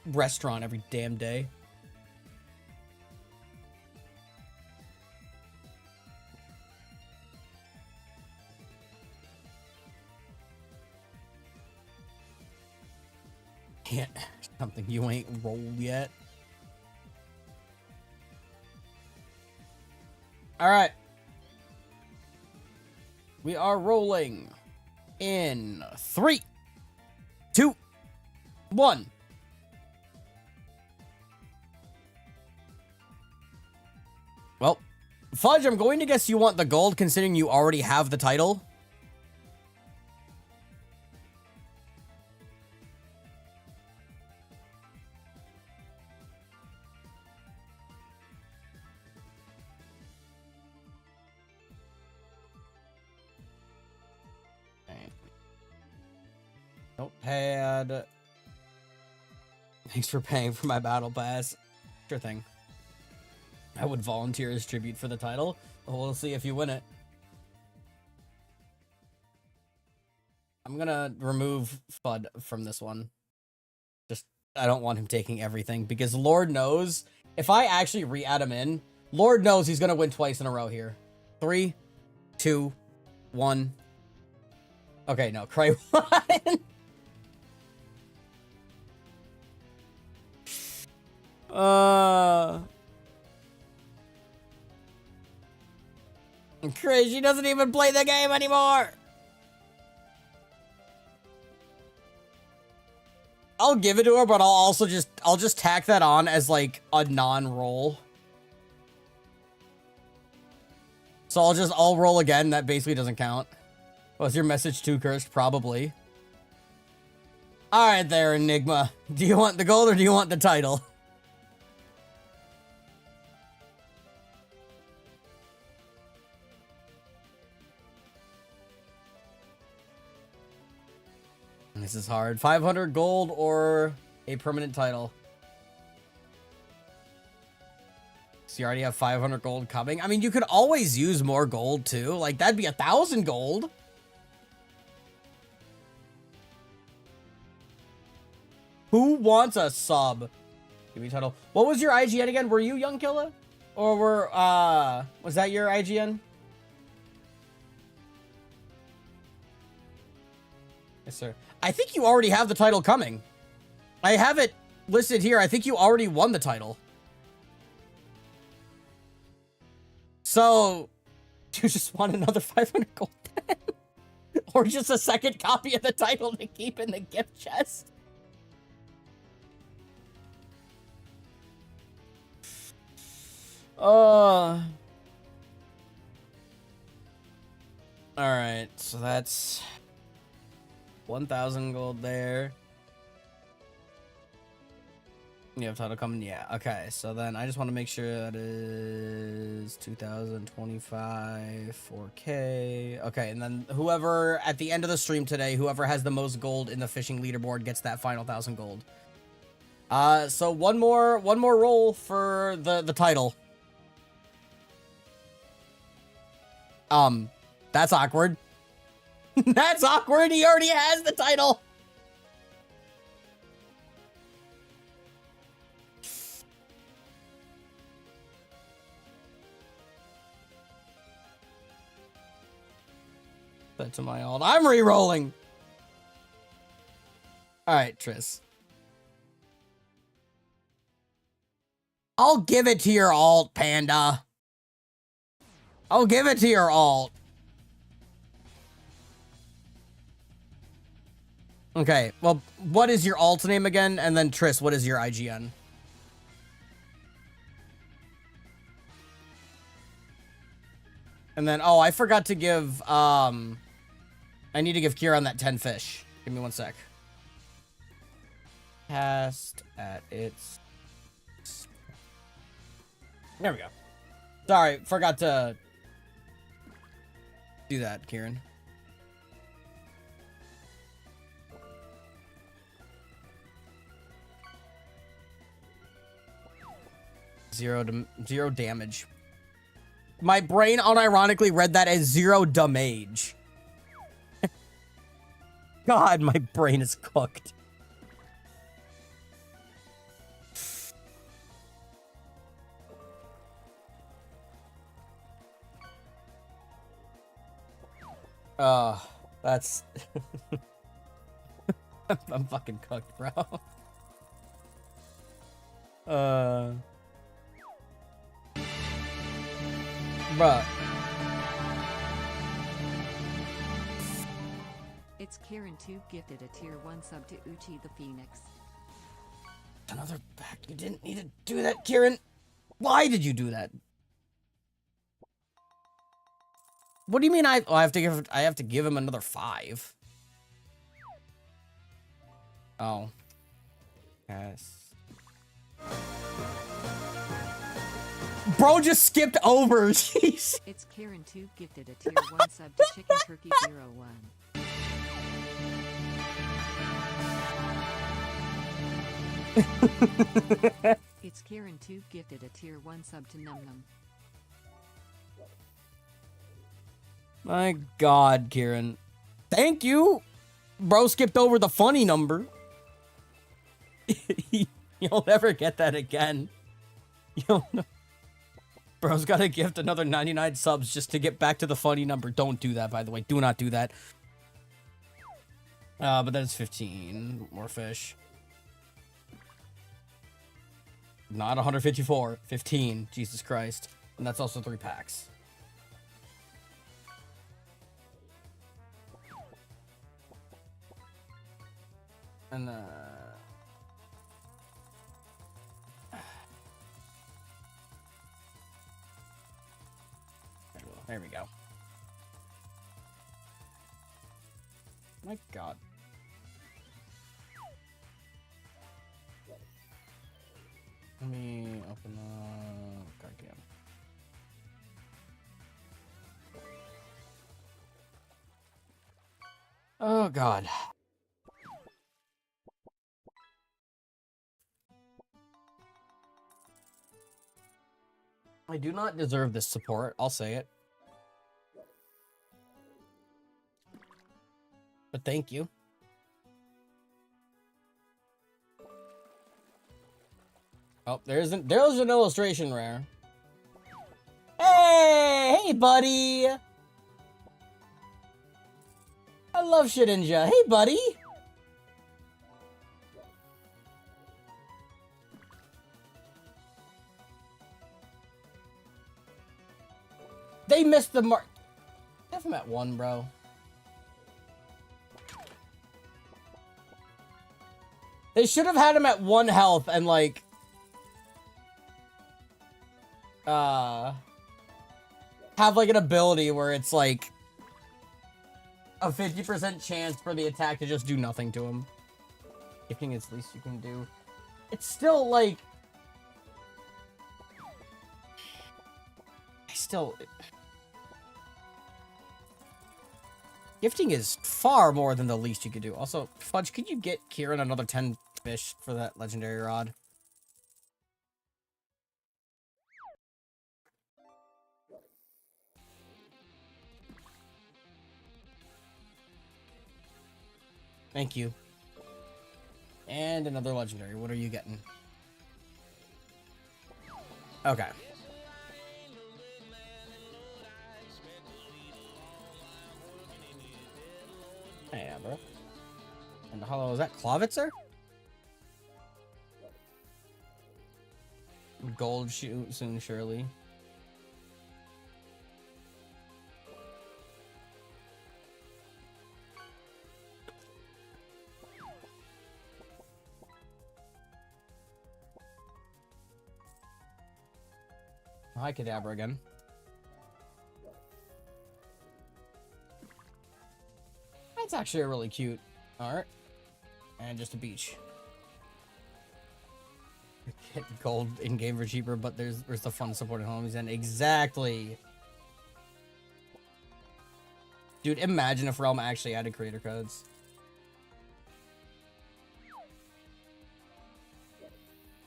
restaurant every damn day. Can't. Something you ain't rolled yet. All right. We are rolling in 3, 2, 1. Well, Fudge, I'm going to guess you want the gold considering you already have the title. Notepad. Thanks for paying for my battle pass. Sure thing. I would volunteer as tribute for the title. We'll see if you win it. I'm gonna remove FUD from this one. Just, I don't want him taking everything, because Lord knows, if I actually re-add him in, Lord knows he's gonna win twice in a row here. 3, 2, 1. Okay, no, Cray 1. Cray, she doesn't even play the game anymore. I'll give it to her, but I'll just tack that on as like a non-roll. So I'll roll again. That basically doesn't count. Was your message too cursed? Probably. All right, there, Enigma. Do you want the gold or do you want the title? This is hard. 500 gold or a permanent title. So you already have 500 gold coming. I mean, you could always use more gold too. Like, that'd be 1,000 gold. Who wants a sub? Give me title. What was your IGN again? Were you Young Killa? Or was that your IGN? Yes, sir. I think you already have the title coming. I have it listed here. I think you already won the title. So, you just want another 500 gold then? Or just a second copy of the title to keep in the gift chest? Alright, so that's 1,000 gold there. You have title coming? Yeah, okay. So then I just want to make sure that is 2,025, 4K. Okay, and then whoever, at the end of the stream today, whoever has the most gold in the fishing leaderboard gets that final 1,000 gold. So one more roll for the title. That's awkward. That's awkward. He already has the title. That to my alt. I'm re-rolling. All right, Triss. I'll give it to your alt, Panda. I'll give it to your alt. Okay, well, what is your alt name again? And then Triss, what is your IGN? And then, oh, I forgot to give, I need to give Kieran that 10 fish. Give me one sec. Cast at its... There we go. Sorry, forgot to do that, Kieran. Zero damage. My brain unironically read that as 0 damage. God, my brain is cooked. That's... I'm fucking cooked, bro. Bruh. It's Karen 2 gifted a tier 1 sub to Uchi the Phoenix. Another back. You didn't need to do that, Kieran. Why did you do that? What do you mean I have to give him another 5? Oh. Yes. Bro just skipped over. Jeez. It's Karen 2 gifted a tier 1 sub to Chicken Turkey 01. It's Karen 2 gifted a tier 1 sub to Num Num. My God, Kieran. Thank you. Bro skipped over the funny number. You'll never get that again. Bro's got to gift another 99 subs just to get back to the funny number. Don't do that, by the way. Do not do that. But that is 15. More fish. Not 154. 15. Jesus Christ. And that's also 3 packs. And, there we go. My God. Let me open the card game. Oh, God. I do not deserve this support. I'll say it. But thank you. Oh, there's an illustration rare. Hey, buddy. I love Shedinja. Hey, buddy. They missed the mark. Have him at 1, bro. They should have had him at 1 health and, like, have, like, an ability where it's, like, a 50% chance for the attack to just do nothing to him. Gifting is the least you can do. It's still, like... Gifting is far more than the least you could do. Also, Fudge, could you get Kieran another 10 fish for that legendary rod? Thank you. And another legendary. What are you getting? Okay. Yeah, bro. And the hollow, is that Clovitzer? Gold shoot soon, surely. Hi, Kadabra again. That's actually a really cute art. And just a beach. Get gold in-game for cheaper, but there's the fun supporting homies, and exactly. Dude, imagine if Realm actually added creator codes.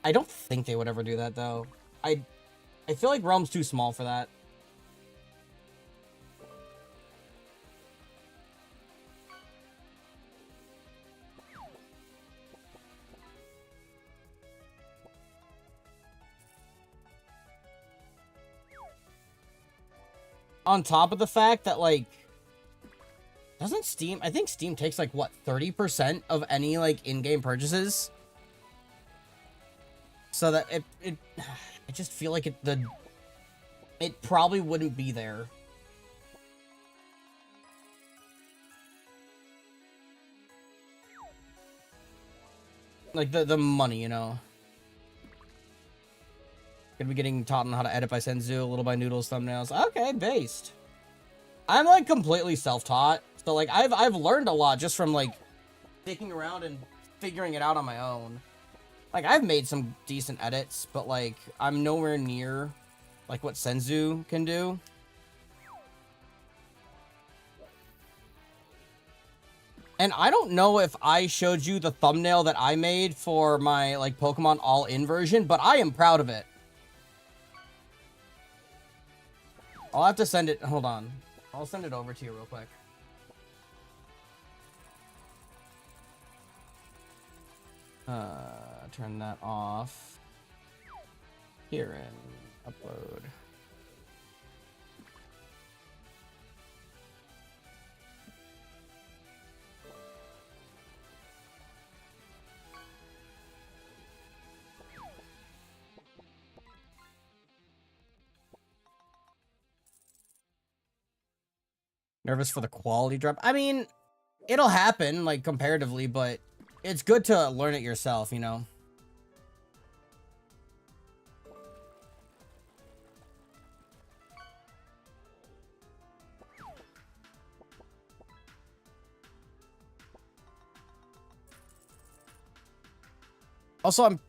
I don't think they would ever do that, though. I feel like Realm's too small for that. On top of the fact that, like, doesn't Steam, I think Steam takes, like, what, 30% of any, like, in-game purchases? So that I just feel like it probably wouldn't be there. Like, the money, you know. Gonna be getting taught on how to edit by Senzu, a little by Noodles thumbnails. Okay, based. I'm, like, completely self-taught. So, like, I've learned a lot just from, like, sticking around and figuring it out on my own. Like, I've made some decent edits, but, like, I'm nowhere near, like, what Senzu can do. And I don't know if I showed you the thumbnail that I made for my, like, Pokemon All-In version, but I am proud of it. I'll have to send it. Hold on. I'll send it over to you real quick. Turn that off. Here and upload. Nervous for the quality drop. I mean, it'll happen, like, comparatively, but it's good to learn it yourself, you know? Also, I'm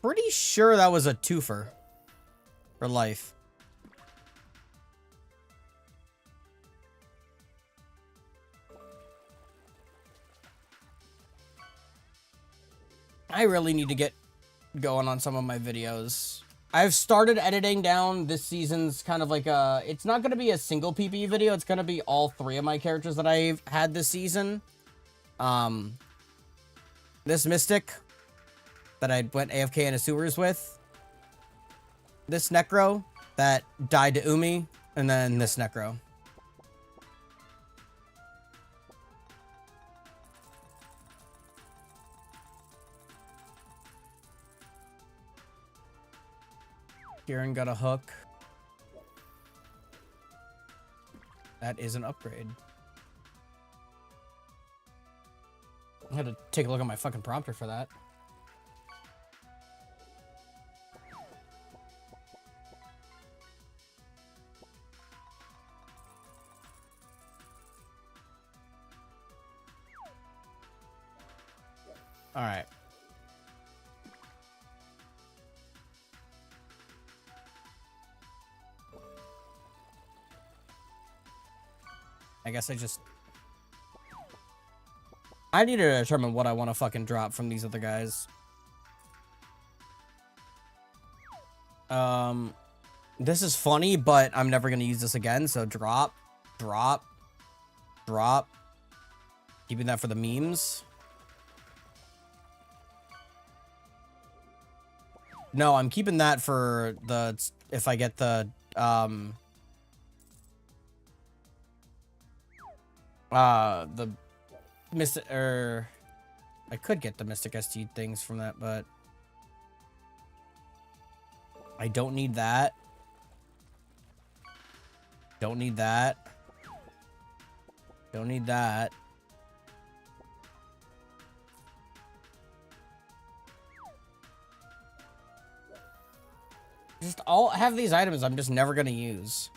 pretty sure that was a twofer for life. I really need to get going on some of my videos. I've started editing down this season's kind of like a... It's not going to be a single PvE video. It's going to be all 3 of my characters that I've had this season. This Mystic that I went AFK in a sewers with. This Necro that died to Umi. And then this Necro. Kieran got a hook. That is an upgrade. I had to take a look at my fucking prompter for that. All right. I guess I need to determine what I want to fucking drop from these other guys. This is funny, but I'm never going to use this again. So drop, drop, drop. Keeping that for the memes. No, I'm keeping that for the, if I get the, the Mystic, I could get the Mystic ST things from that, but I don't need that. Don't need that. Don't need that. Just all have these items I'm just never gonna use.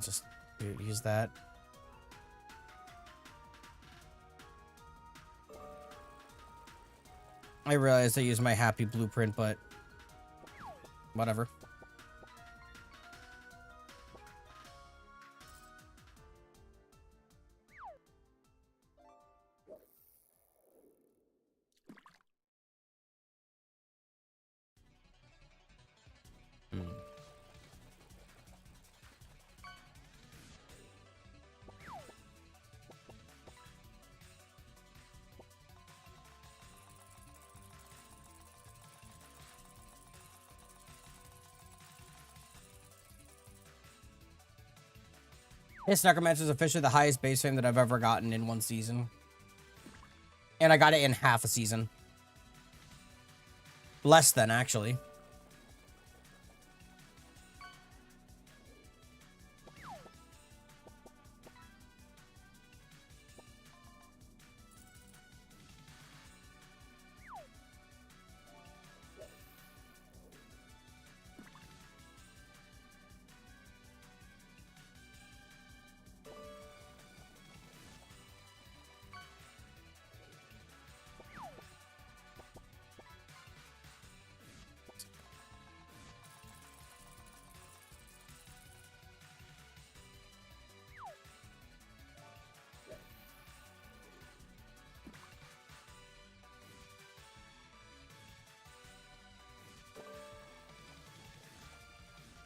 Just use that. I realized I used my happy blueprint, but whatever. This Necromancer is officially the highest base fame that I've ever gotten in one season. And I got it in half a season. Less than, actually.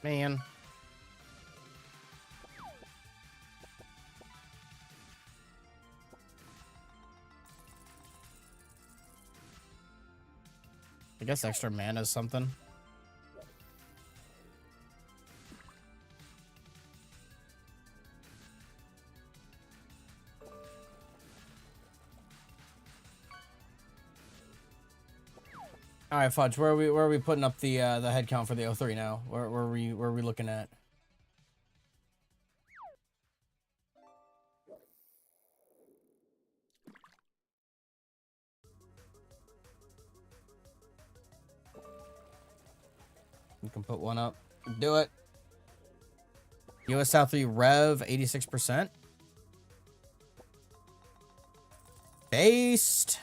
Man. I guess extra mana is something. All right, Fudge. Where are we putting up the head count for the O3 now? Where are we looking at? You can put one up. Do it. US South 3 Rev 86%. Based.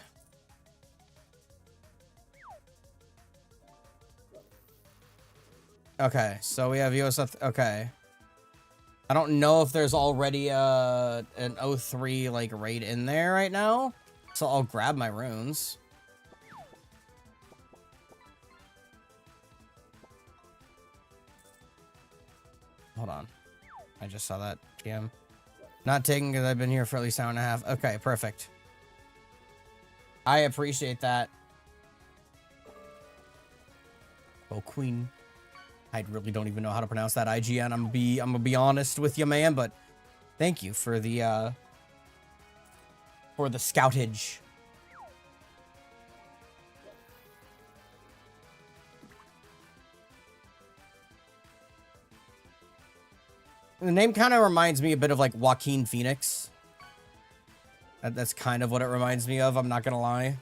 Okay, so we have USF. Okay. I don't know if there's already an O3 like raid in there right now, so I'll grab my runes. Hold on. I just saw that PM. Not taking because I've been here for at least an hour and a half. Okay, perfect. I appreciate that. Oh, Queen. I really don't even know how to pronounce that IGN. I'm gonna be honest with you, man, but thank you for the scoutage. The name kind of reminds me a bit of like Joaquin Phoenix. That's kind of what it reminds me of, I'm not gonna lie.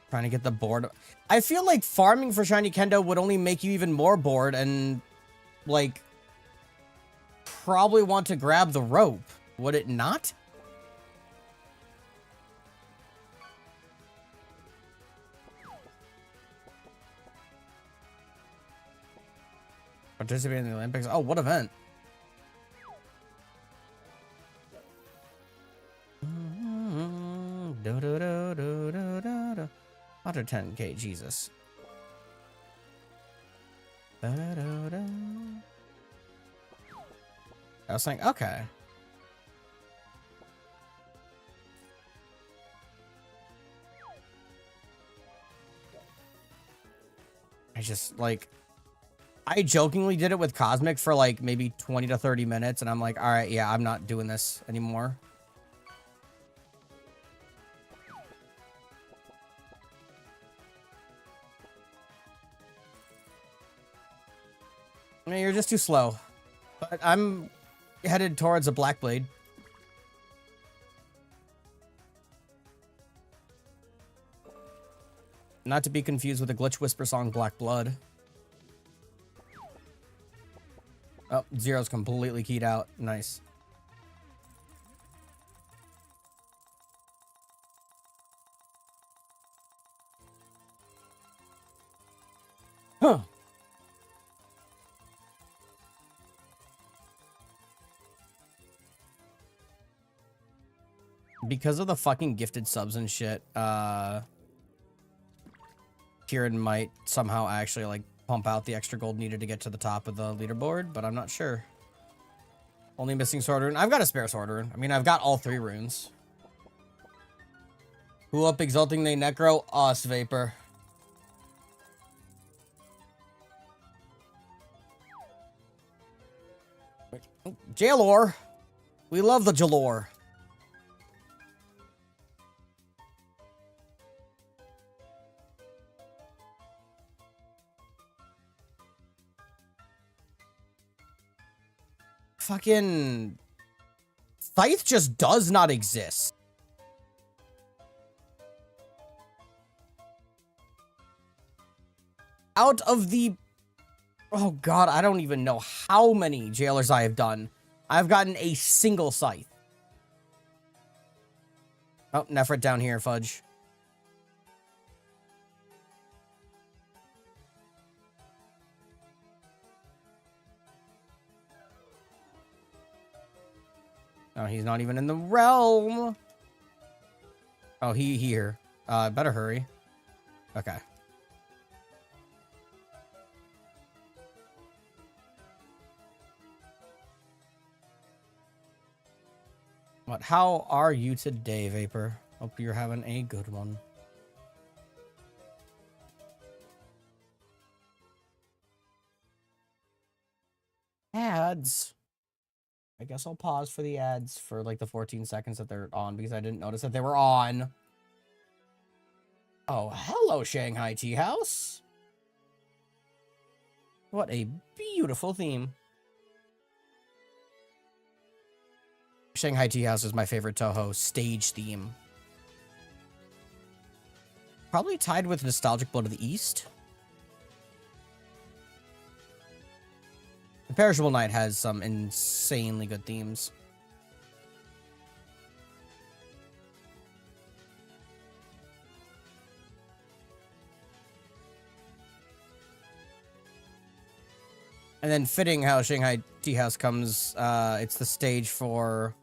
Trying to get the board. I feel like farming for Shiny Kendo would only make you even more bored and, like, probably want to grab the rope. Would it not? Participate in the Olympics? Oh, what event? Under 10k, Jesus. I was saying, okay. I just, like, I jokingly did it with Cosmic for, like, maybe 20 to 30 minutes, and I'm like, all right, yeah, I'm not doing this anymore. I mean, you're just too slow. But I'm headed towards a Black Blade. Not to be confused with the Glitch Whisper song Black Blood. Oh, Zero's completely keyed out. Nice. Huh. Because of the fucking gifted subs and shit, Kieran might somehow actually, like, pump out the extra gold needed to get to the top of the leaderboard, but I'm not sure. Only missing Sword Rune. I've got a spare Sword Rune. I mean, I've got all 3 runes. Who up Exalting the Necro? Us, Vapor. Jalor. We love the Jalor. Fucking Scythe just does not exist. Out of the... Oh god, I don't even know how many jailers I have done. I've gotten a single Scythe. Oh, Nefrit down here, Fudge. Oh, he's not even in the realm. Oh, he here. Better hurry. Okay. What? How are you today, Vapor? Hope you're having a good one. Ads. I guess I'll pause for the ads for like the 14 seconds that they're on because I didn't notice that they were on. Oh, hello, Shanghai Tea House. What a beautiful theme. Shanghai Tea House is my favorite Toho stage theme. Probably tied with Nostalgic Blood of the East. The Perishable Night has some insanely good themes. And then fitting how Shanghai Tea House comes, it's the stage for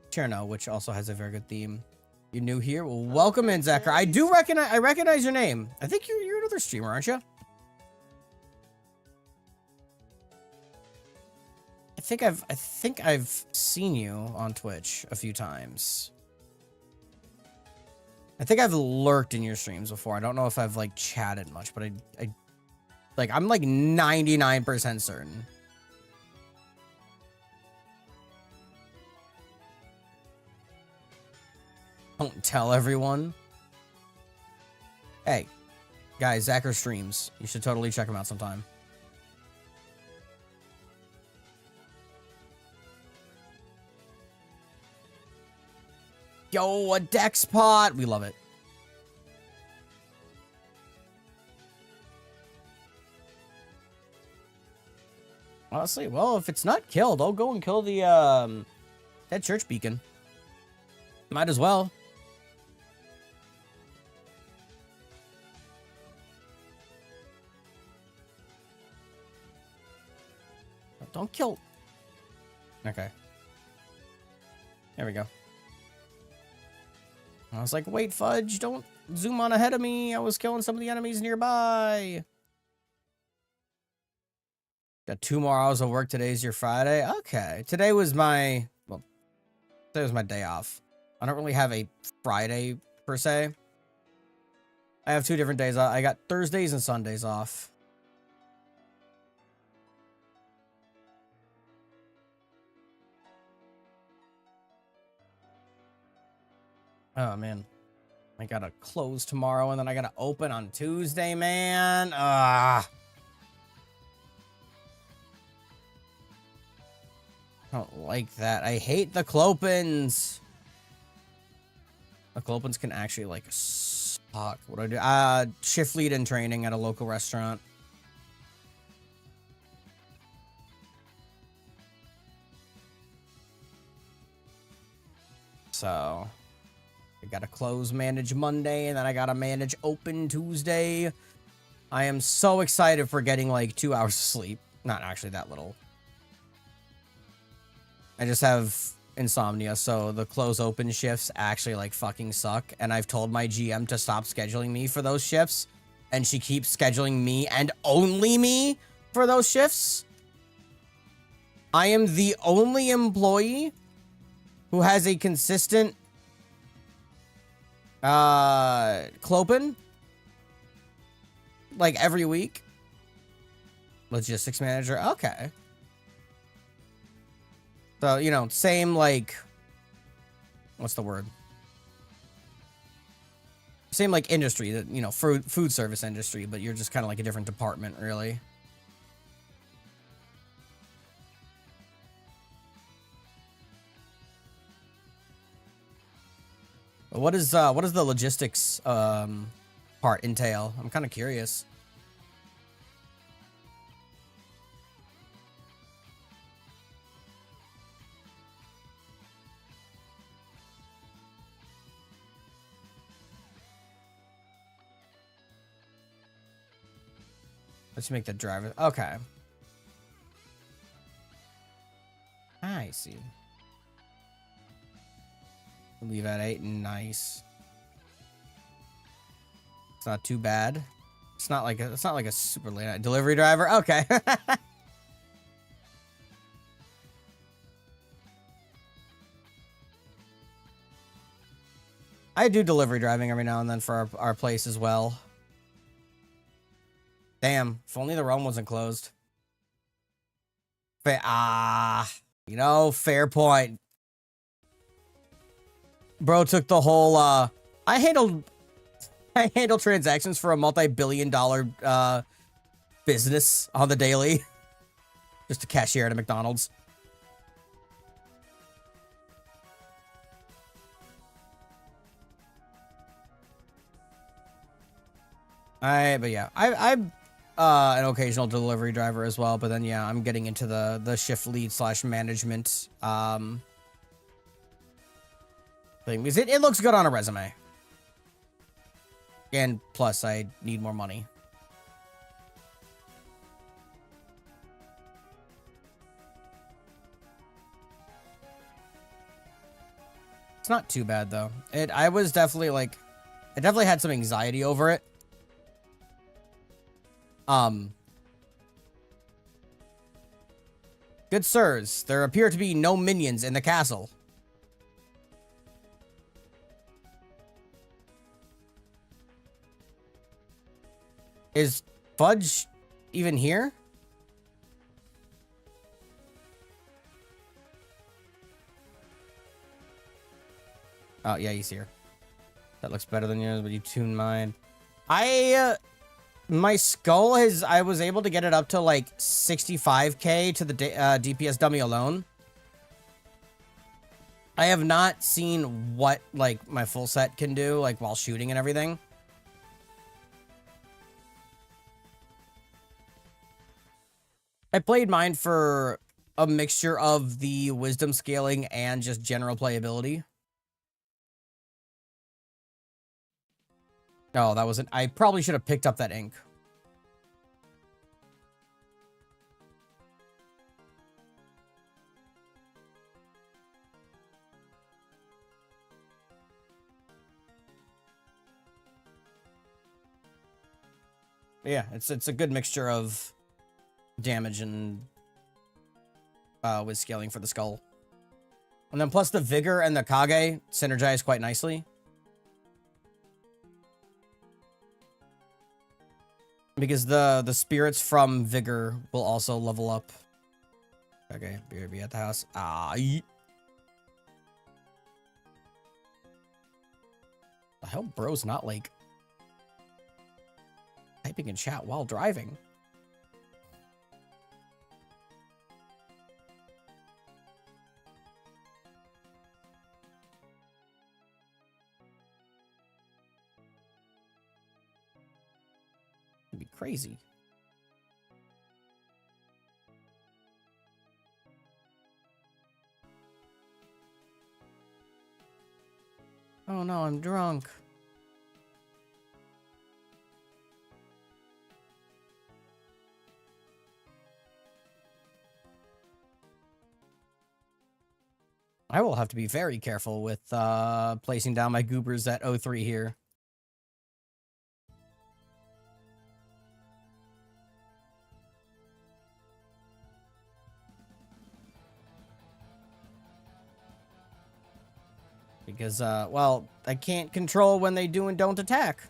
Cherno, which also has a very good theme. You're new here? Well, welcome in, Zachar. I recognize your name. I think you're another streamer, aren't you? I think I've seen you on Twitch a few times. I think I've lurked in your streams before. I don't know if I've like chatted much, but I'm like 99% certain. Don't tell everyone. Hey, guys, Zachar streams. You should totally check him out sometime. Yo, a Dex pot. We love it. Honestly, well, if it's not killed, I'll go and kill the that church beacon. Might as well. Don't kill. Okay. There we go. I was like, wait, Fudge, don't zoom on ahead of me. I was killing some of the enemies nearby. Got 2 more hours of work. Today's your Friday. Okay. Today was my day off. I don't really have a Friday per se. I have 2 different days. I got Thursdays and Sundays off. Oh, man. I gotta close tomorrow, and then I gotta open on Tuesday, man. I don't like that. I hate the Clopins. The Clopins can actually, like, suck. What do I do? Shift lead in training at a local restaurant. So... I gotta close manage Monday, and then I gotta manage open Tuesday. I am so excited for getting like 2 hours of sleep. Not actually that little. I just have insomnia, so the close open shifts actually like fucking suck. And I've told my GM to stop scheduling me for those shifts, and she keeps scheduling me and only me for those shifts. I am the only employee who has a consistent Clopin, like every week. Logistics manager. Okay. So, you know, same like, what's the word? Same like industry, that, you know, food service industry, but you're just kind of like a different department, really. What does the logistics part entail? I'm kind of curious. Let's make the driver. Okay. I see. Leave at 8. Nice. It's not too bad. It's not like a super late night delivery driver. Okay. I do delivery driving every now and then for our place as well. Damn, if only the realm wasn't closed. You know, fair point. Bro took the whole, I handle transactions for a multi-billion-dollar business on the daily. Just a cashier at a McDonald's. But yeah, I'm an occasional delivery driver as well, but then yeah, I'm getting into the shift lead / management thing because it looks good on a resume. And plus, I need more money. It's not too bad though. I was definitely like, I definitely had some anxiety over it. Good sirs, there appear to be no minions in the castle. Is Fudge even here? Oh, yeah, he's here. That looks better than yours, but you tune mine. My skull I was able to get it up to like 65k to the DPS dummy alone. I have not seen what like my full set can do, like while shooting and everything. I played mine for a mixture of the wisdom scaling and just general playability. Oh, that wasn't... I probably should have picked up that ink. Yeah, it's a good mixture of damage and with scaling for the skull. And then plus the vigor and the kage synergize quite nicely. Because the spirits from vigor will also level up. Okay, be at the house. The hell, bro's not like typing in chat while driving. It'd be crazy. Oh no, I'm drunk. I will have to be very careful with placing down my goobers at 03 here. Because, well, I can't control when they do and don't attack.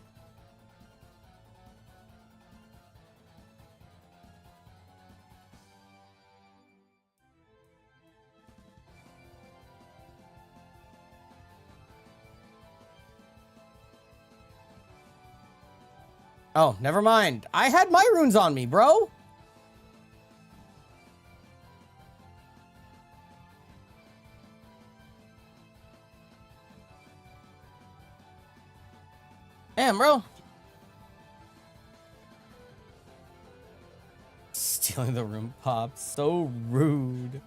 Oh, never mind. I had my runes on me, bro. Damn, bro. Stealing the room pop. So rude.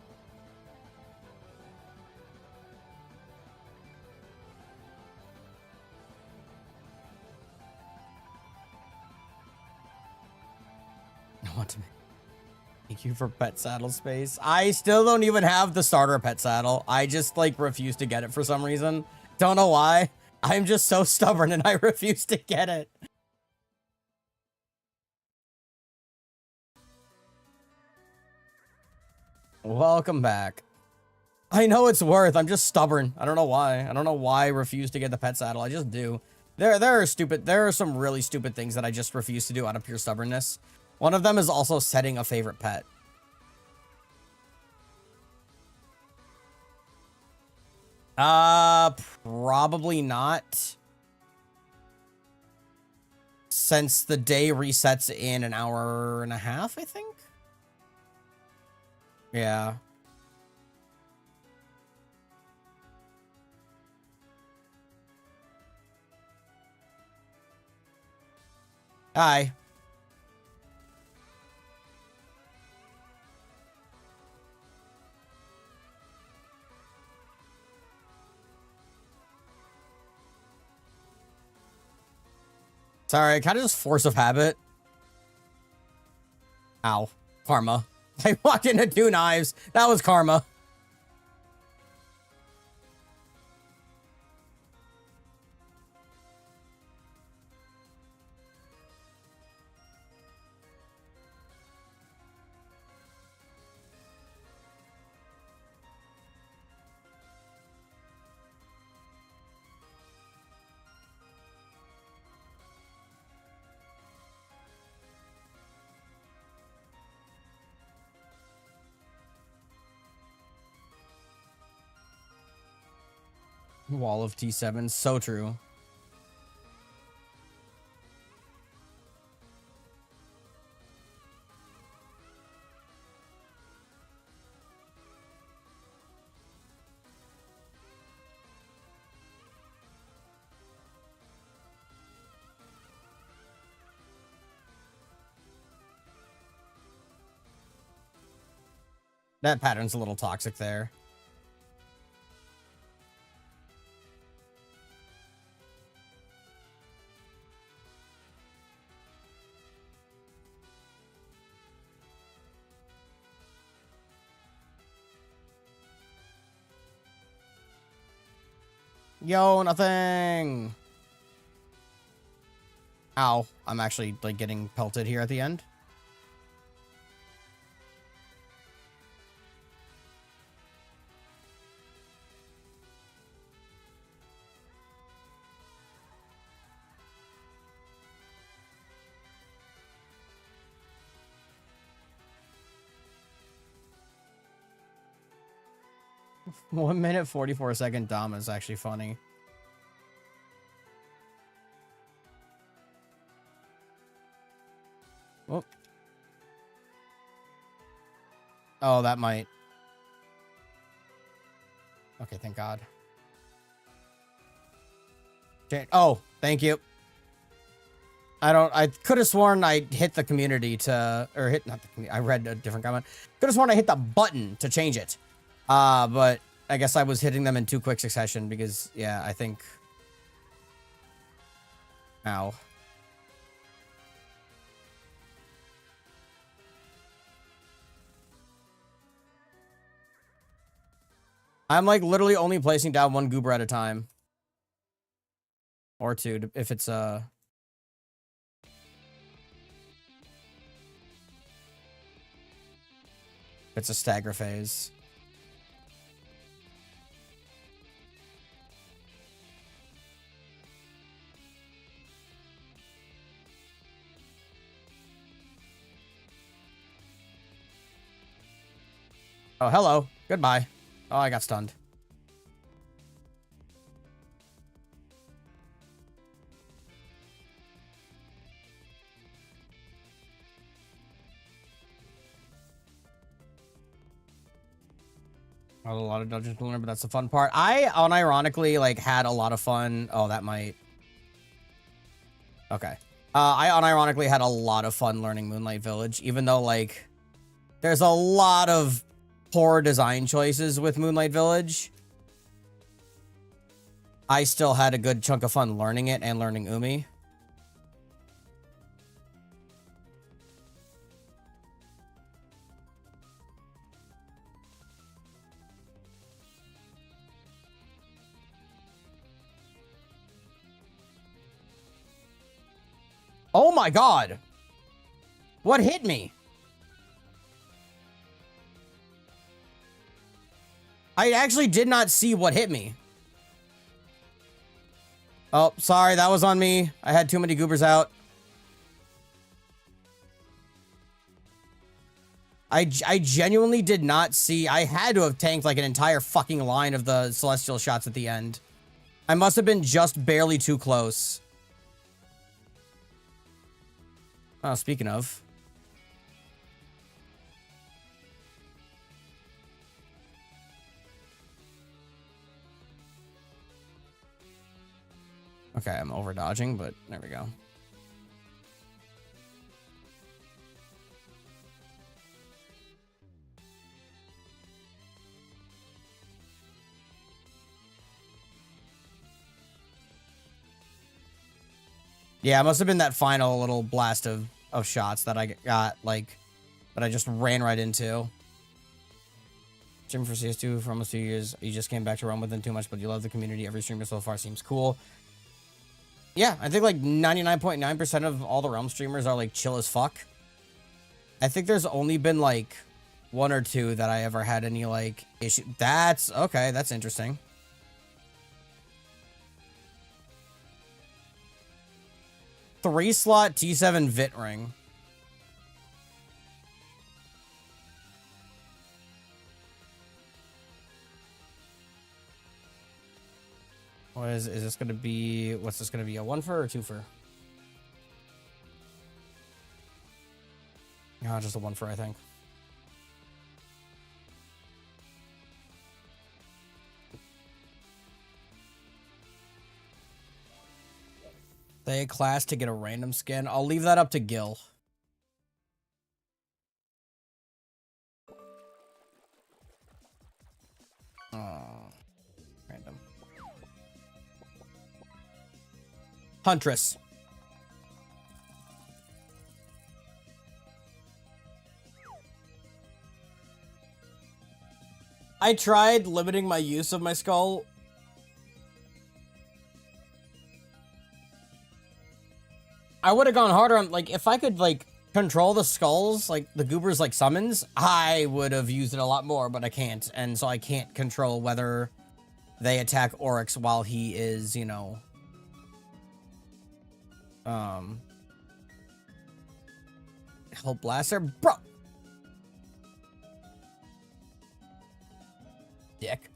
I want to thank you for pet saddle space. I still don't even have the starter pet saddle. I just like refuse to get it for some reason. Don't know why. I'm just so stubborn and I refuse to get it. Welcome back. I know it's worth. I'm just stubborn. I don't know why. I don't know why I refuse to get the pet saddle. I just do. There are some really stupid things that I just refuse to do out of pure stubbornness. One of them is also setting a favorite pet. Probably not. Since the day resets in an hour and a half, I think. Yeah. Hi. Sorry, kind of just force of habit. Ow. Karma. I walked into 2 knives. That was karma. Wall of T7. So true. That pattern's a little toxic there. Yo, nothing. Ow. I'm actually, like, getting pelted here at the end. One minute 44-second Dom is actually funny. Oh. Oh, that might. Okay, thank God. Oh, thank you. I could have sworn I hit the community to, or hit, not the community, I read a different comment. Could have sworn I hit the button to change it. But I guess I was hitting them in too quick succession because, yeah, I think. Ow. I'm like literally only placing down 1 goober at a time. Or 2, if it's a stagger phase. Oh, hello. Goodbye. Oh, I got stunned. A lot of dungeons to learn, but that's the fun part. I unironically like had a lot of fun. Oh, that might. Okay. I unironically had a lot of fun learning Moonlight Village, even though like there's a lot of poor design choices with Moonlight Village. I still had a good chunk of fun learning it and learning Umi. Oh my God. What hit me? I actually did not see what hit me. Oh, sorry, that was on me. I had too many goobers out. I genuinely did not see. I had to have tanked like an entire fucking line of the celestial shots at the end. I must have been just barely too close. Oh, speaking of. Okay, I'm over dodging, but there we go. Yeah, it must have been that final little blast of shots that I got, like, that I just ran right into. Streaming for CS2 for almost 2 years. You just came back to run within too much, but you love the community. Every streamer so far seems cool. Yeah, I think like 99.9% of all the Realm streamers are like chill as fuck. I think there's only been like 1 or 2 that I ever had any like issue. That's okay. That's interesting. Three-slot T7 Vit ring. What is this going to be? What's this going to be? A 1-fer or 2-fer? No, just a 1-fer, I think. They class to get a random skin. I'll leave that up to Gil. Oh, random. Huntress. I tried limiting my use of my skull. I would have gone harder on, like, if I could, like, control the skulls, like, the goobers, like, summons, I would have used it a lot more, but I can't. And so I can't control whether they attack Oryx while he is, you know... Hell Blaster? Bro! Dick.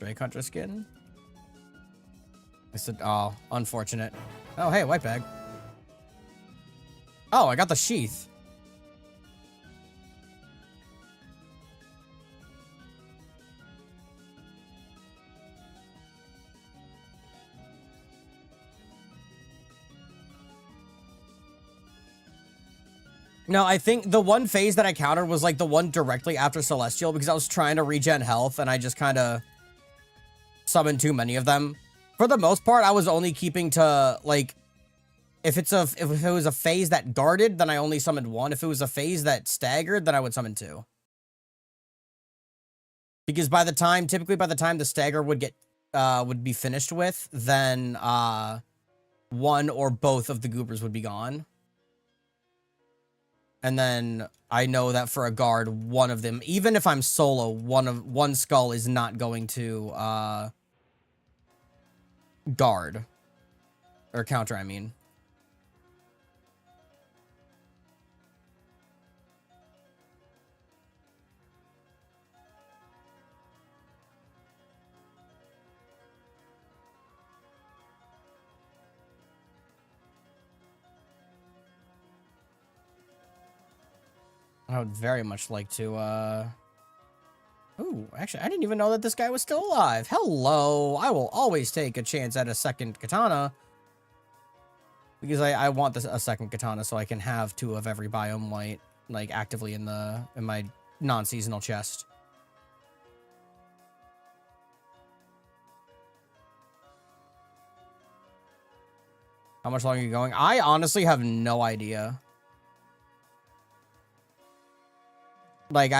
Drake Hunter skin? I said, oh, unfortunate. Oh, hey, white bag. Oh, I got the sheath. No, I think the one phase that I countered was like the one directly after Celestial because I was trying to regen health and I just kind of summoned too many of them. For the most part, I was only keeping to like, if it was a phase that guarded, then I only summoned 1. If it was a phase that staggered, then I would summon 2. Because typically by the time the stagger would get, would be finished with, then, 1 or both of the goobers would be gone. And then I know that for a guard, one of them, even if I'm solo, one skull is not going to guard or counter, I mean. I would very much like to, Ooh, actually, I didn't even know that this guy was still alive. Hello! I will always take a chance at a second katana. Because I want a second katana so I can have 2 of every biome white, like, actively in my non-seasonal chest. How much longer are you going? I honestly have no idea. Like,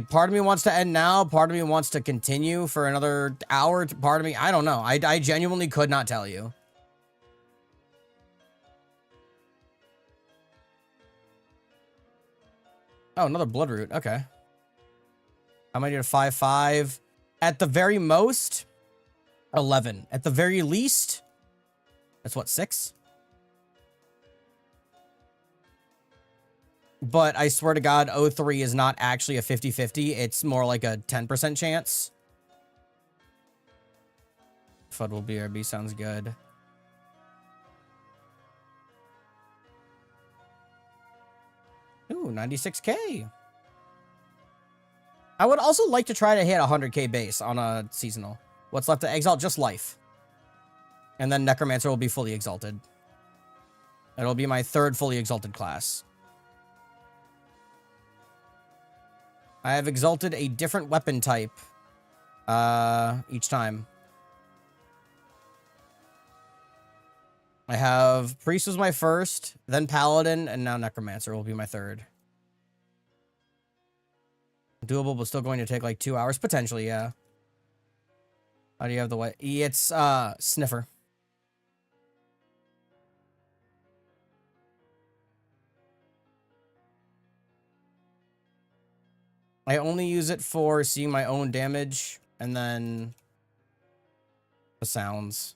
part of me wants to end now, part of me wants to continue for another hour, part of me, I don't know. I genuinely could not tell you. Oh, another blood root. Okay. How many to 5/5? At the very most, 11. At the very least, that's what, 6? But I swear to God, O3 is not actually a 50-50. It's more like a 10% chance. FUD will BRB sounds good. Ooh, 96K. I would also like to try to hit 100K base on a seasonal. What's left to exalt? Just life. And then Necromancer will be fully exalted. It'll be my 3rd fully exalted class. I have exalted a different weapon type each time. I have Priest was my 1st, then Paladin, and now Necromancer will be my 3rd. Doable, but still going to take like 2 hours, potentially, yeah. How do you have the way? It's Sniffer. I only use it for seeing my own damage and then the sounds.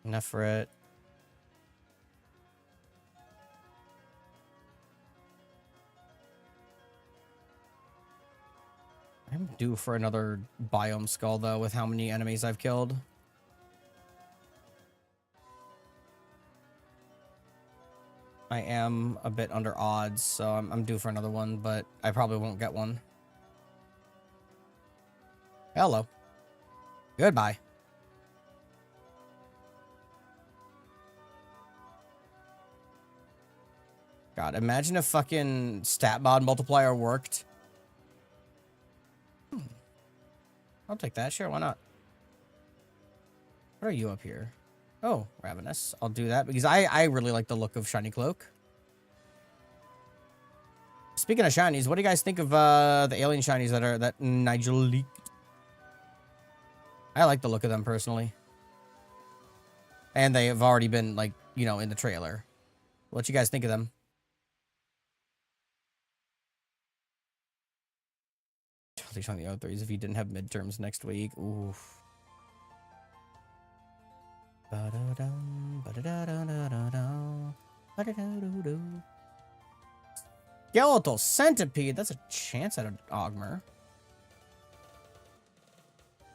Enough for it. I'm due for another biome skull, though, with how many enemies I've killed. I am a bit under odds, so I'm due for another one, but I probably won't get one. Hello. Goodbye. God, imagine if fucking stat mod multiplier worked. I'll take that. Sure, why not? What are you up here? Oh, Ravenous. I'll do that because I really like the look of Shiny Cloak. Speaking of shinies, what do you guys think of the alien shinies that Nigel leaked? I like the look of them personally. And they have already been, like, you know, in the trailer. What you guys think of them? At least on the O3s if he didn't have midterms next week. Oof. Skeletal Centipede. That's a chance at an Ogmer.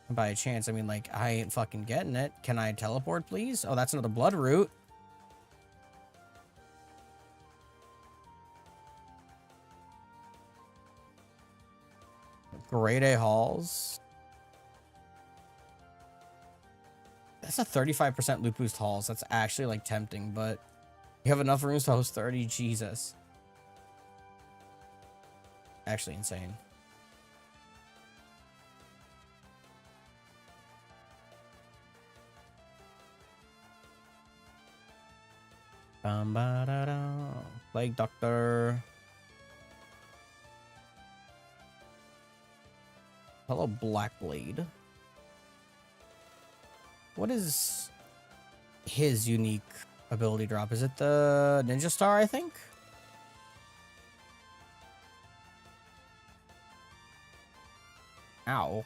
And by a chance, I mean, like, I ain't fucking getting it. Can I teleport, please? Oh, that's another blood root. Grade A Halls. That's a 35% loot boost Halls. That's actually, like, tempting, but you have enough rooms to host 30? Jesus. Actually insane. Plague Doctor. Hello, Blackblade. What is his unique ability drop? Is it the Ninja Star, I think? Ow.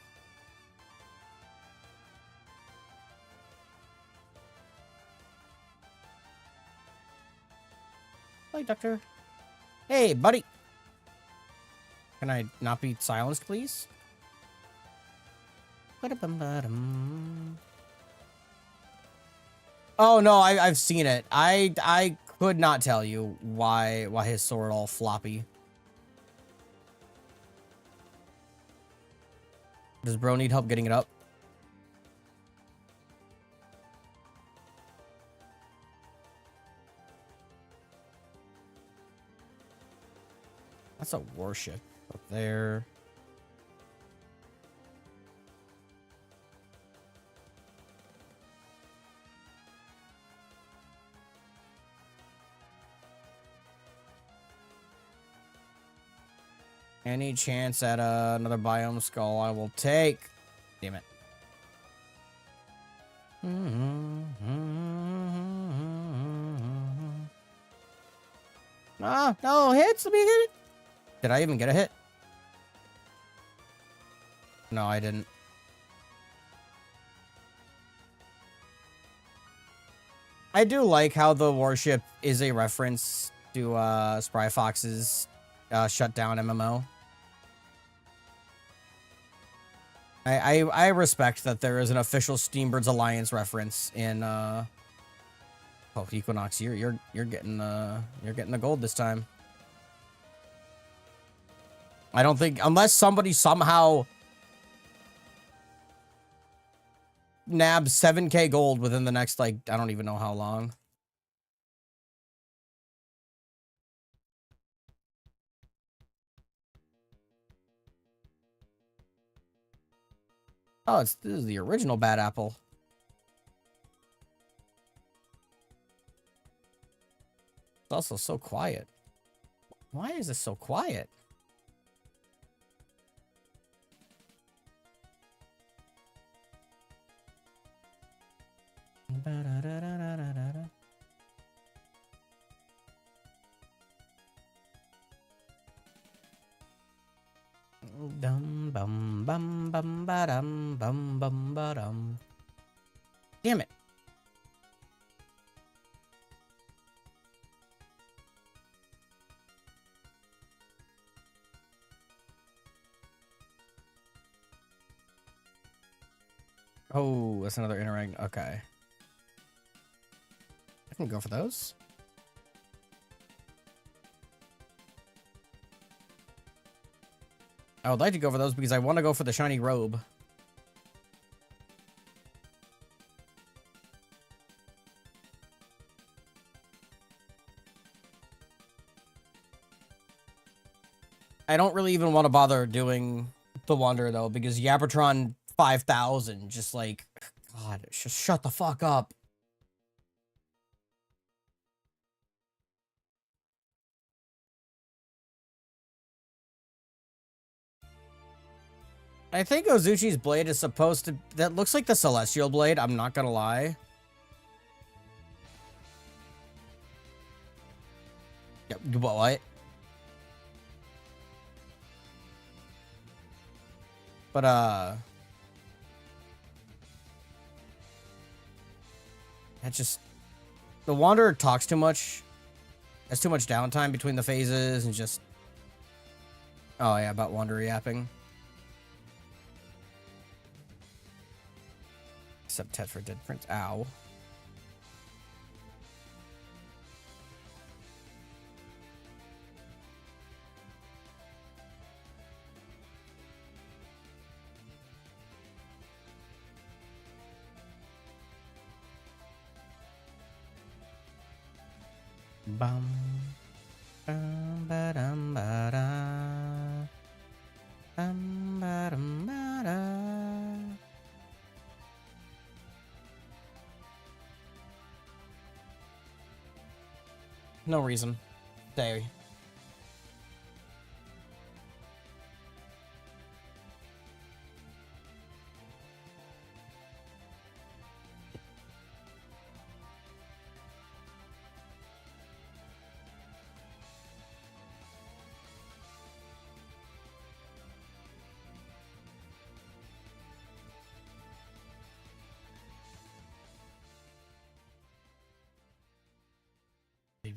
Hi, Doctor. Hey, buddy. Can I not be silenced, please? Oh no, I've seen it. I could not tell you why his sword all floppy. Does bro need help getting it up? That's a warship up there. Any chance at another biome skull I will take. Damn it. Ah, no hits. Let me hit it. Did I even get a hit? No, I didn't. I do like how the warship is a reference to Spry Fox's shut down MMO. I respect that there is an official Steambirds Alliance reference in oh, Equinox, you're getting the gold this time. I don't think, unless somebody somehow nabs 7k gold within the next, like, I don't even know how long. Oh, this is the original Bad Apple. It's also so quiet. Why is this so quiet? Dum bum bum bum ba dum bum bum ba dum. Damn it. Oh, that's another interact. Okay. I can go for those. I would like to go for those because I want to go for the shiny robe. I don't really even want to bother doing the Wanderer, though, because Yabertron 5000 just like... God, just shut the fuck up. I think Ozuchi's blade is supposed to... That looks like the Celestial blade, I'm not gonna lie. Yep, what? But, that just... The Wanderer talks too much. There's too much downtime between the phases and just... Oh, yeah, about Wanderer yapping. Except Ted for Dead Prince. Ow. Bum. Bum ba dum ba da. Bum ba dum ba da. No reason. Stay.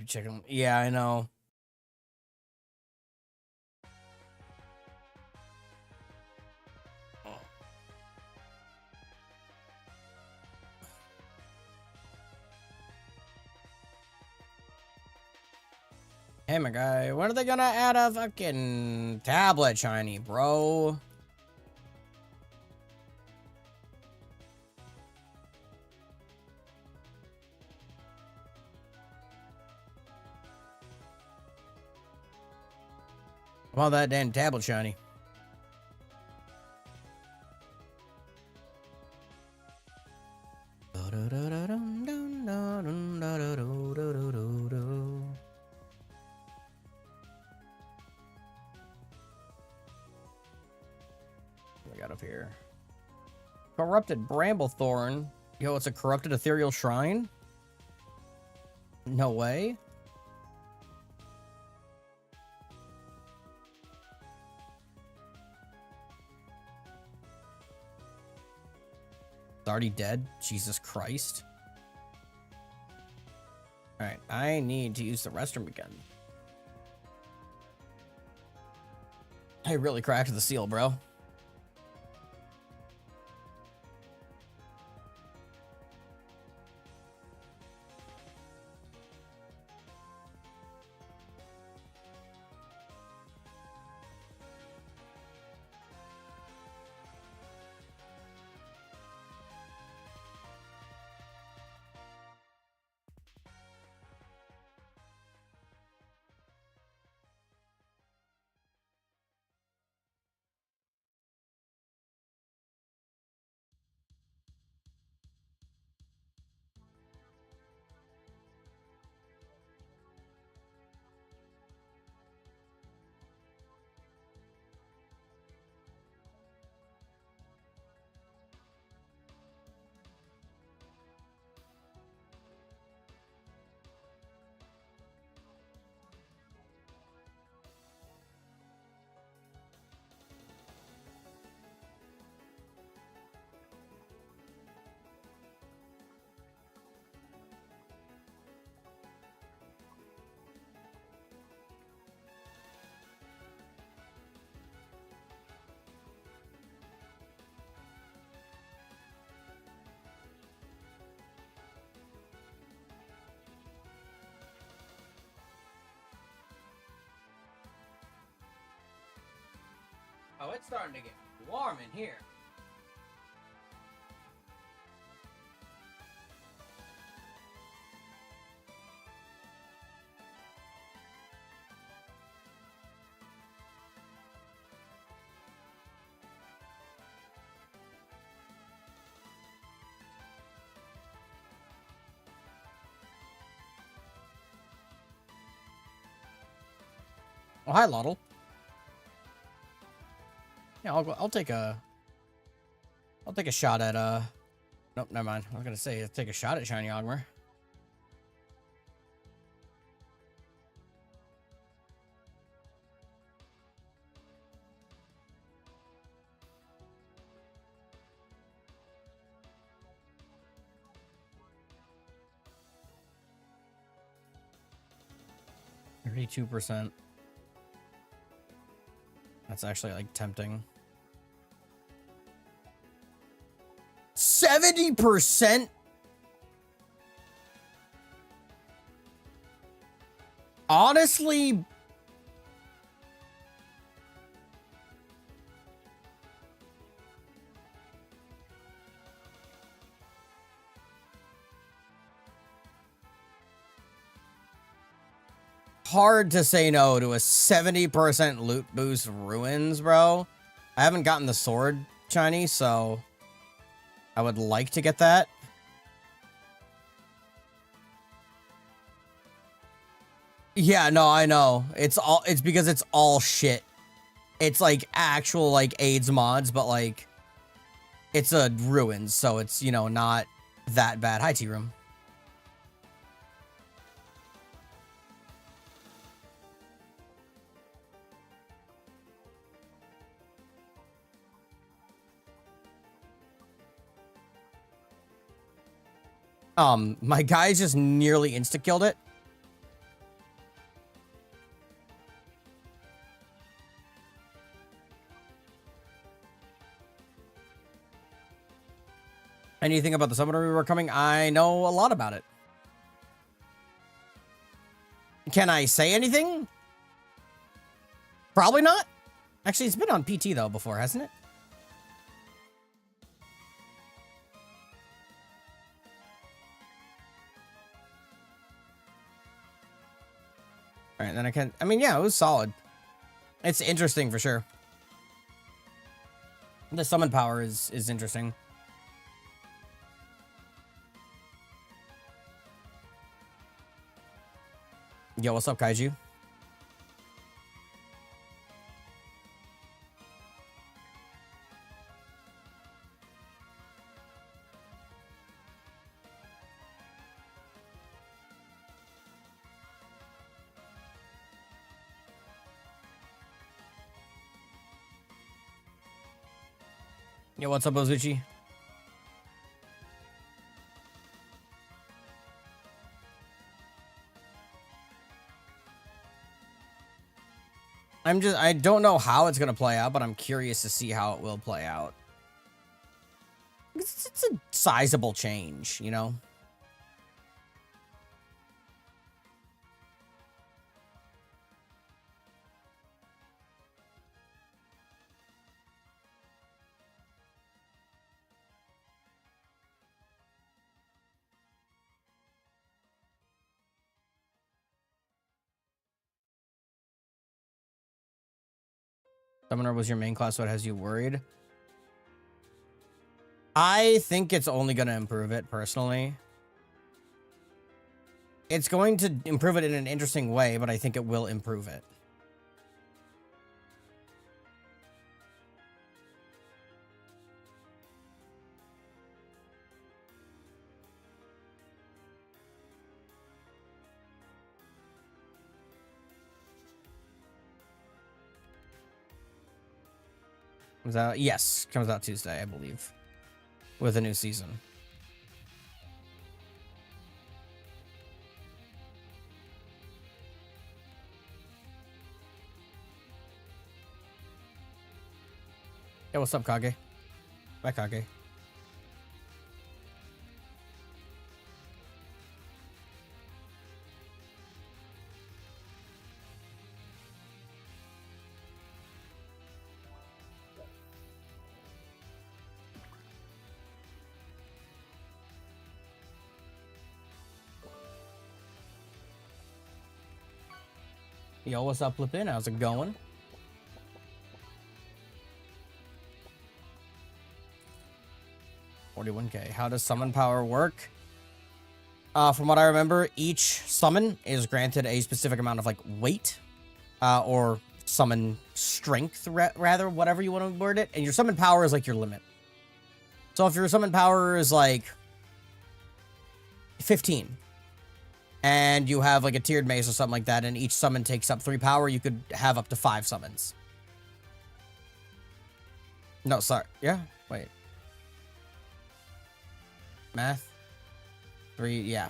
Chicken. Yeah, I know. Hey, my guy, when are they gonna add a fucking tablet shiny, bro? I want that damn tablet shiny. What we got up here? Corrupted Bramblethorn. Yo, it's a corrupted ethereal shrine? No way. It's already dead? Jesus Christ. Alright, I need to use the restroom again. I really cracked the seal, bro. Oh, it's starting to get warm in here. Oh, hi, Lottle. Yeah, I'll take a shot at nope, never mind. I was gonna say take a shot at Shiny Ogmer. %. That's actually like tempting. 70%? Honestly, hard to say no to a 70% loot boost ruins, bro. I haven't gotten the sword shiny, so I would like to get that. Yeah, no, I know. It's because it's all shit. It's like actual like AIDS mods, but like it's a ruins, so it's, you know, not that bad. Hi, T-Room. My guy just nearly insta-killed it. Anything about the summoner we were coming? I know a lot about it. Can I say anything? Probably not. Actually, it's been on PT though before, hasn't it? All right, then I can. I mean, yeah, it was solid. It's interesting for sure. The summon power is interesting. Yo, what's up, Kaiju? Yo, what's up, Ozuchi? I don't know how it's gonna play out, but I'm curious to see how it will play out. It's a sizable change, you know? Summoner was your main class, so it has you worried. I think it's only going to improve it, personally. It's going to improve it in an interesting way, but I think it will improve it. Comes out, yes, comes out Tuesday, I believe, with a new season. Hey, what's up, Kage? Bye, Kage. Yo, what's up, Flippin'? How's it going? $41K. How does summon power work? From what I remember, each summon is granted a specific amount of, like, weight, or summon strength, rather, whatever you want to word it. And your summon power is, like, your limit. So if your summon power is, like, 15, and you have, like, a tiered mace or something like that, and each summon takes up 3 power, you could have up to 5 summons. No, sorry. Yeah? Wait. Math? 3, yeah.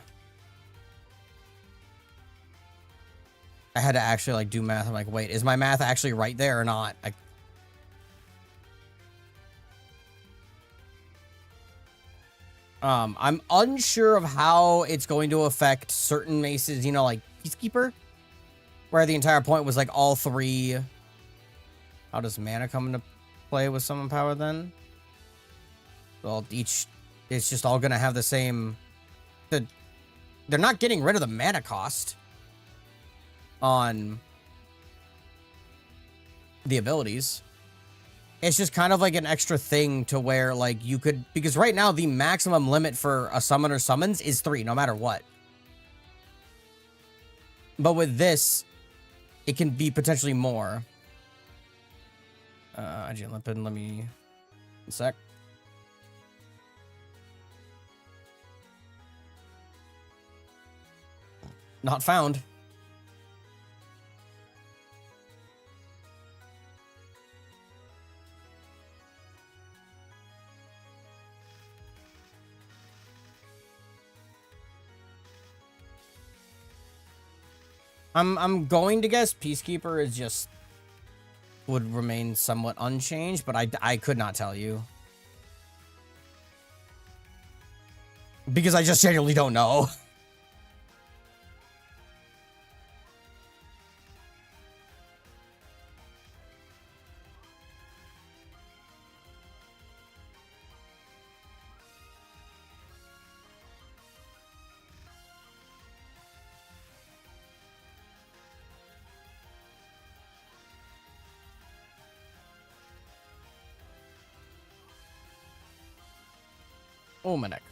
I had to actually, like, do math. I'm like, wait, is my math actually right there or not? I'm unsure of how it's going to affect certain maces, you know, like Peacekeeper, where the entire point was, like, all 3. How does mana come into play with summon power then? Well, each... It's just all gonna have the same... They're not getting rid of the mana cost on the abilities. It's just kind of like an extra thing to where, like, you could... Because right now, the maximum limit for a summoner summons is 3, no matter what. But with this, it can be potentially more. IGN Limpin, let me... a sec. Not found. I'm going to guess Peacekeeper is just would remain somewhat unchanged, but I could not tell you. Because I just genuinely don't know. Oh, my neck.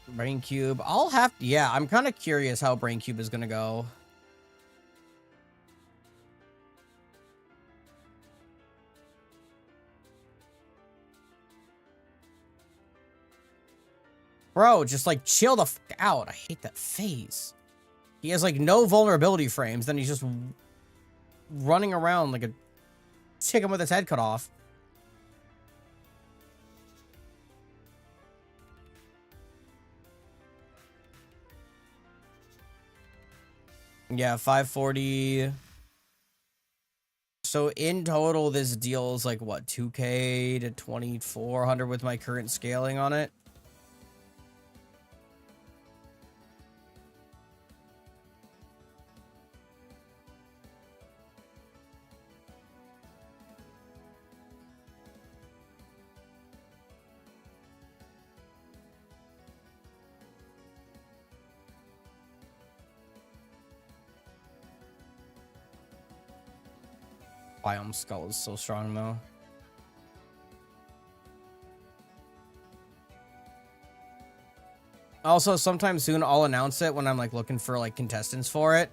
Brain Cube. I'll have... Yeah, I'm kind of curious how Brain Cube is going to go. Bro, just, like, chill the f out. I hate that phase. He has, like, no vulnerability frames. Then he's just... running around like a chicken with its head cut off. Yeah, 540. So in total, this deals like what, 2K to 2400 with my current scaling on it. Biome Skull is so strong though. Also, sometime soon I'll announce it when I'm like looking for like contestants for it.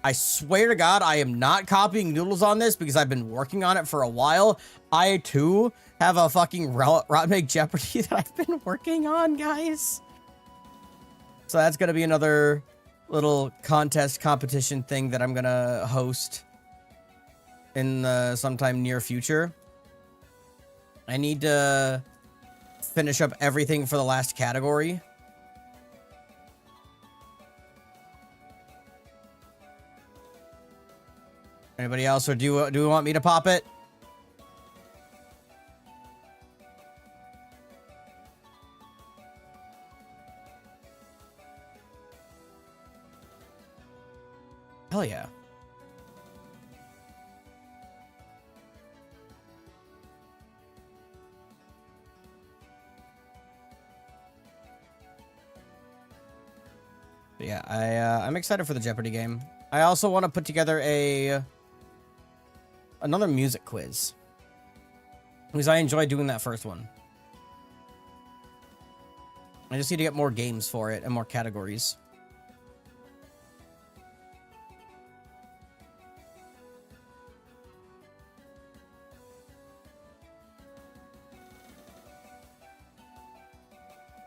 I swear to God, I am not copying Noodles on this because I've been working on it for a while. I too have a fucking RotMG Jeopardy that I've been working on, guys. So that's gonna be another little contest competition thing that I'm gonna host in the sometime near future. I need to finish up everything for the last category. Anybody else, or do we want me to pop it? Hell yeah. But yeah, I'm excited for the Jeopardy game. I also want to put together another music quiz, because I enjoyed doing that first one. I just need to get more games for it and more categories.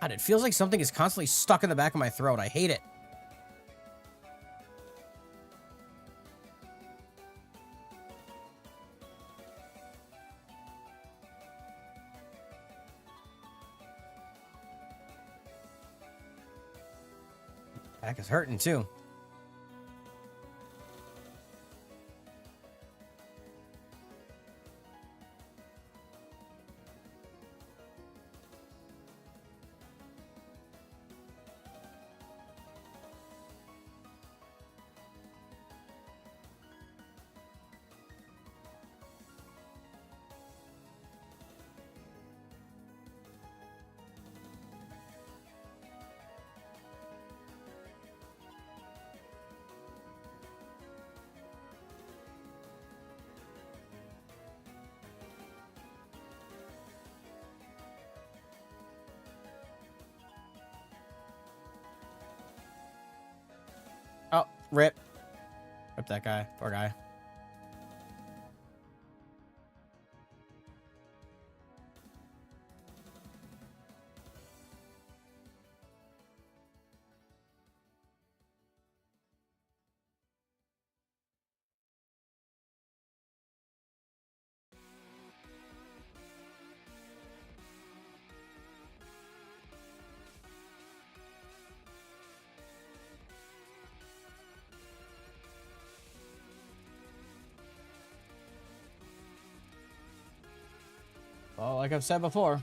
God, it feels like something is constantly stuck in the back of my throat. I hate it. Back is hurting too. Oh, rip. Rip that guy. Poor guy. Well, like I've said before,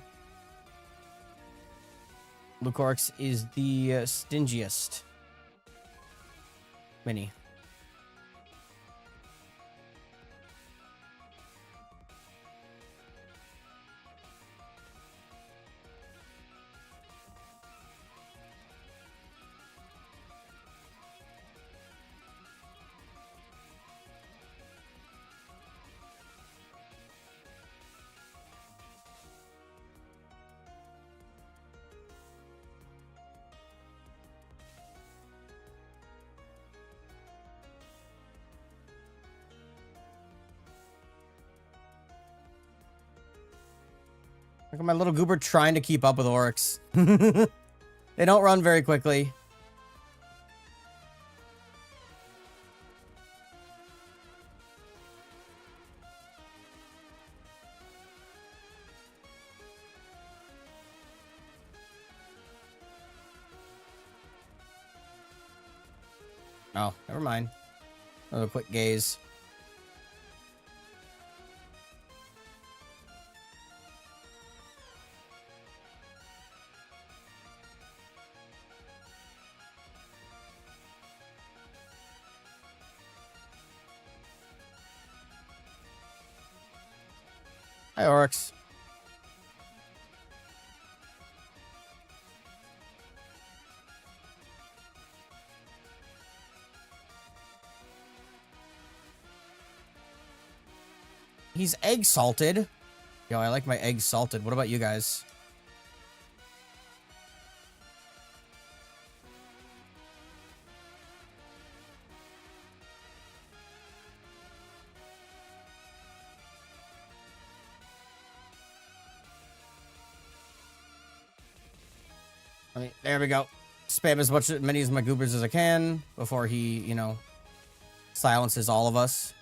Lucorx is the stingiest mini. Look at my little goober trying to keep up with Oryx. They don't run very quickly. Oh, never mind. Another quick gaze. Hi, Oryx. He's egg salted. Yo, I like my eggs salted. What about you guys? I mean, there we go. Spam as many of my goobers as I can before he, you know, silences all of us.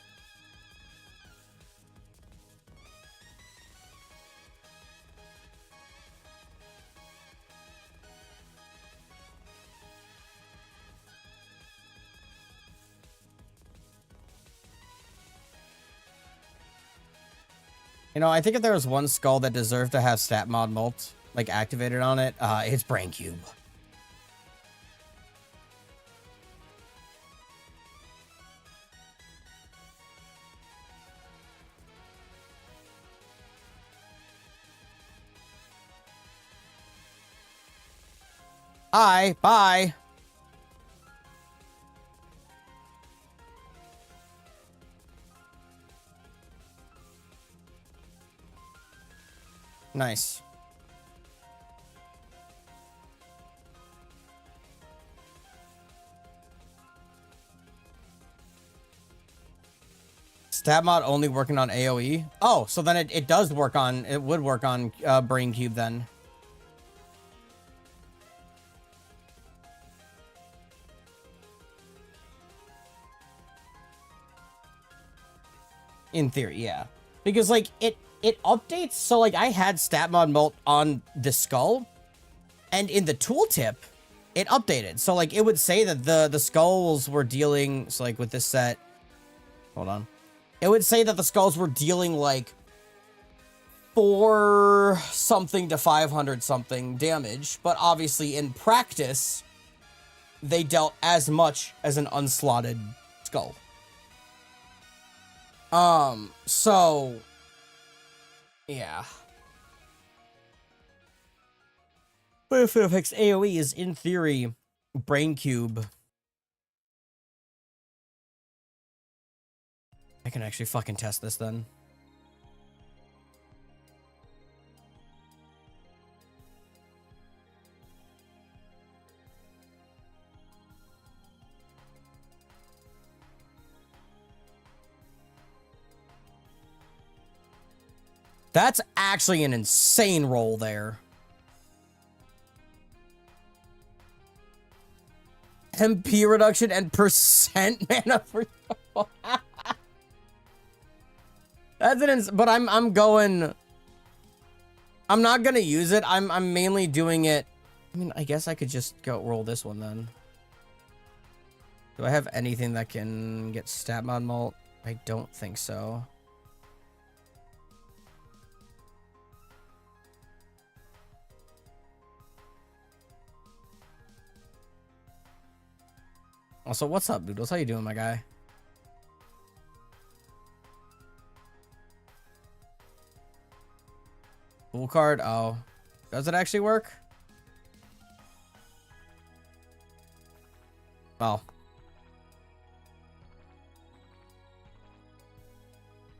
You know, I think if there was one skull that deserved to have stat mod mult, like, activated on it, it's Brain Cube. Hi, bye. Nice. Stat mod only working on AoE? Oh, so then it does work on, it would work on Brain Cube then. In theory, yeah. Because, like, it updates, so, like, I had stat mod mult on the skull, and in the tooltip, it updated. So, like, it would say that the skulls were dealing, so, like, with this set, hold on. It would say that the skulls were dealing, like, 4 something to 500 something damage, but obviously in practice, they dealt as much as an unslotted skull. So, yeah. But if it affects AoE is, in theory, Brain Cube. I can actually fucking test this then. That's actually an insane roll there. MP reduction and percent mana for... That's an but I'm going... I'm not gonna use it. I'm mainly doing it... I mean, I guess I could just go roll this one then. Do I have anything that can get stat mod mult? I don't think so. Also, what's up, Doodles? How you doing, my guy? Full card? Oh. Does it actually work? Oh.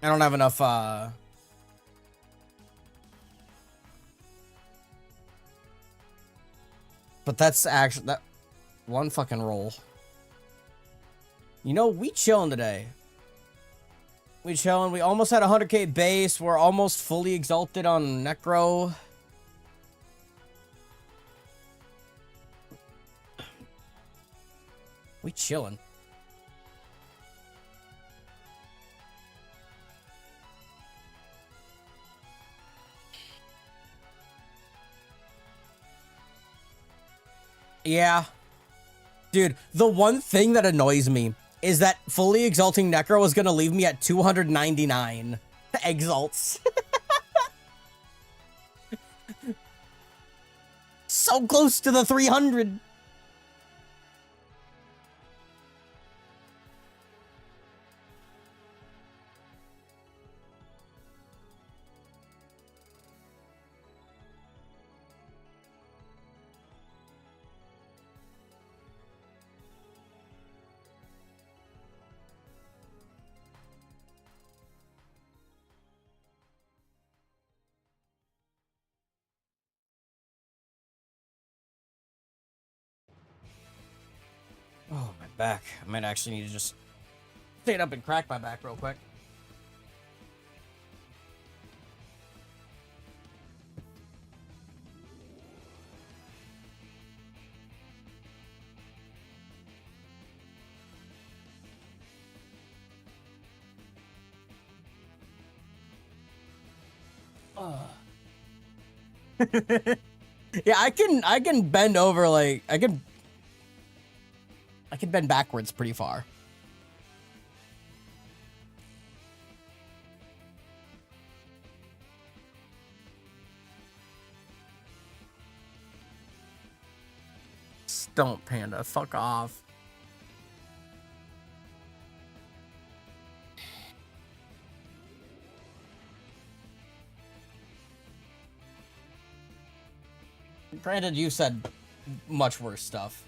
I don't have enough, But that's actually... that one fucking roll. You know, we chilling today. We chilling. We almost had 100k base. We're almost fully exalted on Necro. We chilling. Yeah. Dude, the one thing that annoys me is that fully exalting Necro is gonna leave me at 299 exalts. So close to the 300. Oh, my back. I might actually need to just stand up and crack my back real quick. Yeah, I can bend over like I can bend backwards pretty far. Don't, Panda. Fuck off. Granted, you said much worse stuff.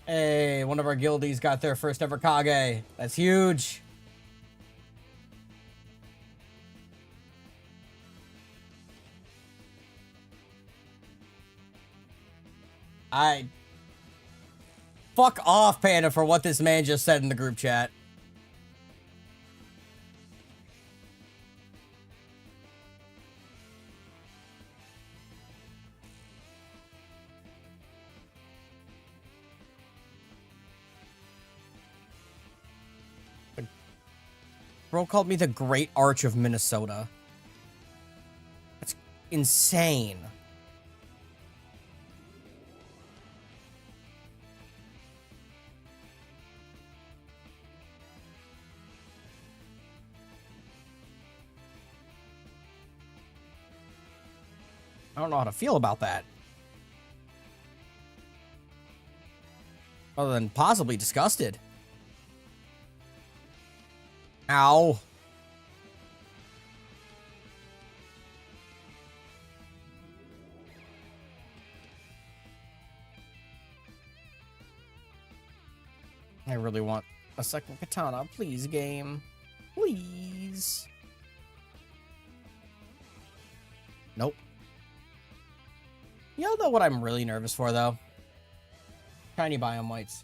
Hey, one of our guildies got their first ever Kage. That's huge. Fuck off, Panda, for what this man just said in the group chat. Bro called me the Great Arch of Minnesota. That's insane. I don't know how to feel about that. Other than possibly disgusted. Ow. I really want a second katana. Please, game. Please. Nope. You all know what I'm really nervous for, though? Shiny biome whites.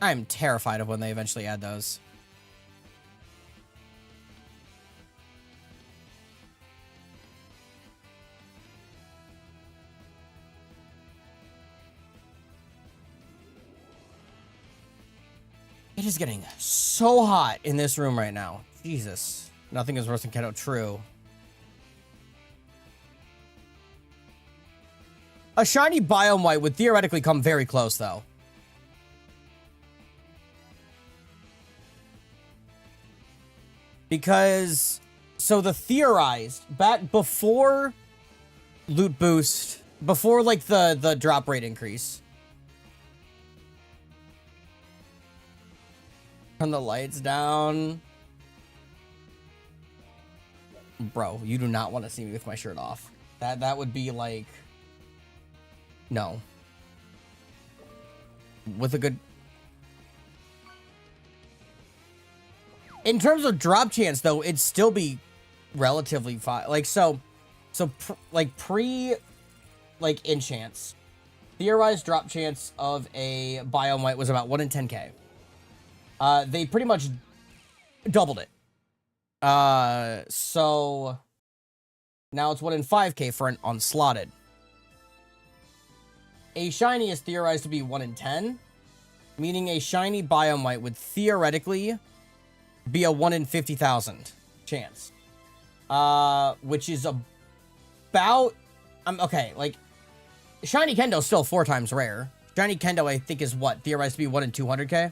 I'm terrified of when they eventually add those. It is getting so hot in this room right now. Jesus. Nothing is worse than Keto. True. A shiny biome white would theoretically come very close, though. Because, so the theorized, back before loot boost, before, like, the drop rate increase. Turn the lights down. Bro, you do not want to see me with my shirt off. That would be, like... No. With a good... In terms of drop chance, though, it'd still be relatively fine. Like, like, pre, like, enchants. theorized drop chance of a biome white was about 1 in 10k. They pretty much doubled it. So now it's 1 in 5k for an unslotted. A shiny is theorized to be 1 in 10, meaning a shiny biome white would theoretically be a 1 in 50,000 chance. Which is about, okay, like, shiny Kendo is still 4 times rare. Shiny Kendo, I think, is what? Theorized to be 1 in 200k?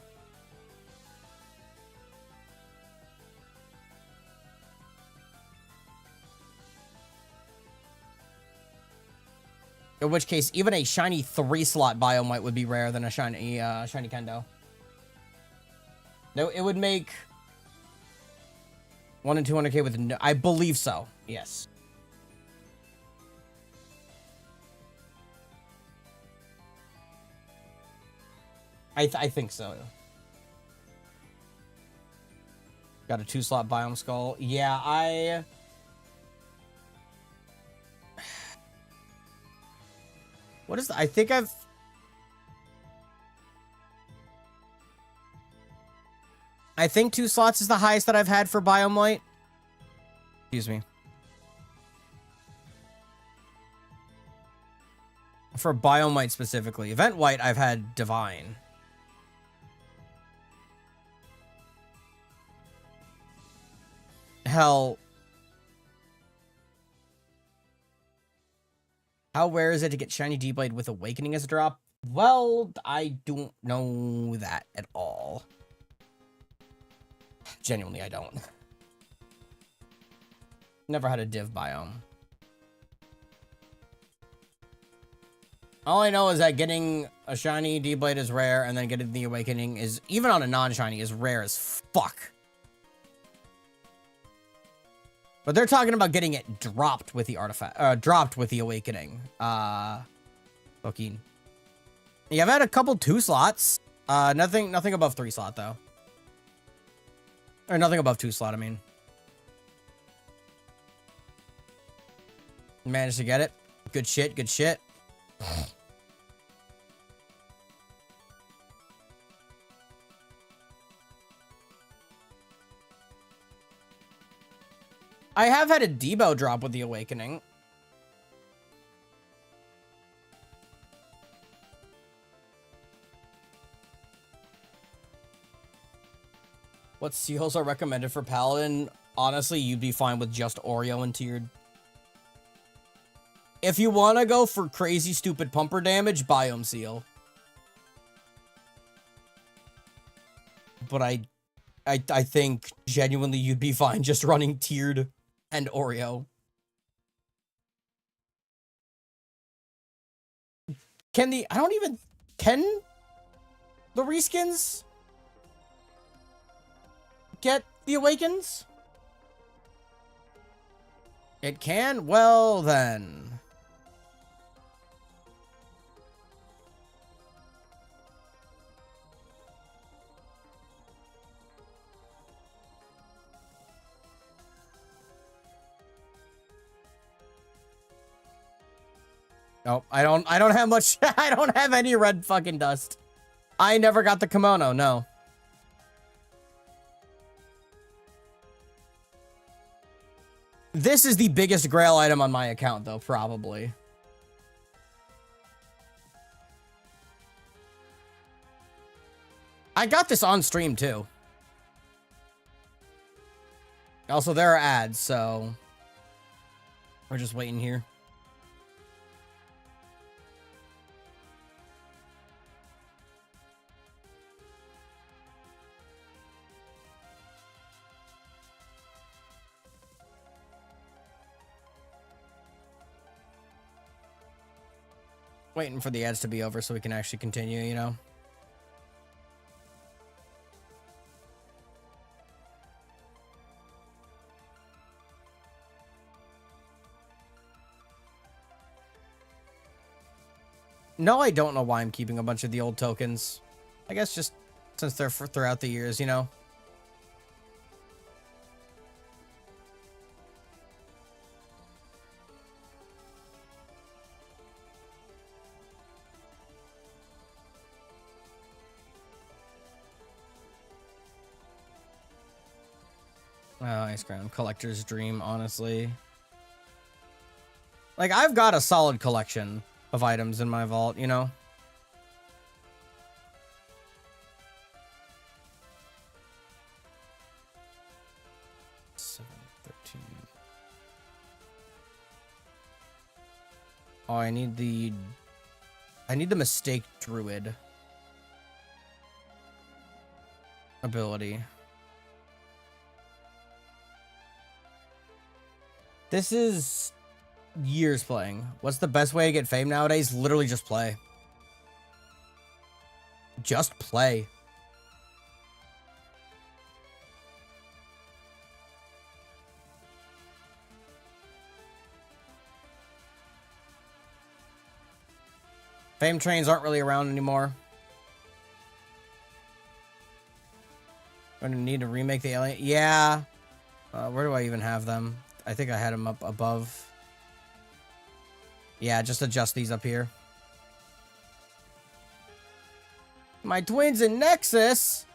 In which case, even a shiny 3-slot biome white would be rarer than a shiny Kendo. No, it would make 1 in 200k with no, I believe so. Yes. I think so. Got a 2-slot biome skull. Yeah, what is I think I think 2 slots is the highest that I've had for biome white. Excuse me. For biome white specifically. Event white, I've had divine. Hell. How rare is it to get shiny D-Blade with Awakening as a drop? Well, I don't know that at all. Genuinely, I don't. Never had a div biome. All I know is that getting a shiny D-Blade is rare, and then getting the Awakening is, even on a non-shiny, is rare as fuck. But they're talking about getting it dropped with the artifact, dropped with the Awakening. Fucking. Yeah, I've had a couple 2 slots. Nothing above 3 slot though. Or nothing above 2 slot, I mean. Managed to get it. Good shit, good shit. I have had a Debo drop with the Awakening. What seals are recommended for Paladin? Honestly, you'd be fine with just Oreo and tiered. If you want to go for crazy stupid pumper damage, Biome Seal. But I think genuinely you'd be fine just running tiered and Oreo. Can the reskins get the Awakens? It can? Well then. Nope, I don't have much. I don't have any red fucking dust. I never got the kimono, no. This is the biggest grail item on my account, though, probably. I got this on stream, too. Also, there are ads, so we're just waiting here. Waiting for the ads to be over so we can actually continue, you know? No, I don't know why I'm keeping a bunch of the old tokens. I guess just since they're throughout the years, you know? Ice Crown. Collector's dream, honestly. Like, I've got a solid collection of items in my vault, you know? Oh, I need the Mistake Druid ability. This is years playing. What's the best way to get fame nowadays? Literally just play. Just play. Fame trains aren't really around anymore. I'm gonna need to remake the alien. Yeah. Where do I even have them? I think I had them up above. Yeah, just adjust these up here. My twins in Nexus.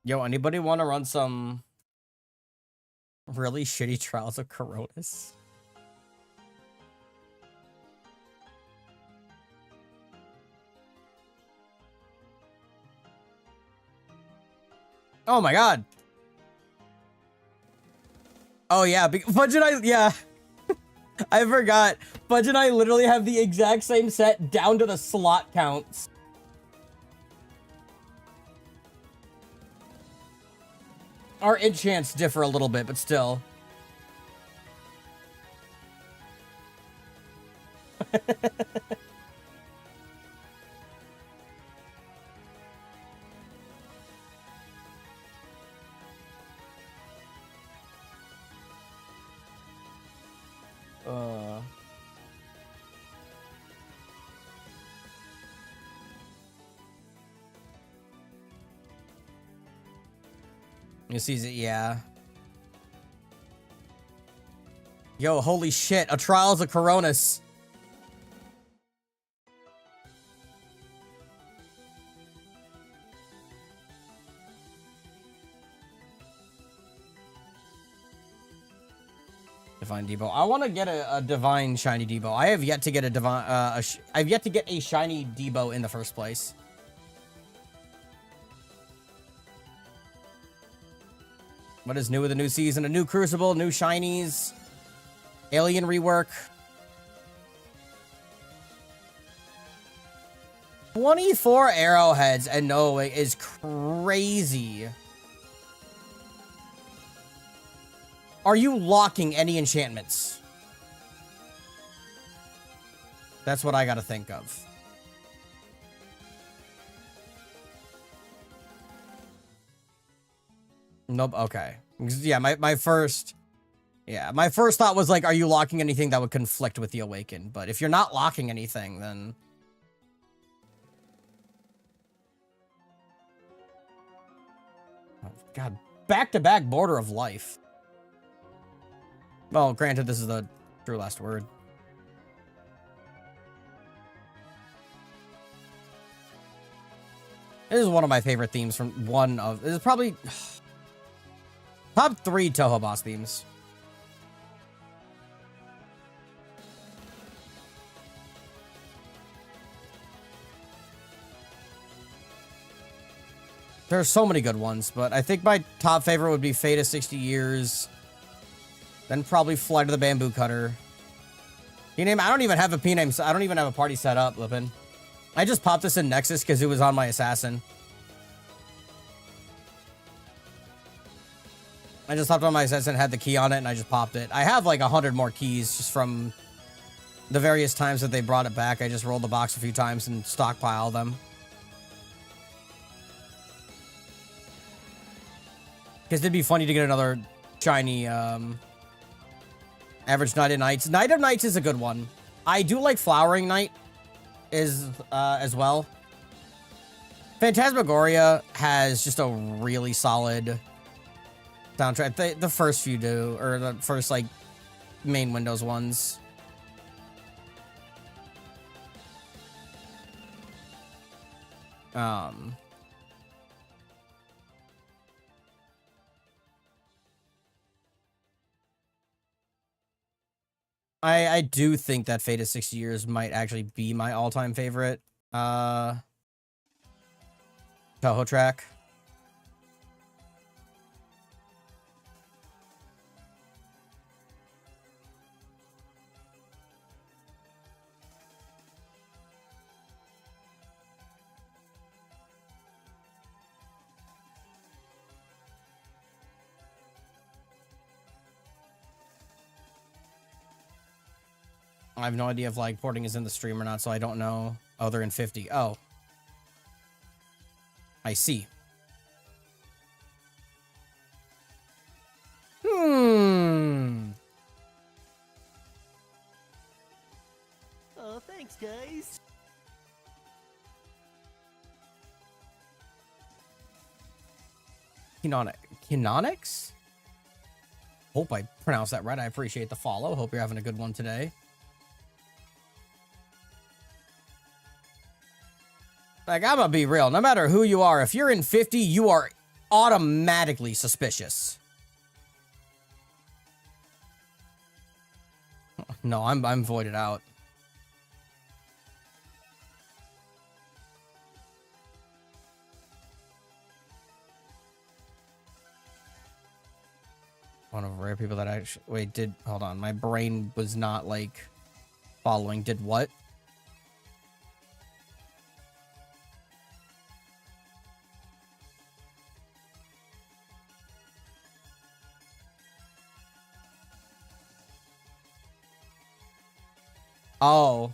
Yo, anybody want to run some really shitty Trials of Coronas? Oh my god. Oh yeah, Fudge and I, yeah. I forgot. Fudge and I literally have the exact same set down to the slot counts. Our enchants differ a little bit, but still. You see it, yeah. Yo, holy shit, a Trials of Coronas. Divine Debo. I want to get a divine shiny Debo. I have yet to get a divine. I've yet to get a shiny Debo in the first place. What is new with the new season? A new Crucible, new shinies, alien rework. 24 arrowheads and no way is crazy. Are you locking any enchantments? That's what I gotta think of. Nope, okay. Yeah, my first thought was like, are you locking anything that would conflict with the Awaken? But if you're not locking anything, then... Oh, God, back-to-back Border of Life. Well, granted, this is the true last word. This is one of my favorite themes from this is probably... Top 3 Toho boss themes. There are so many good ones, but I think my top favorite would be Fate of 60 Years. Then probably Flight of the Bamboo Cutter. P-name? I don't even have a P-name. I don't even have a party set up, Lipin. I just popped this in Nexus because it was on my Assassin. I just hopped on my Assassin, had the key on it, and I just popped it. I have like 100 more keys just from the various times that they brought it back. I just rolled the box a few times and stockpile them. Because it'd be funny to get another shiny average Knight of Knights. Knight of Knights is a good one. I do like Flowering Knight. is as well. Phantasmagoria has just a really solid soundtrack. The first few do, or the first like main Windows ones. I do think that Fate of 60 Years might actually be my all-time favorite Toho track. I have no idea if like porting is in the stream or not, so I don't know. Oh, they're in 50. Oh. I see. Oh, thanks, guys. Canonics? Hope I pronounced that right. I appreciate the follow. Hope you're having a good one today. Like, I'm gonna be real. No matter who you are, if you're in 50, you are automatically suspicious. No, I'm voided out. One of the rare people that actually... Wait, hold on. My brain was not, like, following. Did what? Oh.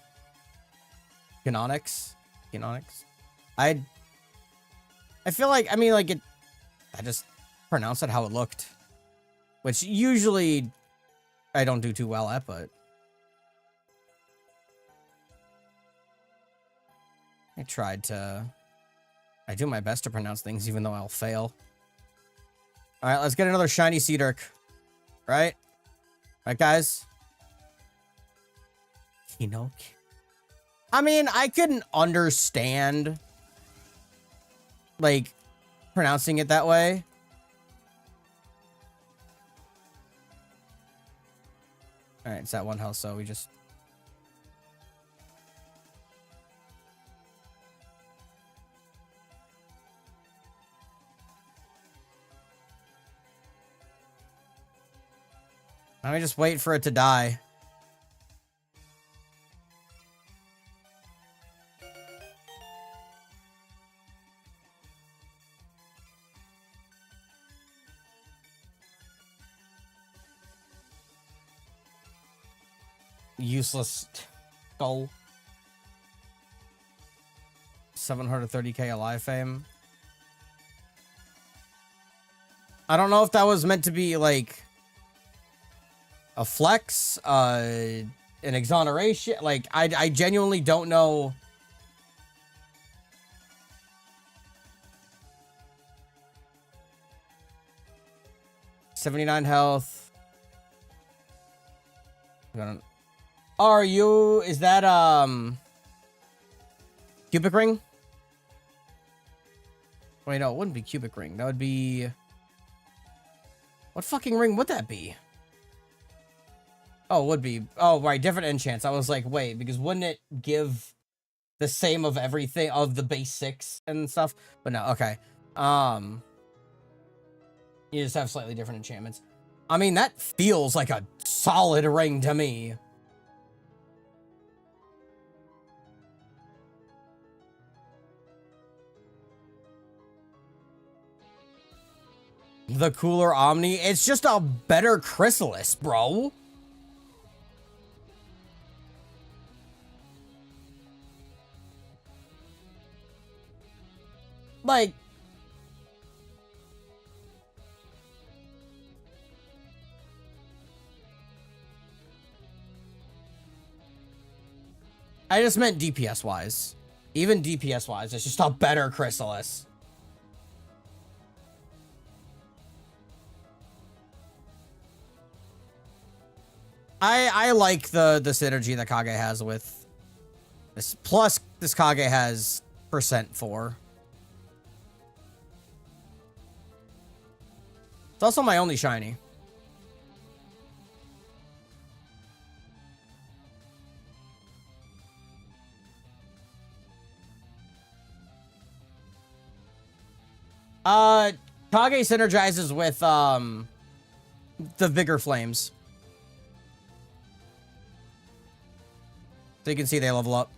Canonics? I feel like, I mean, like, I just pronounced it how it looked. Which usually I don't do too well at, but... I do my best to pronounce things even though I'll fail. Alright, let's get another shiny Seedirk. Right? Right, guys? Kinok. I mean, I couldn't understand, like, pronouncing it that way. Alright, it's at 1 health, so we just... Let me just wait for it to die. Useless skull. 730k alive fame. I don't know if that was meant to be like a flex, an exoneration. Like, I genuinely don't know. $79 health. Are you, is that, cubic ring? Wait, no, it wouldn't be cubic ring. That would be, what fucking ring would that be? Oh, it would be, oh, right, different enchants. I was like, wait, because wouldn't it give the same of everything, of the base 6 and stuff? But no, okay. You just have slightly different enchantments. I mean, that feels like a solid ring to me. The cooler Omni, it's just a better Chrysalis, bro. Like, I just meant DPS wise. Even DPS wise, it's just a better Chrysalis. I like the synergy that Kage has with this. Plus, this Kage has %4. It's also my only shiny. Kage synergizes with the Vigor Flames. So you can see they level up.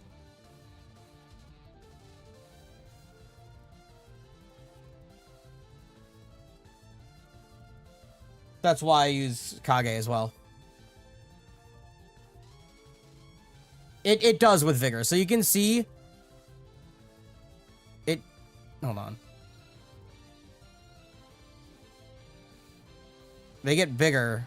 That's why I use Kage as well. It does with Vigor. So you can see it. Hold on. They get bigger.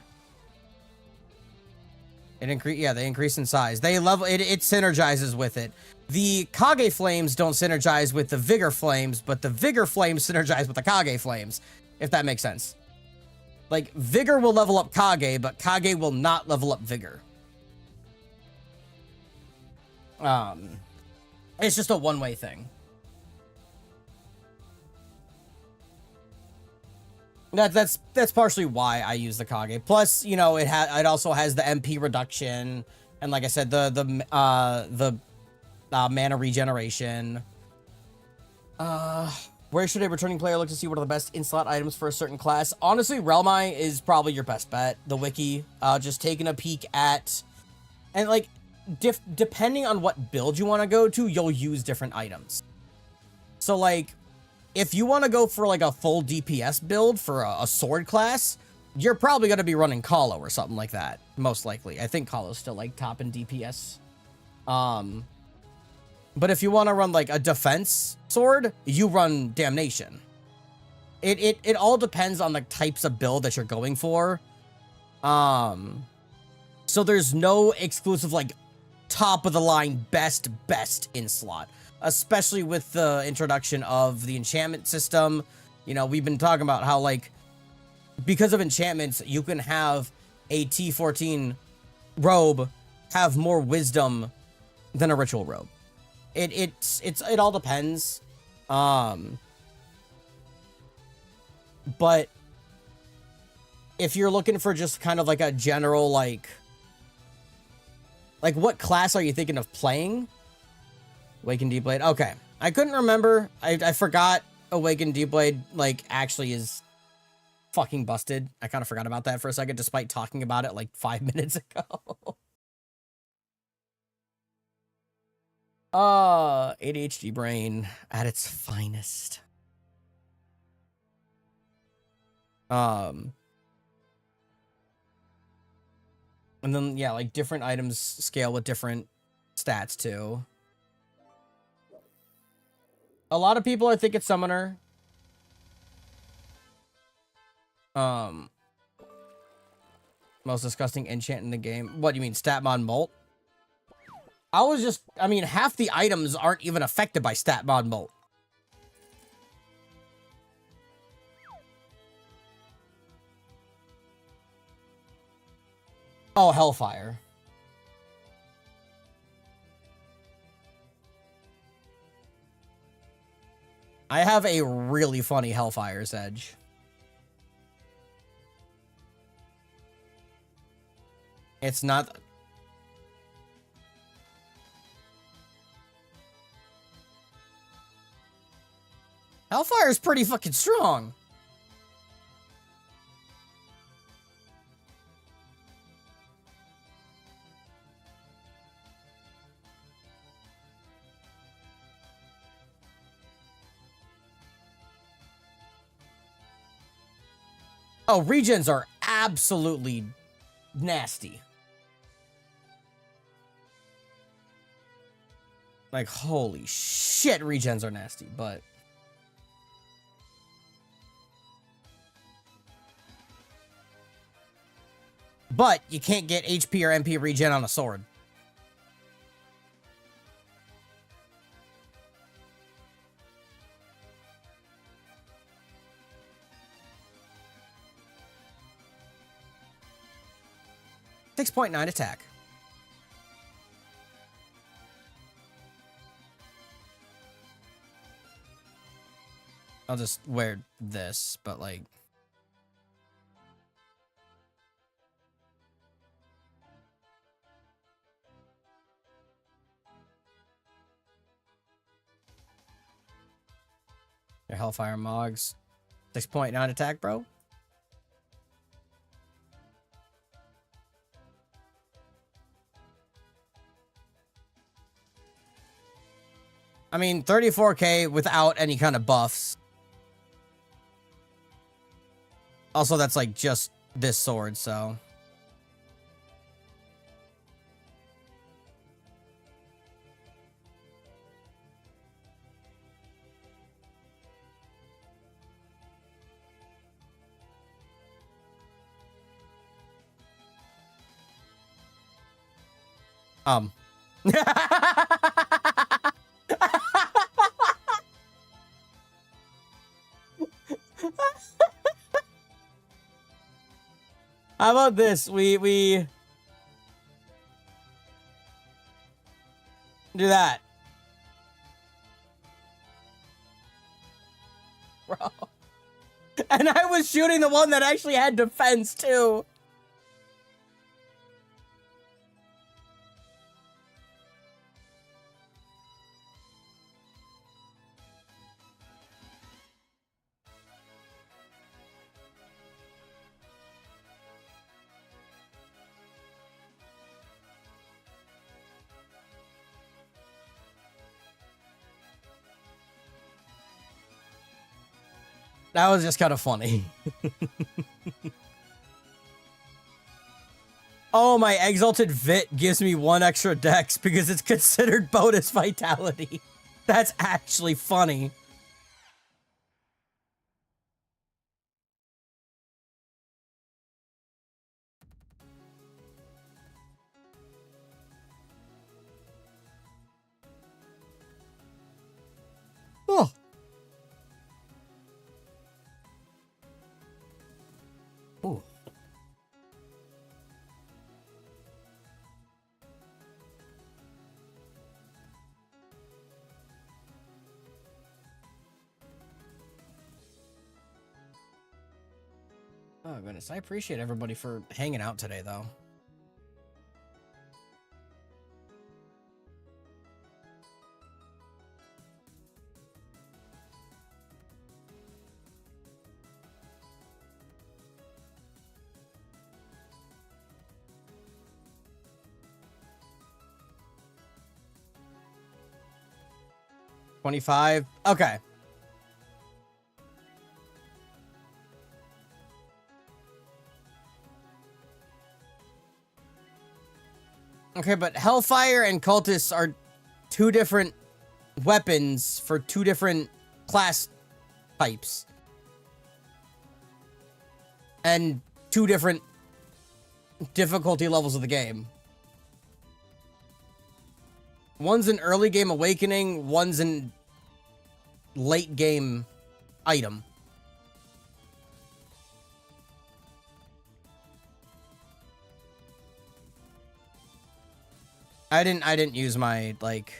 It increase, yeah, they increase in size. They level it. It synergizes with it. The Kage Flames don't synergize with the Vigor Flames, but the Vigor Flames synergize with the Kage Flames. If that makes sense. Like Vigor will level up Kage, but Kage will not level up Vigor. It's just a one-way thing. That's partially why I use the Kage. Plus, you know, it also has the MP reduction, and like I said, the mana regeneration. Where should a returning player look to see what are the best in-slot items for a certain class? Honestly, Realm Eye is probably your best bet. The wiki, just taking a peek at, and like, depending on what build you want to go to, you'll use different items. So like, if you want to go for like a full DPS build for a sword class, you're probably going to be running Kalo or something like that. Most likely. I think Kalo's still like top in DPS. But if you want to run like a defense sword, you run Damnation. It all depends on the types of build that you're going for. So there's no exclusive like top of the line best in slot. Especially with the introduction of the enchantment system. You know, we've been talking about how, like, because of enchantments, you can have a T14 robe have more wisdom than a ritual robe. It all depends. But if you're looking for just kind of like a general, like what class are you thinking of playing? Awakened Deepblade. Okay. I couldn't remember. I forgot Awakened Deepblade, like, actually is fucking busted. I kind of forgot about that for a second, despite talking about it, like, 5 minutes ago. ADHD brain at its finest. And then, yeah, like, different items scale with different stats, too. A lot of people are thinking Summoner. Most disgusting enchant in the game. What do you mean, Statmon Molt? I mean, half the items aren't even affected by Statmon Molt. Oh, Hellfire. I have a really funny Hellfire's Edge. It's not... Hellfire's pretty fucking strong. Oh, regens are absolutely nasty. Like, holy shit, regens are nasty, but... But you can't get HP or MP regen on a sword. 6.9 attack. I'll just wear this, but like... Your Hellfire Mogs. 6.9 attack, bro. I mean, 34k without any kind of buffs. Also, that's like just this sword, so... How about this? We do that. Bro. And I was shooting the one that actually had defense too. That was just kind of funny. Oh, my Exalted Vit gives me 1 extra dex because it's considered bonus vitality. That's actually funny. Oh. Ooh. Oh goodness, I appreciate everybody for hanging out today though. $25. Okay. Okay, but Hellfire and Cultists are 2 different weapons for 2 different class types. And 2 different difficulty levels of the game. One's an early game awakening, one's an late game item. I didn't use my, like...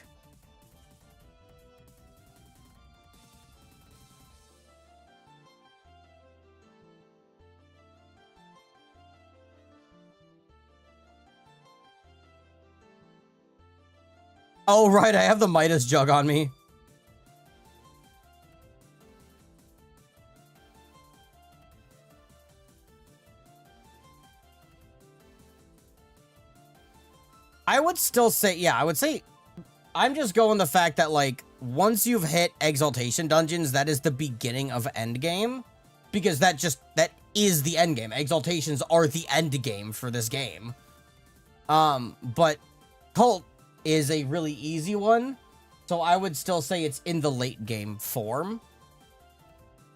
Oh, right, I have the Midas jug on me. I would still say, yeah, I would say, I'm just going the fact that, like, once you've hit Exaltation dungeons, that is the beginning of endgame. Because that is the endgame. Exaltations are the endgame for this game. But Cult is a really easy one. So I would still say it's in the late game form.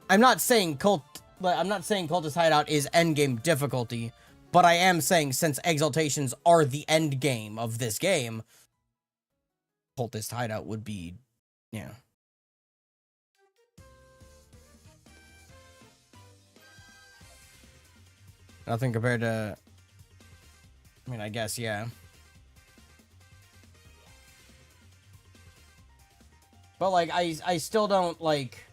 I'm not saying Cultist Hideout is endgame difficulty. But I am saying, since Exaltations are the end game of this game, Cultist Hideout would be, yeah. Nothing compared to I mean, I guess, yeah. But, like, I still don't, like...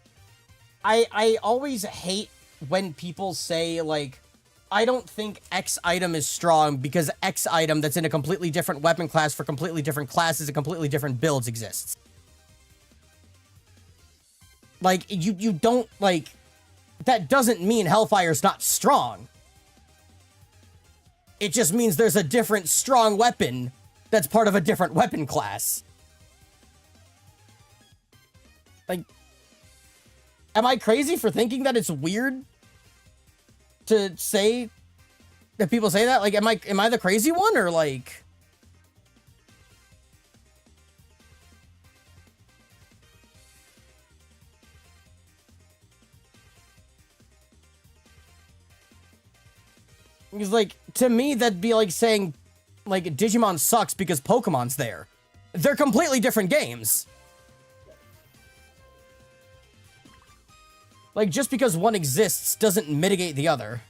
I always hate when people say, like, I don't think X item is strong because X item that's in a completely different weapon class for completely different classes and completely different builds exists. Like, you don't, like... That doesn't mean Hellfire's not strong. It just means there's a different strong weapon that's part of a different weapon class. Like, am I crazy for thinking that it's weird to say that people say that? Like, am I the crazy one, or like... Because, like, to me, that'd be like saying, like, Digimon sucks because Pokemon's there. They're completely different games. Like, just because one exists doesn't mitigate the other.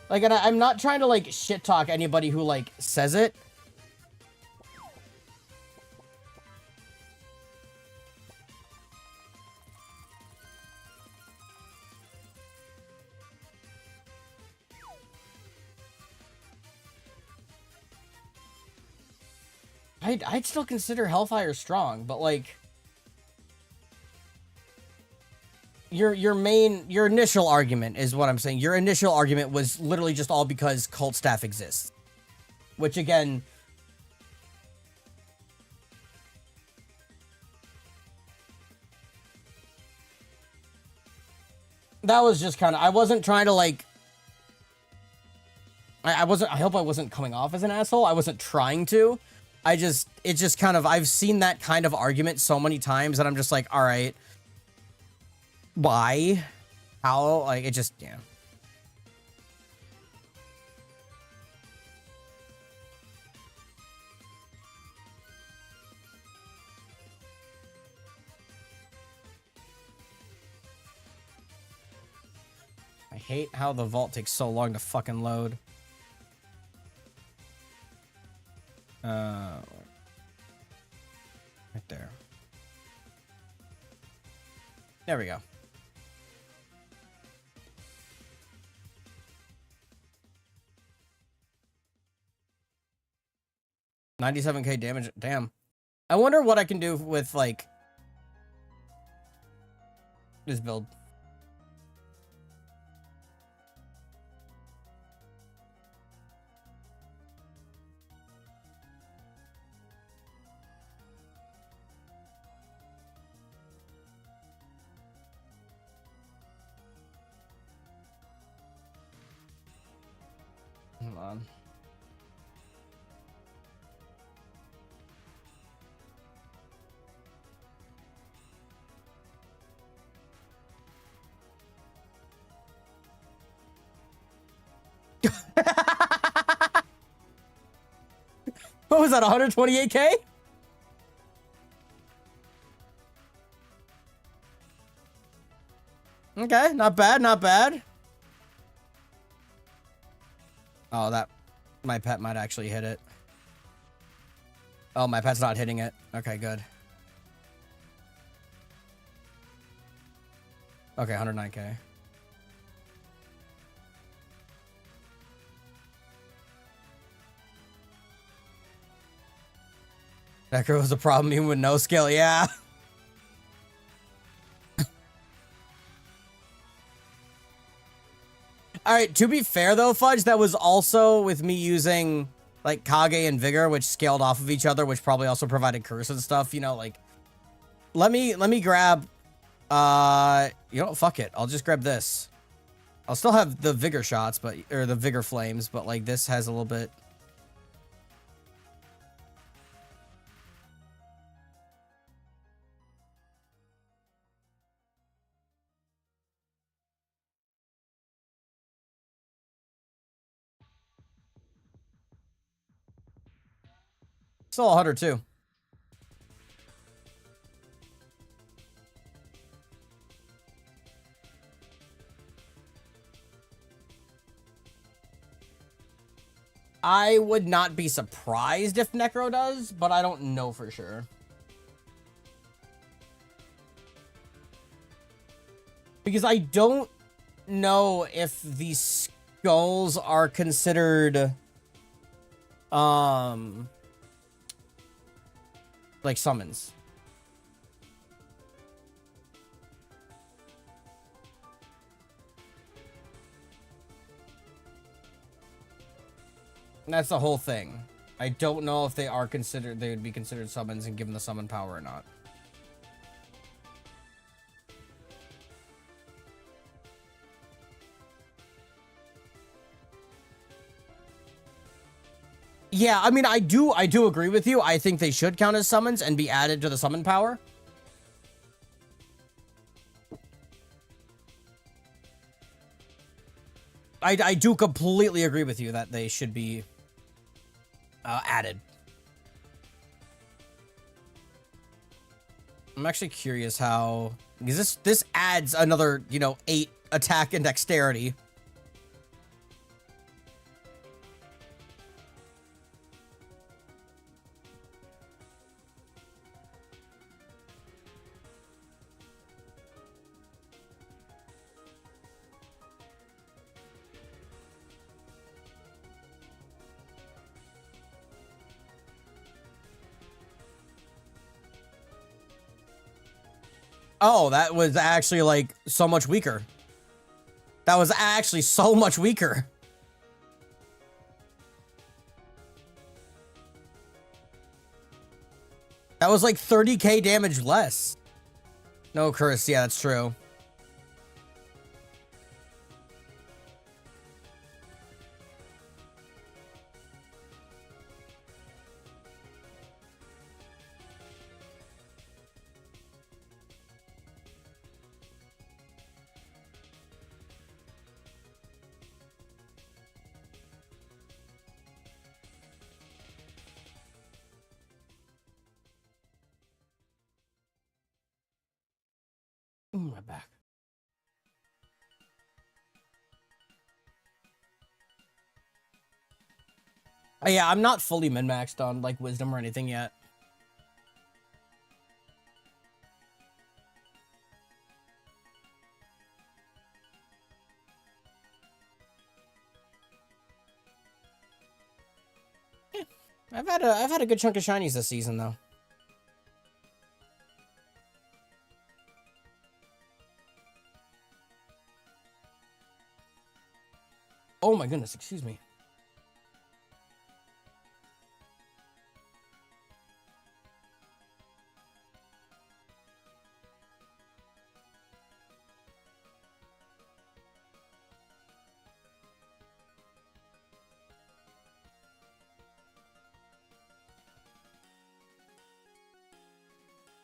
Like, and I'm not trying to, like, shit-talk anybody who, like, says it. I'd still consider Hellfire strong, but, like... Your initial argument is what I'm saying. Your initial argument was literally just all because cult staff exists. Which, again... That was just kind of... I wasn't trying to, like... I wasn't... I hope I wasn't coming off as an asshole. I wasn't trying to. It's just kind of... I've seen that kind of argument so many times that I'm just like, alright... Why? How? Like, it just, yeah. I hate how the vault takes so long to fucking load. Right there. There we go. 97k damage. Damn. I wonder what I can do with, like, this build. Hold on. What was that, 128k? Okay, not bad, not bad. Oh, that... My pet might actually hit it. Oh, my pet's not hitting it. Okay, good. Okay, 109k. That girl was a problem even with no skill, yeah. Alright, to be fair though, Fudge, that was also with me using, like, Kage and Vigor, which scaled off of each other, which probably also provided curse and stuff, you know, like... Let me grab... You know, fuck it. I'll just grab this. I'll still have the Vigor shots, but... Or the Vigor flames, but, like, this has a little bit... Still 102. I would not be surprised if Necro does, but I don't know for sure. Because I don't know if these skulls are considered like summons. And that's the whole thing. I don't know if they would be considered summons and given the summon power or not. Yeah, I mean, I do agree with you. I think they should count as summons and be added to the summon power. I do completely agree with you that they should be added. I'm actually curious how, because this adds another, 8 attack and dexterity. Oh, that was actually, like, so much weaker. That was actually so much weaker. That was, like, 30k damage less. No curse. Yeah, that's true. Ooh, my back. Yeah, I'm not fully min-maxed on, like, wisdom or anything yet. Yeah, I've had a good chunk of shinies this season, though. Oh my goodness, excuse me.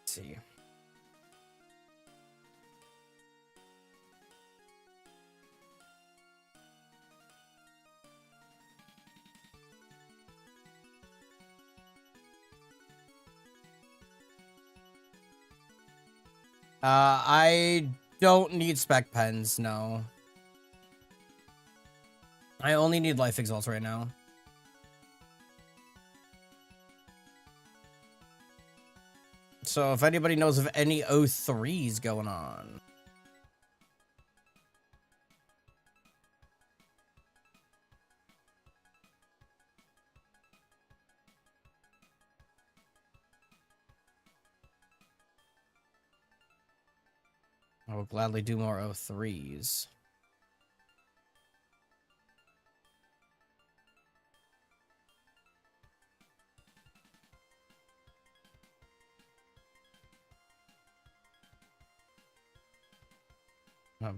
Let's see. I don't need spec pens, no. I only need life exalts right now. So if anybody knows of any O3s going on. I will gladly do more O3s.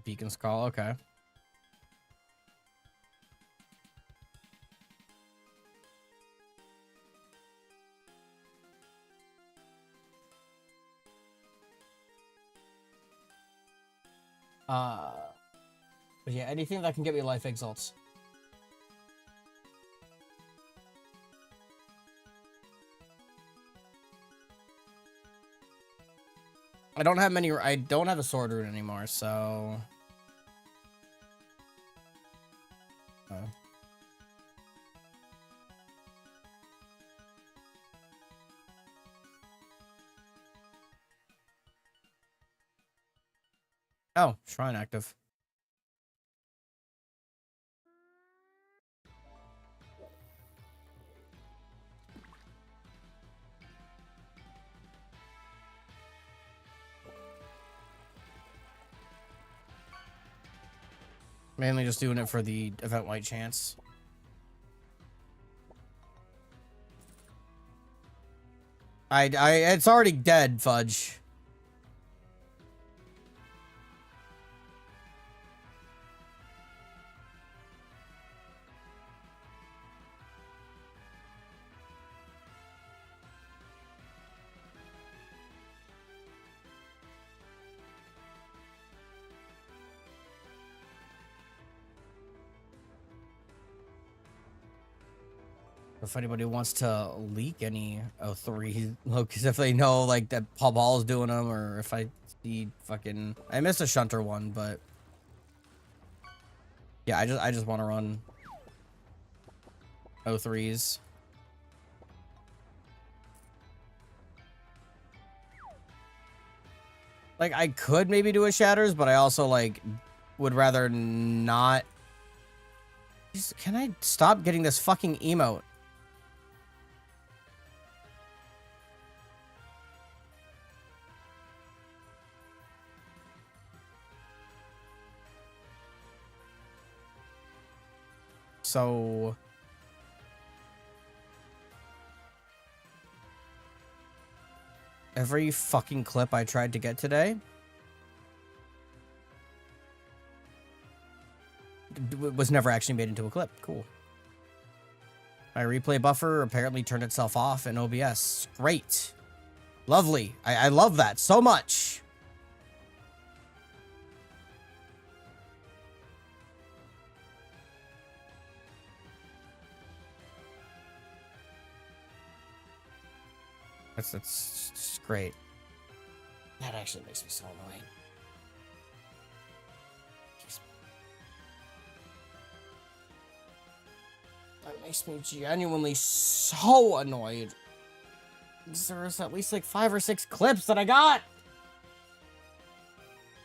Beacon's Call, okay. But yeah, anything that can get me life exalts. I don't have a sword rune anymore, so... Oh, shrine active. Mainly just doing it for the event white chance. It's already dead, Fudge. If anybody wants to leak any 03 locus, if they know like that Paul Ball's doing them, or if I see fucking, I missed a shunter one, but yeah, I just want to run 03s. Like I could maybe do a shatters, but I also like would rather not. Jeez, can I stop getting this fucking emote? So every fucking clip I tried to get today was never actually made into a clip. Cool. My replay buffer apparently turned itself off in OBS. Great. Lovely. I love that so much. That's just great. That actually makes me so annoying. That makes me genuinely so annoyed. There's at least like 5 or 6 clips that I got.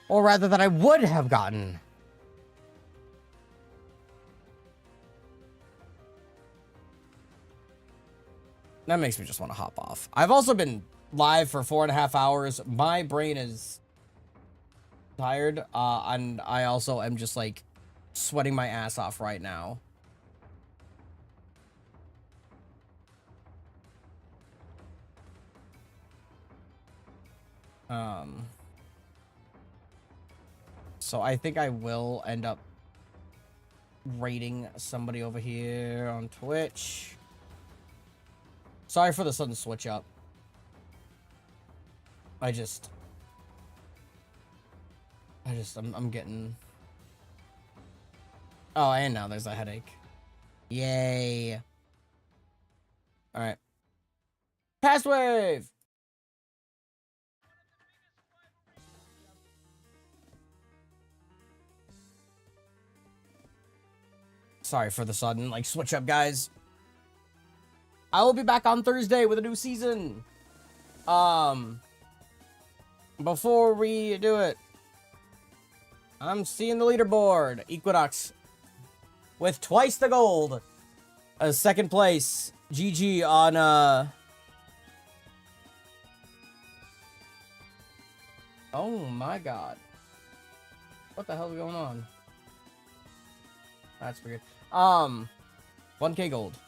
Or rather that I would have gotten. That makes me just want to hop off. I've also been live for 4.5 hours. My brain is tired. And I also am just like sweating my ass off right now. So I think I will end up raiding somebody over here on Twitch. Sorry for the sudden switch up. I'm getting... Oh, and now there's a headache. Yay. Alright. Pass wave! Sorry for the sudden, like, switch up, guys. I will be back on Thursday with a new season. Before we do it, I'm seeing the leaderboard. Equinox with twice the gold. Second place. GG on, Oh my god. What the hell is going on? That's weird. 1K gold.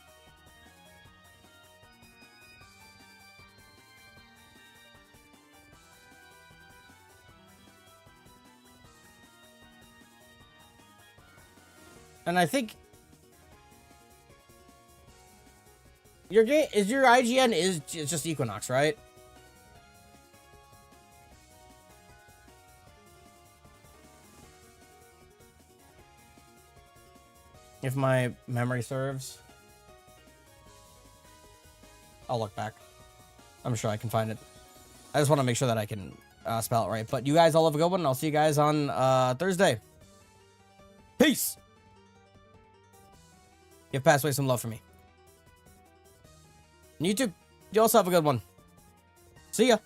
And I think your game is your IGN is just Equinox, right? If my memory serves. I'll look back. I'm sure I can find it. I just want to make sure that I can spell it right. But you guys all have a good one, and I'll see you guys on Thursday. Peace! Give Passway some love for me. And YouTube, you also have a good one. See ya.